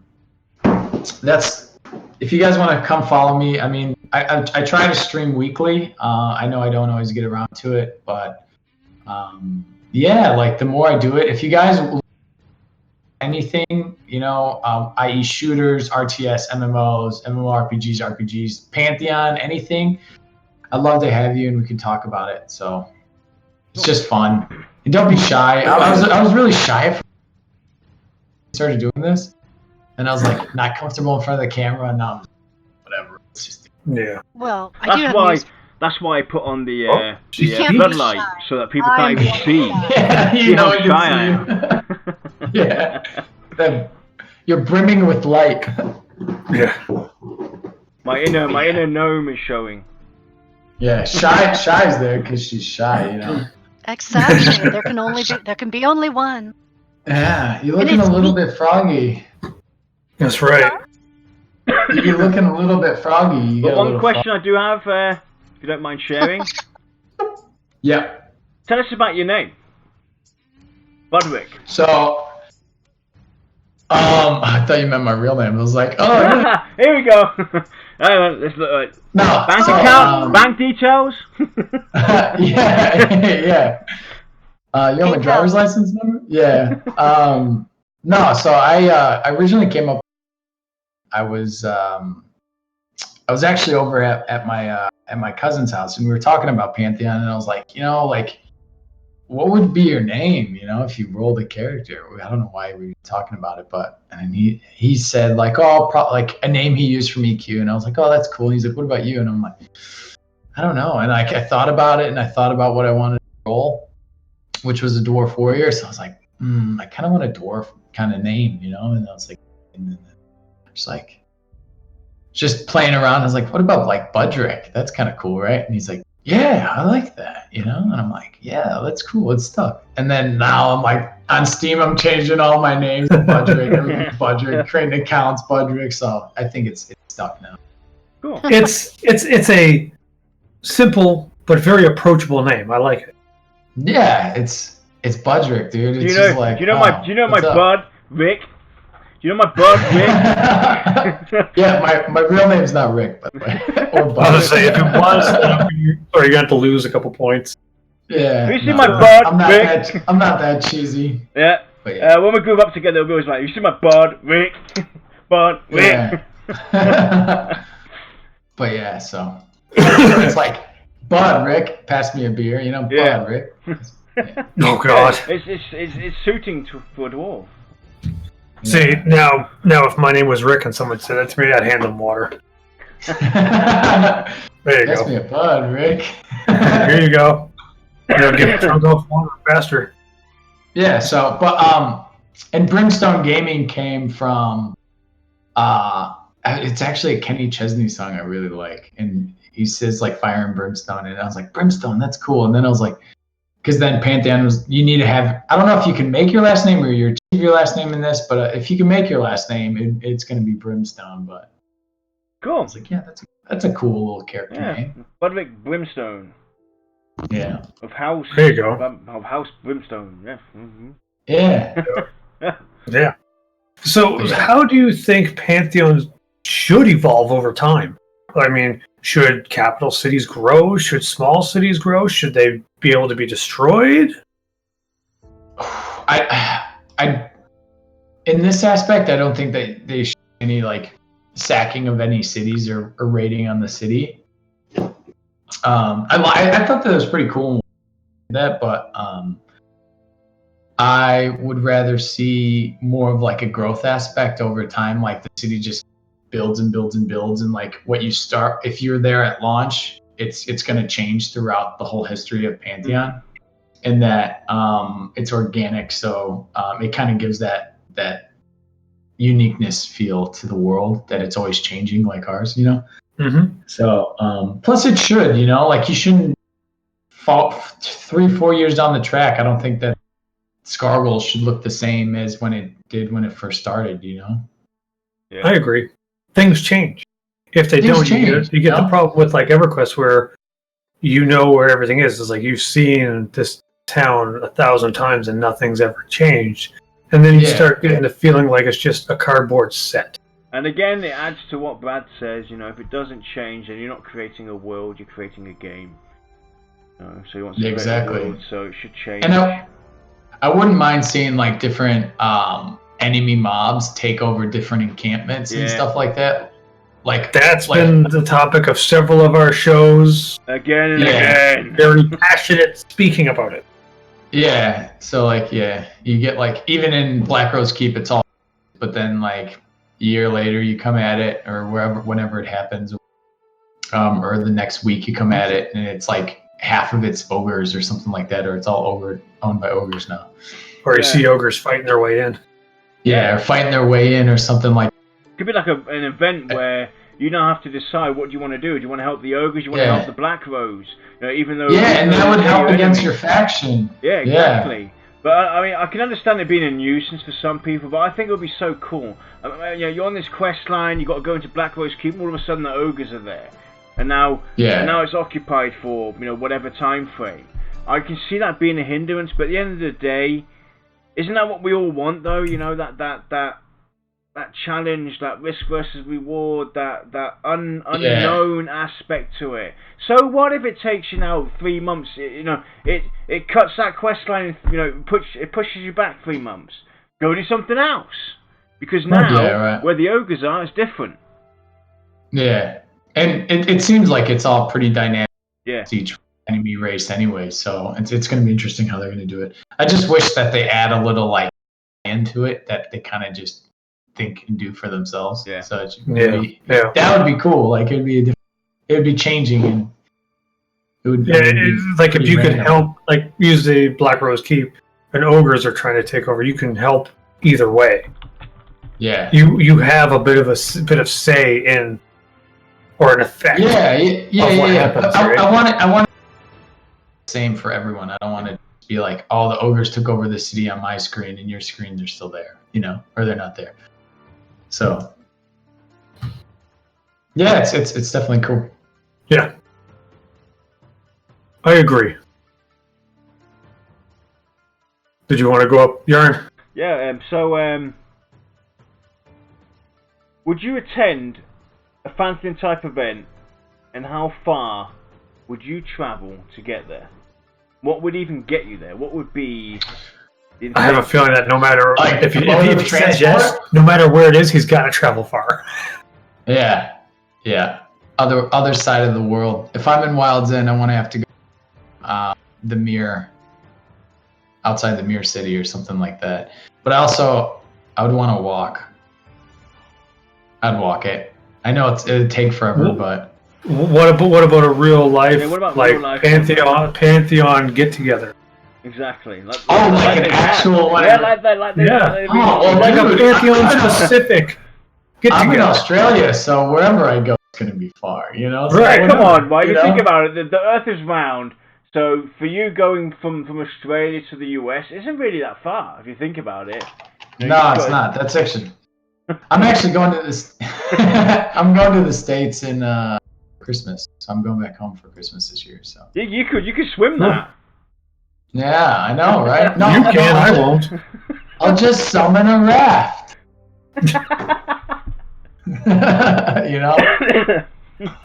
that's, if you guys want to come follow me. I mean, I try to stream weekly. I know I don't always get around to it, but yeah, like the more I do it, if you guys anything, i.e. shooters, RTS, MMOs, MMORPGs, RPGs, Pantheon, anything, I'd love to have you and we can talk about it. So it's just fun. And don't be shy. I was really shy when I started doing this, and I was like not comfortable in front of the camera, and now whatever. It's just Well, that's why I put on the floodlight so that people can't even see. Yeah, see how shy I am. Yeah, you're brimming with light. Yeah. My inner gnome is showing. Yeah, shy's there because she's shy, Exactly. There can be only one. Yeah, you're looking a little bit froggy. That's right. You're looking a little bit froggy. But one question I do have, if you don't mind sharing. Yeah. Tell us about your name. Budrik. So, I thought you meant my real name. I was like, oh, yeah. Here we go. Let's look. No. Bank account, bank details. Yeah. You have my driver's license number? Yeah. No. So I originally came up. I was actually over at my cousin's house, and we were talking about Pantheon, and I was like, what would be your name, if you rolled a character? I don't know why we were talking about it, but and he said like, like a name he used from EQ, and I was like, oh, that's cool. And he's like, what about you? And I'm like, I don't know. And like I thought about it, and I thought about what I wanted to roll, which was a dwarf warrior. So I was like, I kind of want a dwarf kind of name, And I was like, just like, just playing around. I was like, what about like Budrik? That's kind of cool, right? And he's like, yeah, I like that, And I'm like, yeah, that's cool. It's stuck. And then now I'm like on Steam, I'm changing all my names to Budrik, Budrik, creating accounts, Budrik. So I think it's stuck now. Cool. It's a simple but very approachable name. I like it. Yeah, it's Budrik, dude. It's just like, do you know my bud, Rick? Do you know my bud, Rick? Yeah, my real name's not Rick, by the way. Or I was gonna say, if it was, you're going to have to lose a couple points. Yeah. You see my bud, Rick? I'm not that cheesy. Yeah. But yeah. When we grew up together, we always like, you see my bud, Rick? Bud, Rick. Yeah. But yeah, so it's like, Bud, Rick, pass me a beer, Bud, Rick. Yeah. Oh God! It's suiting for a dwarf. See, now if my name was Rick and someone said that to me, I'd hand them water. There you Pass go. me a Bud, Rick. Here you go. Get drunk off water faster. Yeah. So, but and Brimstone Gaming came from it's actually a Kenny Chesney song I really like, and he says like fire and brimstone, and I was like, brimstone, that's cool. And then I was like, because then Pantheon was, you need to have, I don't know if you can make your last name or you achieve your last name in this, but if you can make your last name, it's going to be Brimstone. But Cool. I was like, yeah, that's a cool little character name. Budrik Brimstone. Yeah. Of House. There you go. Of House Brimstone. Yeah. Mm-hmm. Yeah. Yeah. So, how do you think Pantheon should evolve over time? I mean, should capital cities grow? Should small cities grow? Should they be able to be destroyed? I in this aspect, I don't think that they should any like sacking of any cities or raiding on the city. I thought that was pretty cool but I would rather see more of like a growth aspect over time, like the city just builds and builds and builds, and like what you start, if you're there at launch, it's going to change throughout the whole history of Pantheon, and that it's organic, so it kind of gives that uniqueness feel to the world, that it's always changing like ours, Mm-hmm. So plus it should, like you shouldn't fall 3-4 years down the track. I don't think that Scargle should look the same as when it did when it first started, Yeah. I agree. Things change. If they Things don't, change, you get the problem with like EverQuest, where where everything is. It's like you've seen this town 1,000 times and nothing's ever changed, and then you start getting the feeling like it's just a cardboard set. And again, it adds to what Brad says. If it doesn't change, then you're not creating a world; you're creating a game. So you want to create a world, so it should change. And I wouldn't mind seeing like different enemy mobs take over different encampments and stuff like that. Like that's been the topic of several of our shows. Again and again. Very passionate speaking about it. Yeah. So like you get like, even in Black Rose Keep, it's all, but then like a year later you come at it, or whenever it happens, or the next week you come at it and it's like half of it's ogres or something like that, or it's all owned by ogres now. Or you see ogres fighting their way in. Yeah, or fighting their way in or something like. It could be like an event where you now have to decide what do you want to do. Do you want to help the ogres? Do you want to help the Black Rose? Even though and that would help against your faction. Yeah, exactly. Yeah. But I mean, I can understand it being a nuisance for some people, but I think it would be so cool. You're on this quest line, you've got to go into Black Rose Keep, and all of a sudden the ogres are there. And now it's occupied for whatever time frame. I can see that being a hindrance, but at the end of the day, isn't that what we all want though? That challenge, that risk versus reward, that unknown aspect to it. So what if it takes 3 months? It cuts that quest line. It pushes you back 3 months. Go do something else, because now where the ogres are, it's different. Yeah. And it seems like it's all pretty dynamic. Yeah. Each enemy race anyway. So it's going to be interesting how they're going to do it. I just wish that they add a little like into it that they kind of just think and do for themselves. Yeah. So that would be cool. Like it would be changing and it would. Like if you could help, like use the Black Rose Keep, and ogres are trying to take over, you can help either way. Yeah. You have a bit of say in, or an effect. Happens, right? I want the same for everyone. I don't want to be like, oh, the ogres took over the city on my screen, and your screen they're still there, or they're not there. So yeah, it's definitely cool. Yeah, I agree. Did you want to go up, Yarn? Yeah. Would you attend a Pantheon type event, and how far would you travel to get there? What would even get you there? What would be? I have a feeling that no matter if he says yes, yes, no matter where it is, he's got to travel far. Yeah. Other side of the world. If I'm in Wild's End, I want to have to go the Mirror, outside the Mirror City or something like that. But I would want to walk. I'd walk it. I know it'd take forever, but what about a real life, real life Pantheon get together? Exactly. Like an actual one. Yeah, like that. Like a Pantheon specific. I'm in Australia, so wherever I go, it's going to be far, So right, come on, Mike. You think about it. The Earth is round, so for you going from Australia to the US isn't really that far, if you think about it. No, it's not. That's actually... I'm actually going to this... I'm going to the States in Christmas, so I'm going back home for Christmas this year, so... You could swim that. Yeah, I know, right? No, you can, I won't. I'll just summon a raft.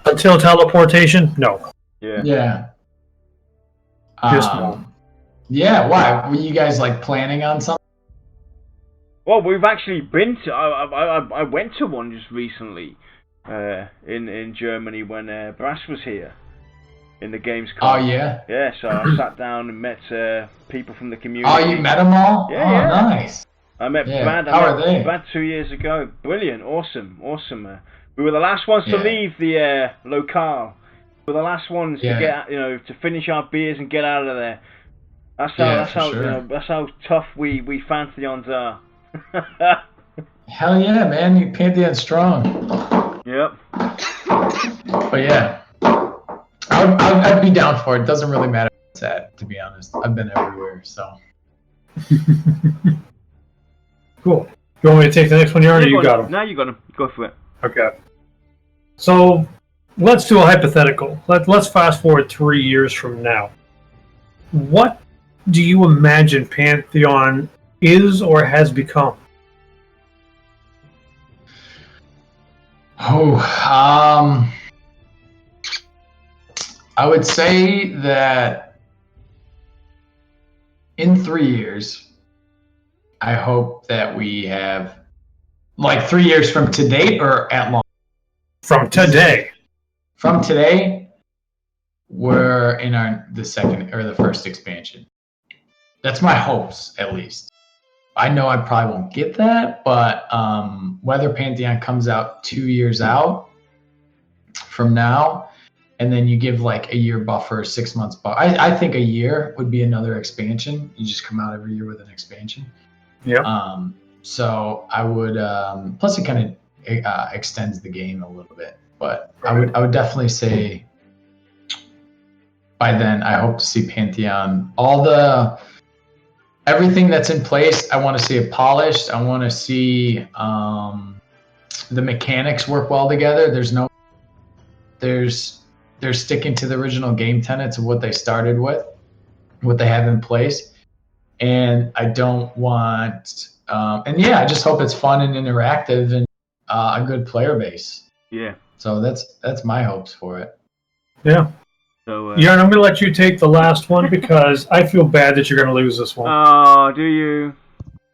Until teleportation, no. Yeah. Just no. Yeah. Why were you guys like planning on something? Well, we've actually been to. I went to one just recently, in Germany when Brass was here, in the Gamescom. Oh yeah. Yeah. So I sat down and met people from the community. Oh, you met them all? Yeah. Oh, nice. I met Brad. How are they? Brad 2 years ago. Brilliant. Awesome. We were the last ones to leave the locale. We were the last ones to get, to finish our beers and get out of there. That's how tough we Pantheons are. Hell yeah, man! You Pantheon strong. Yep. But yeah, I'd be down for it. Doesn't really matter where it's at, to be honest. I've been everywhere, so. Cool. You want me to take the next one, Yarn, or you got him? No, you got him. Go for it. Okay. So, let's do a hypothetical. Let's fast forward 3 years from now. What do you imagine Pantheon is or has become? I would say that in 3 years, I hope that we have, like 3 years from today or at launch? From today. From today, we're in the second or the first expansion. That's my hopes, at least. I know I probably won't get that, but whether Pantheon comes out 2 years out from now, and then you give like a year buffer, 6 months buffer. I think a year would be another expansion. You just come out every year with an expansion. Yeah. So I would. Plus, it kind of extends the game a little bit. But I would definitely say by then I hope to see Pantheon. Everything that's in place, I want to see it polished. I want to see the mechanics work well together. They're sticking to the original game tenets of what they started with, what they have in place. And I don't want, I just hope it's fun and interactive and a good player base. Yeah. So that's my hopes for it. Yeah. So, Yarn, I'm going to let you take the last one because I feel bad that you're going to lose this one. Oh, do you?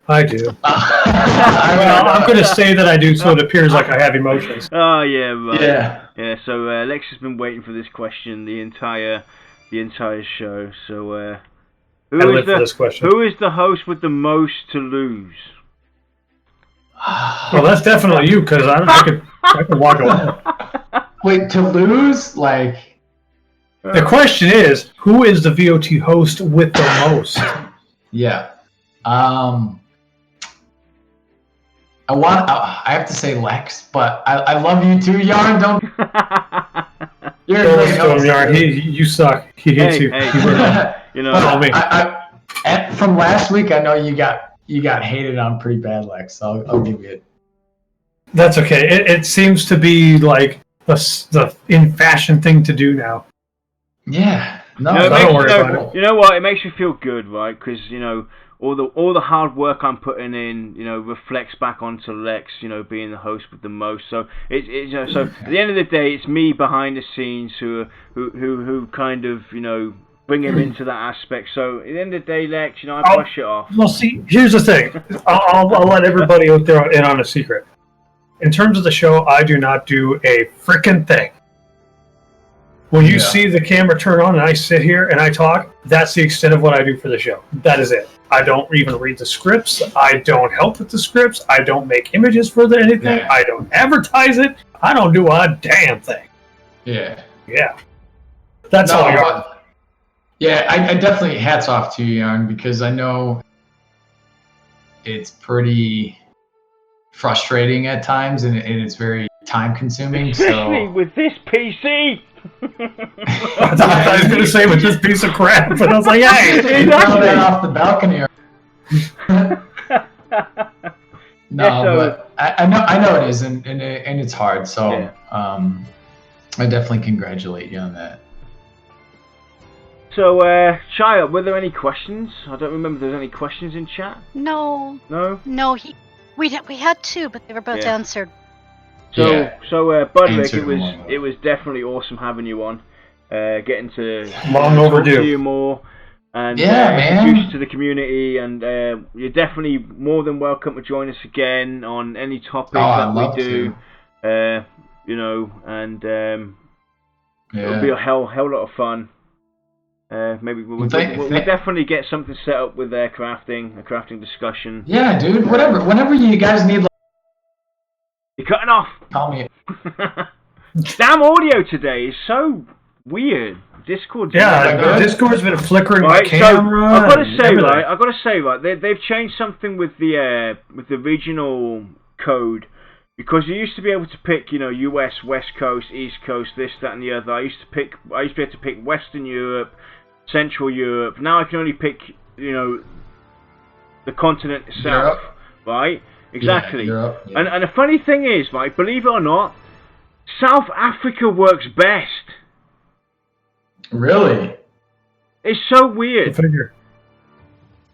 I do. Well, I'm going to say that I do, so it appears like I have emotions. Oh, yeah, right. Yeah. Yeah, so Lex has been waiting for this question the entire the entire show. So, I live for this question. who is the host with the most to lose? Well, that's definitely you, because I could walk away. Wait, to lose? Like, The question is, who is the VOT host with the most? yeah. I have to say Lex, but I love you too, Yarn. Don't. You're a Don't great listen to him, host, Yarn. dude. You suck. He hates you. Hey, you know. Follow me. From last week, I know you got hated on pretty bad, Lex. So I'll give you it. That's okay. It seems to be like the in fashion thing to do now. Yeah. No, don't worry about it. You know what? It makes me feel good, right? Because all the hard work I'm putting in, reflects back onto Lex, being the host with the most. So so at the end of the day, it's me behind the scenes who kind of bring him into that aspect. So at the end of the day, Lex, I brush it off. Well, see, here's the thing. I'll let everybody out there in on a secret. In terms of the show, I do not do a frickin' thing. When you see the camera turn on and I sit here and I talk, that's the extent of what I do for the show. That is it. I don't even read the scripts. I don't help with the scripts. I don't make images for anything. Yeah. I don't advertise it. I don't do a damn thing. Yeah. Yeah. That's all I got. Yeah, I definitely hats off to you, Yarn, because I know it's pretty frustrating at times and it's very time consuming. Especially So with this PC. I thought I was going to say with this piece of crap, but I was like, hey. throw that off the balcony. But I know it is, and it's hard. So I definitely congratulate you on that. So, Shia, were there any questions? I don't remember if there was any questions in chat. No. No? No, we had two, but they were both answered. So, Budrik, Answered it was definitely awesome having you on, getting to Long talk overdue. to you more, and man. introduce you to the community, and you're definitely more than welcome to join us again on any topic that we do. It'll be a hell lot of fun. Maybe we'll definitely get something set up with a crafting discussion. Yeah, dude. Whenever you guys need. You're cutting off. Call me. Damn audio today is so weird. Discord. Yeah, Discord's been flickering my camera. So I've got to say, they've changed something with the regional code, because you used to be able to pick, US, West Coast, East Coast, this, that, and the other. I used to be able to pick Western Europe, Central Europe. Now I can only pick, the continent itself, Europe. right? Exactly. Yeah, Europe, yeah. And the funny thing is, Mike, believe it or not, South Africa works best. Really? It's so weird.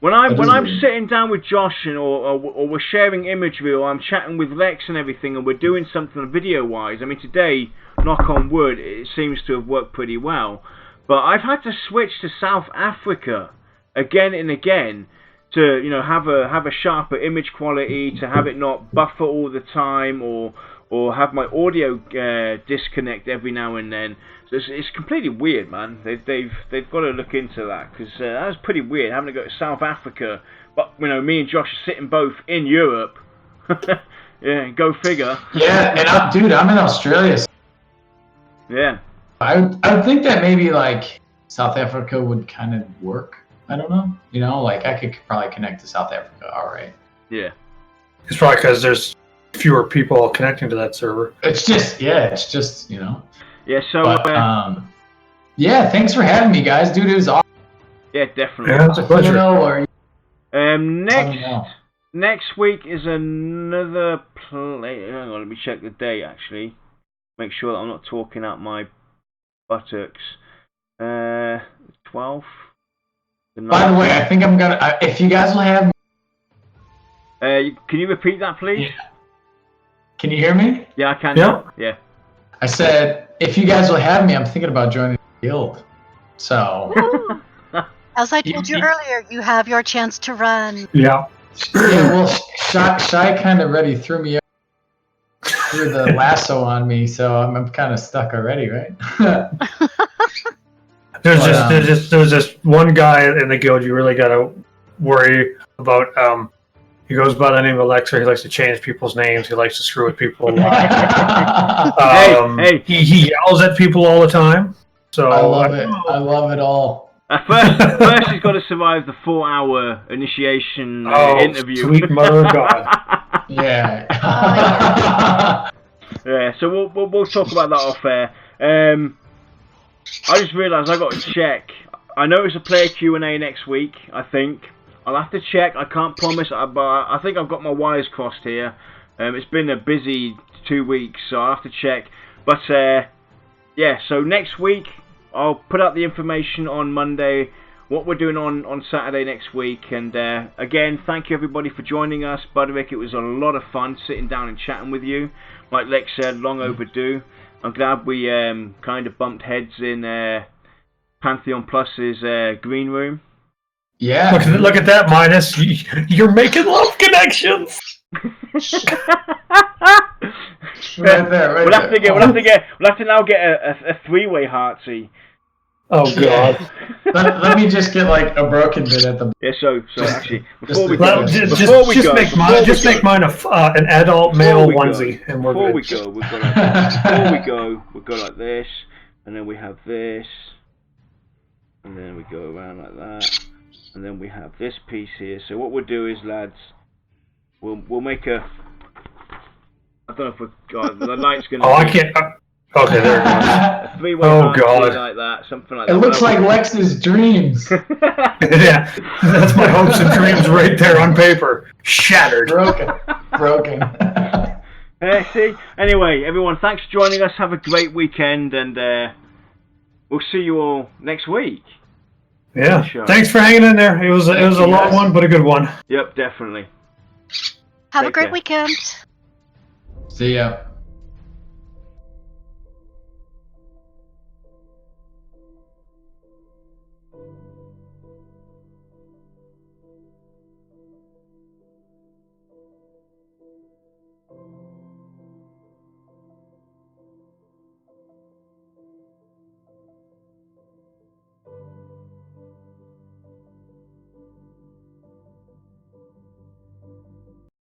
When I'm weird. sitting down with Josh or we're sharing imagery, or I'm chatting with Lex and everything, and we're doing something video-wise. I mean, today, knock on wood, it seems to have worked pretty well. But I've had to switch to South Africa again and again to have a sharper image quality, to have it not buffer all the time, or have my audio disconnect every now and then. So it's completely weird, man. They've got to look into that, because that was pretty weird having to go to South Africa. But me and Josh are sitting both in Europe. Yeah, go figure. Yeah, and I'm in Australia. So yeah. I would think that maybe like South Africa would kind of work. I don't know. I could probably connect to South Africa. All right. Yeah. It's probably because there's fewer people connecting to that server. It's just. Yeah. So. But, thanks for having me, guys. Dude, it was awesome. Yeah, definitely. Yeah, it's a pleasure. Next week is another play. Hang on, let me check the date. Actually, make sure that I'm not talking out my buttocks. 12th. By the way, I think I'm gonna. If you guys will have. Can you repeat that, please? Yeah. Can you hear me? Yeah, I can. Yeah. I said, if you guys will have me, I'm thinking about joining the guild. So. As I told you earlier, you have your chance to run. Yeah. Yeah. Well, Shy kind of already threw the lasso on me, so I'm kind of stuck already, right? There's this one guy in the guild you really gotta worry about. He goes by the name of Alexa. He likes to change people's names. He likes to screw with people a lot. Hey. He yells at people all the time. So I love it. I love it all. First he's got to survive the 4-hour initiation interview. Sweet mother of God. Yeah. Yeah, so we'll talk about that off air. I just realised I got to check. I know it's a player Q&A next week, I think. I'll have to check. I can't promise, but I think I've got my wires crossed here. It's been a busy 2 weeks, so I'll have to check. But, yeah, so next week, I'll put out the information on Monday, what we're doing on Saturday next week. And, again, thank you, everybody, for joining us. Budrik, it was a lot of fun sitting down and chatting with you. Like Lex said, long overdue. I'm glad we kind of bumped heads in Pantheon Plus's green room. Yeah. Look at that, Minus. You're making love connections. Right there. We'll have to now get a 3-way heartsy. Oh God. Let me just get like a broken bit at the. Yeah. So actually, before we go, just make mine an adult male onesie, and we're good. Before we go like this, and then we have this, and then we go around like that. And then we have this piece here. So what we'll do is, lads, we'll make a. I don't know if the light's gonna. Oh, I can't. Okay, there it goes. A 3-way God, like that, something like that. It looks like Lex's dreams. Yeah, that's my hopes and dreams right there on paper, shattered, broken. See. Anyway, everyone, thanks for joining us. Have a great weekend, and we'll see you all next week. Yeah, thanks for hanging in there. It was a long one, but a good one. Yep, definitely. Have a great weekend. See ya.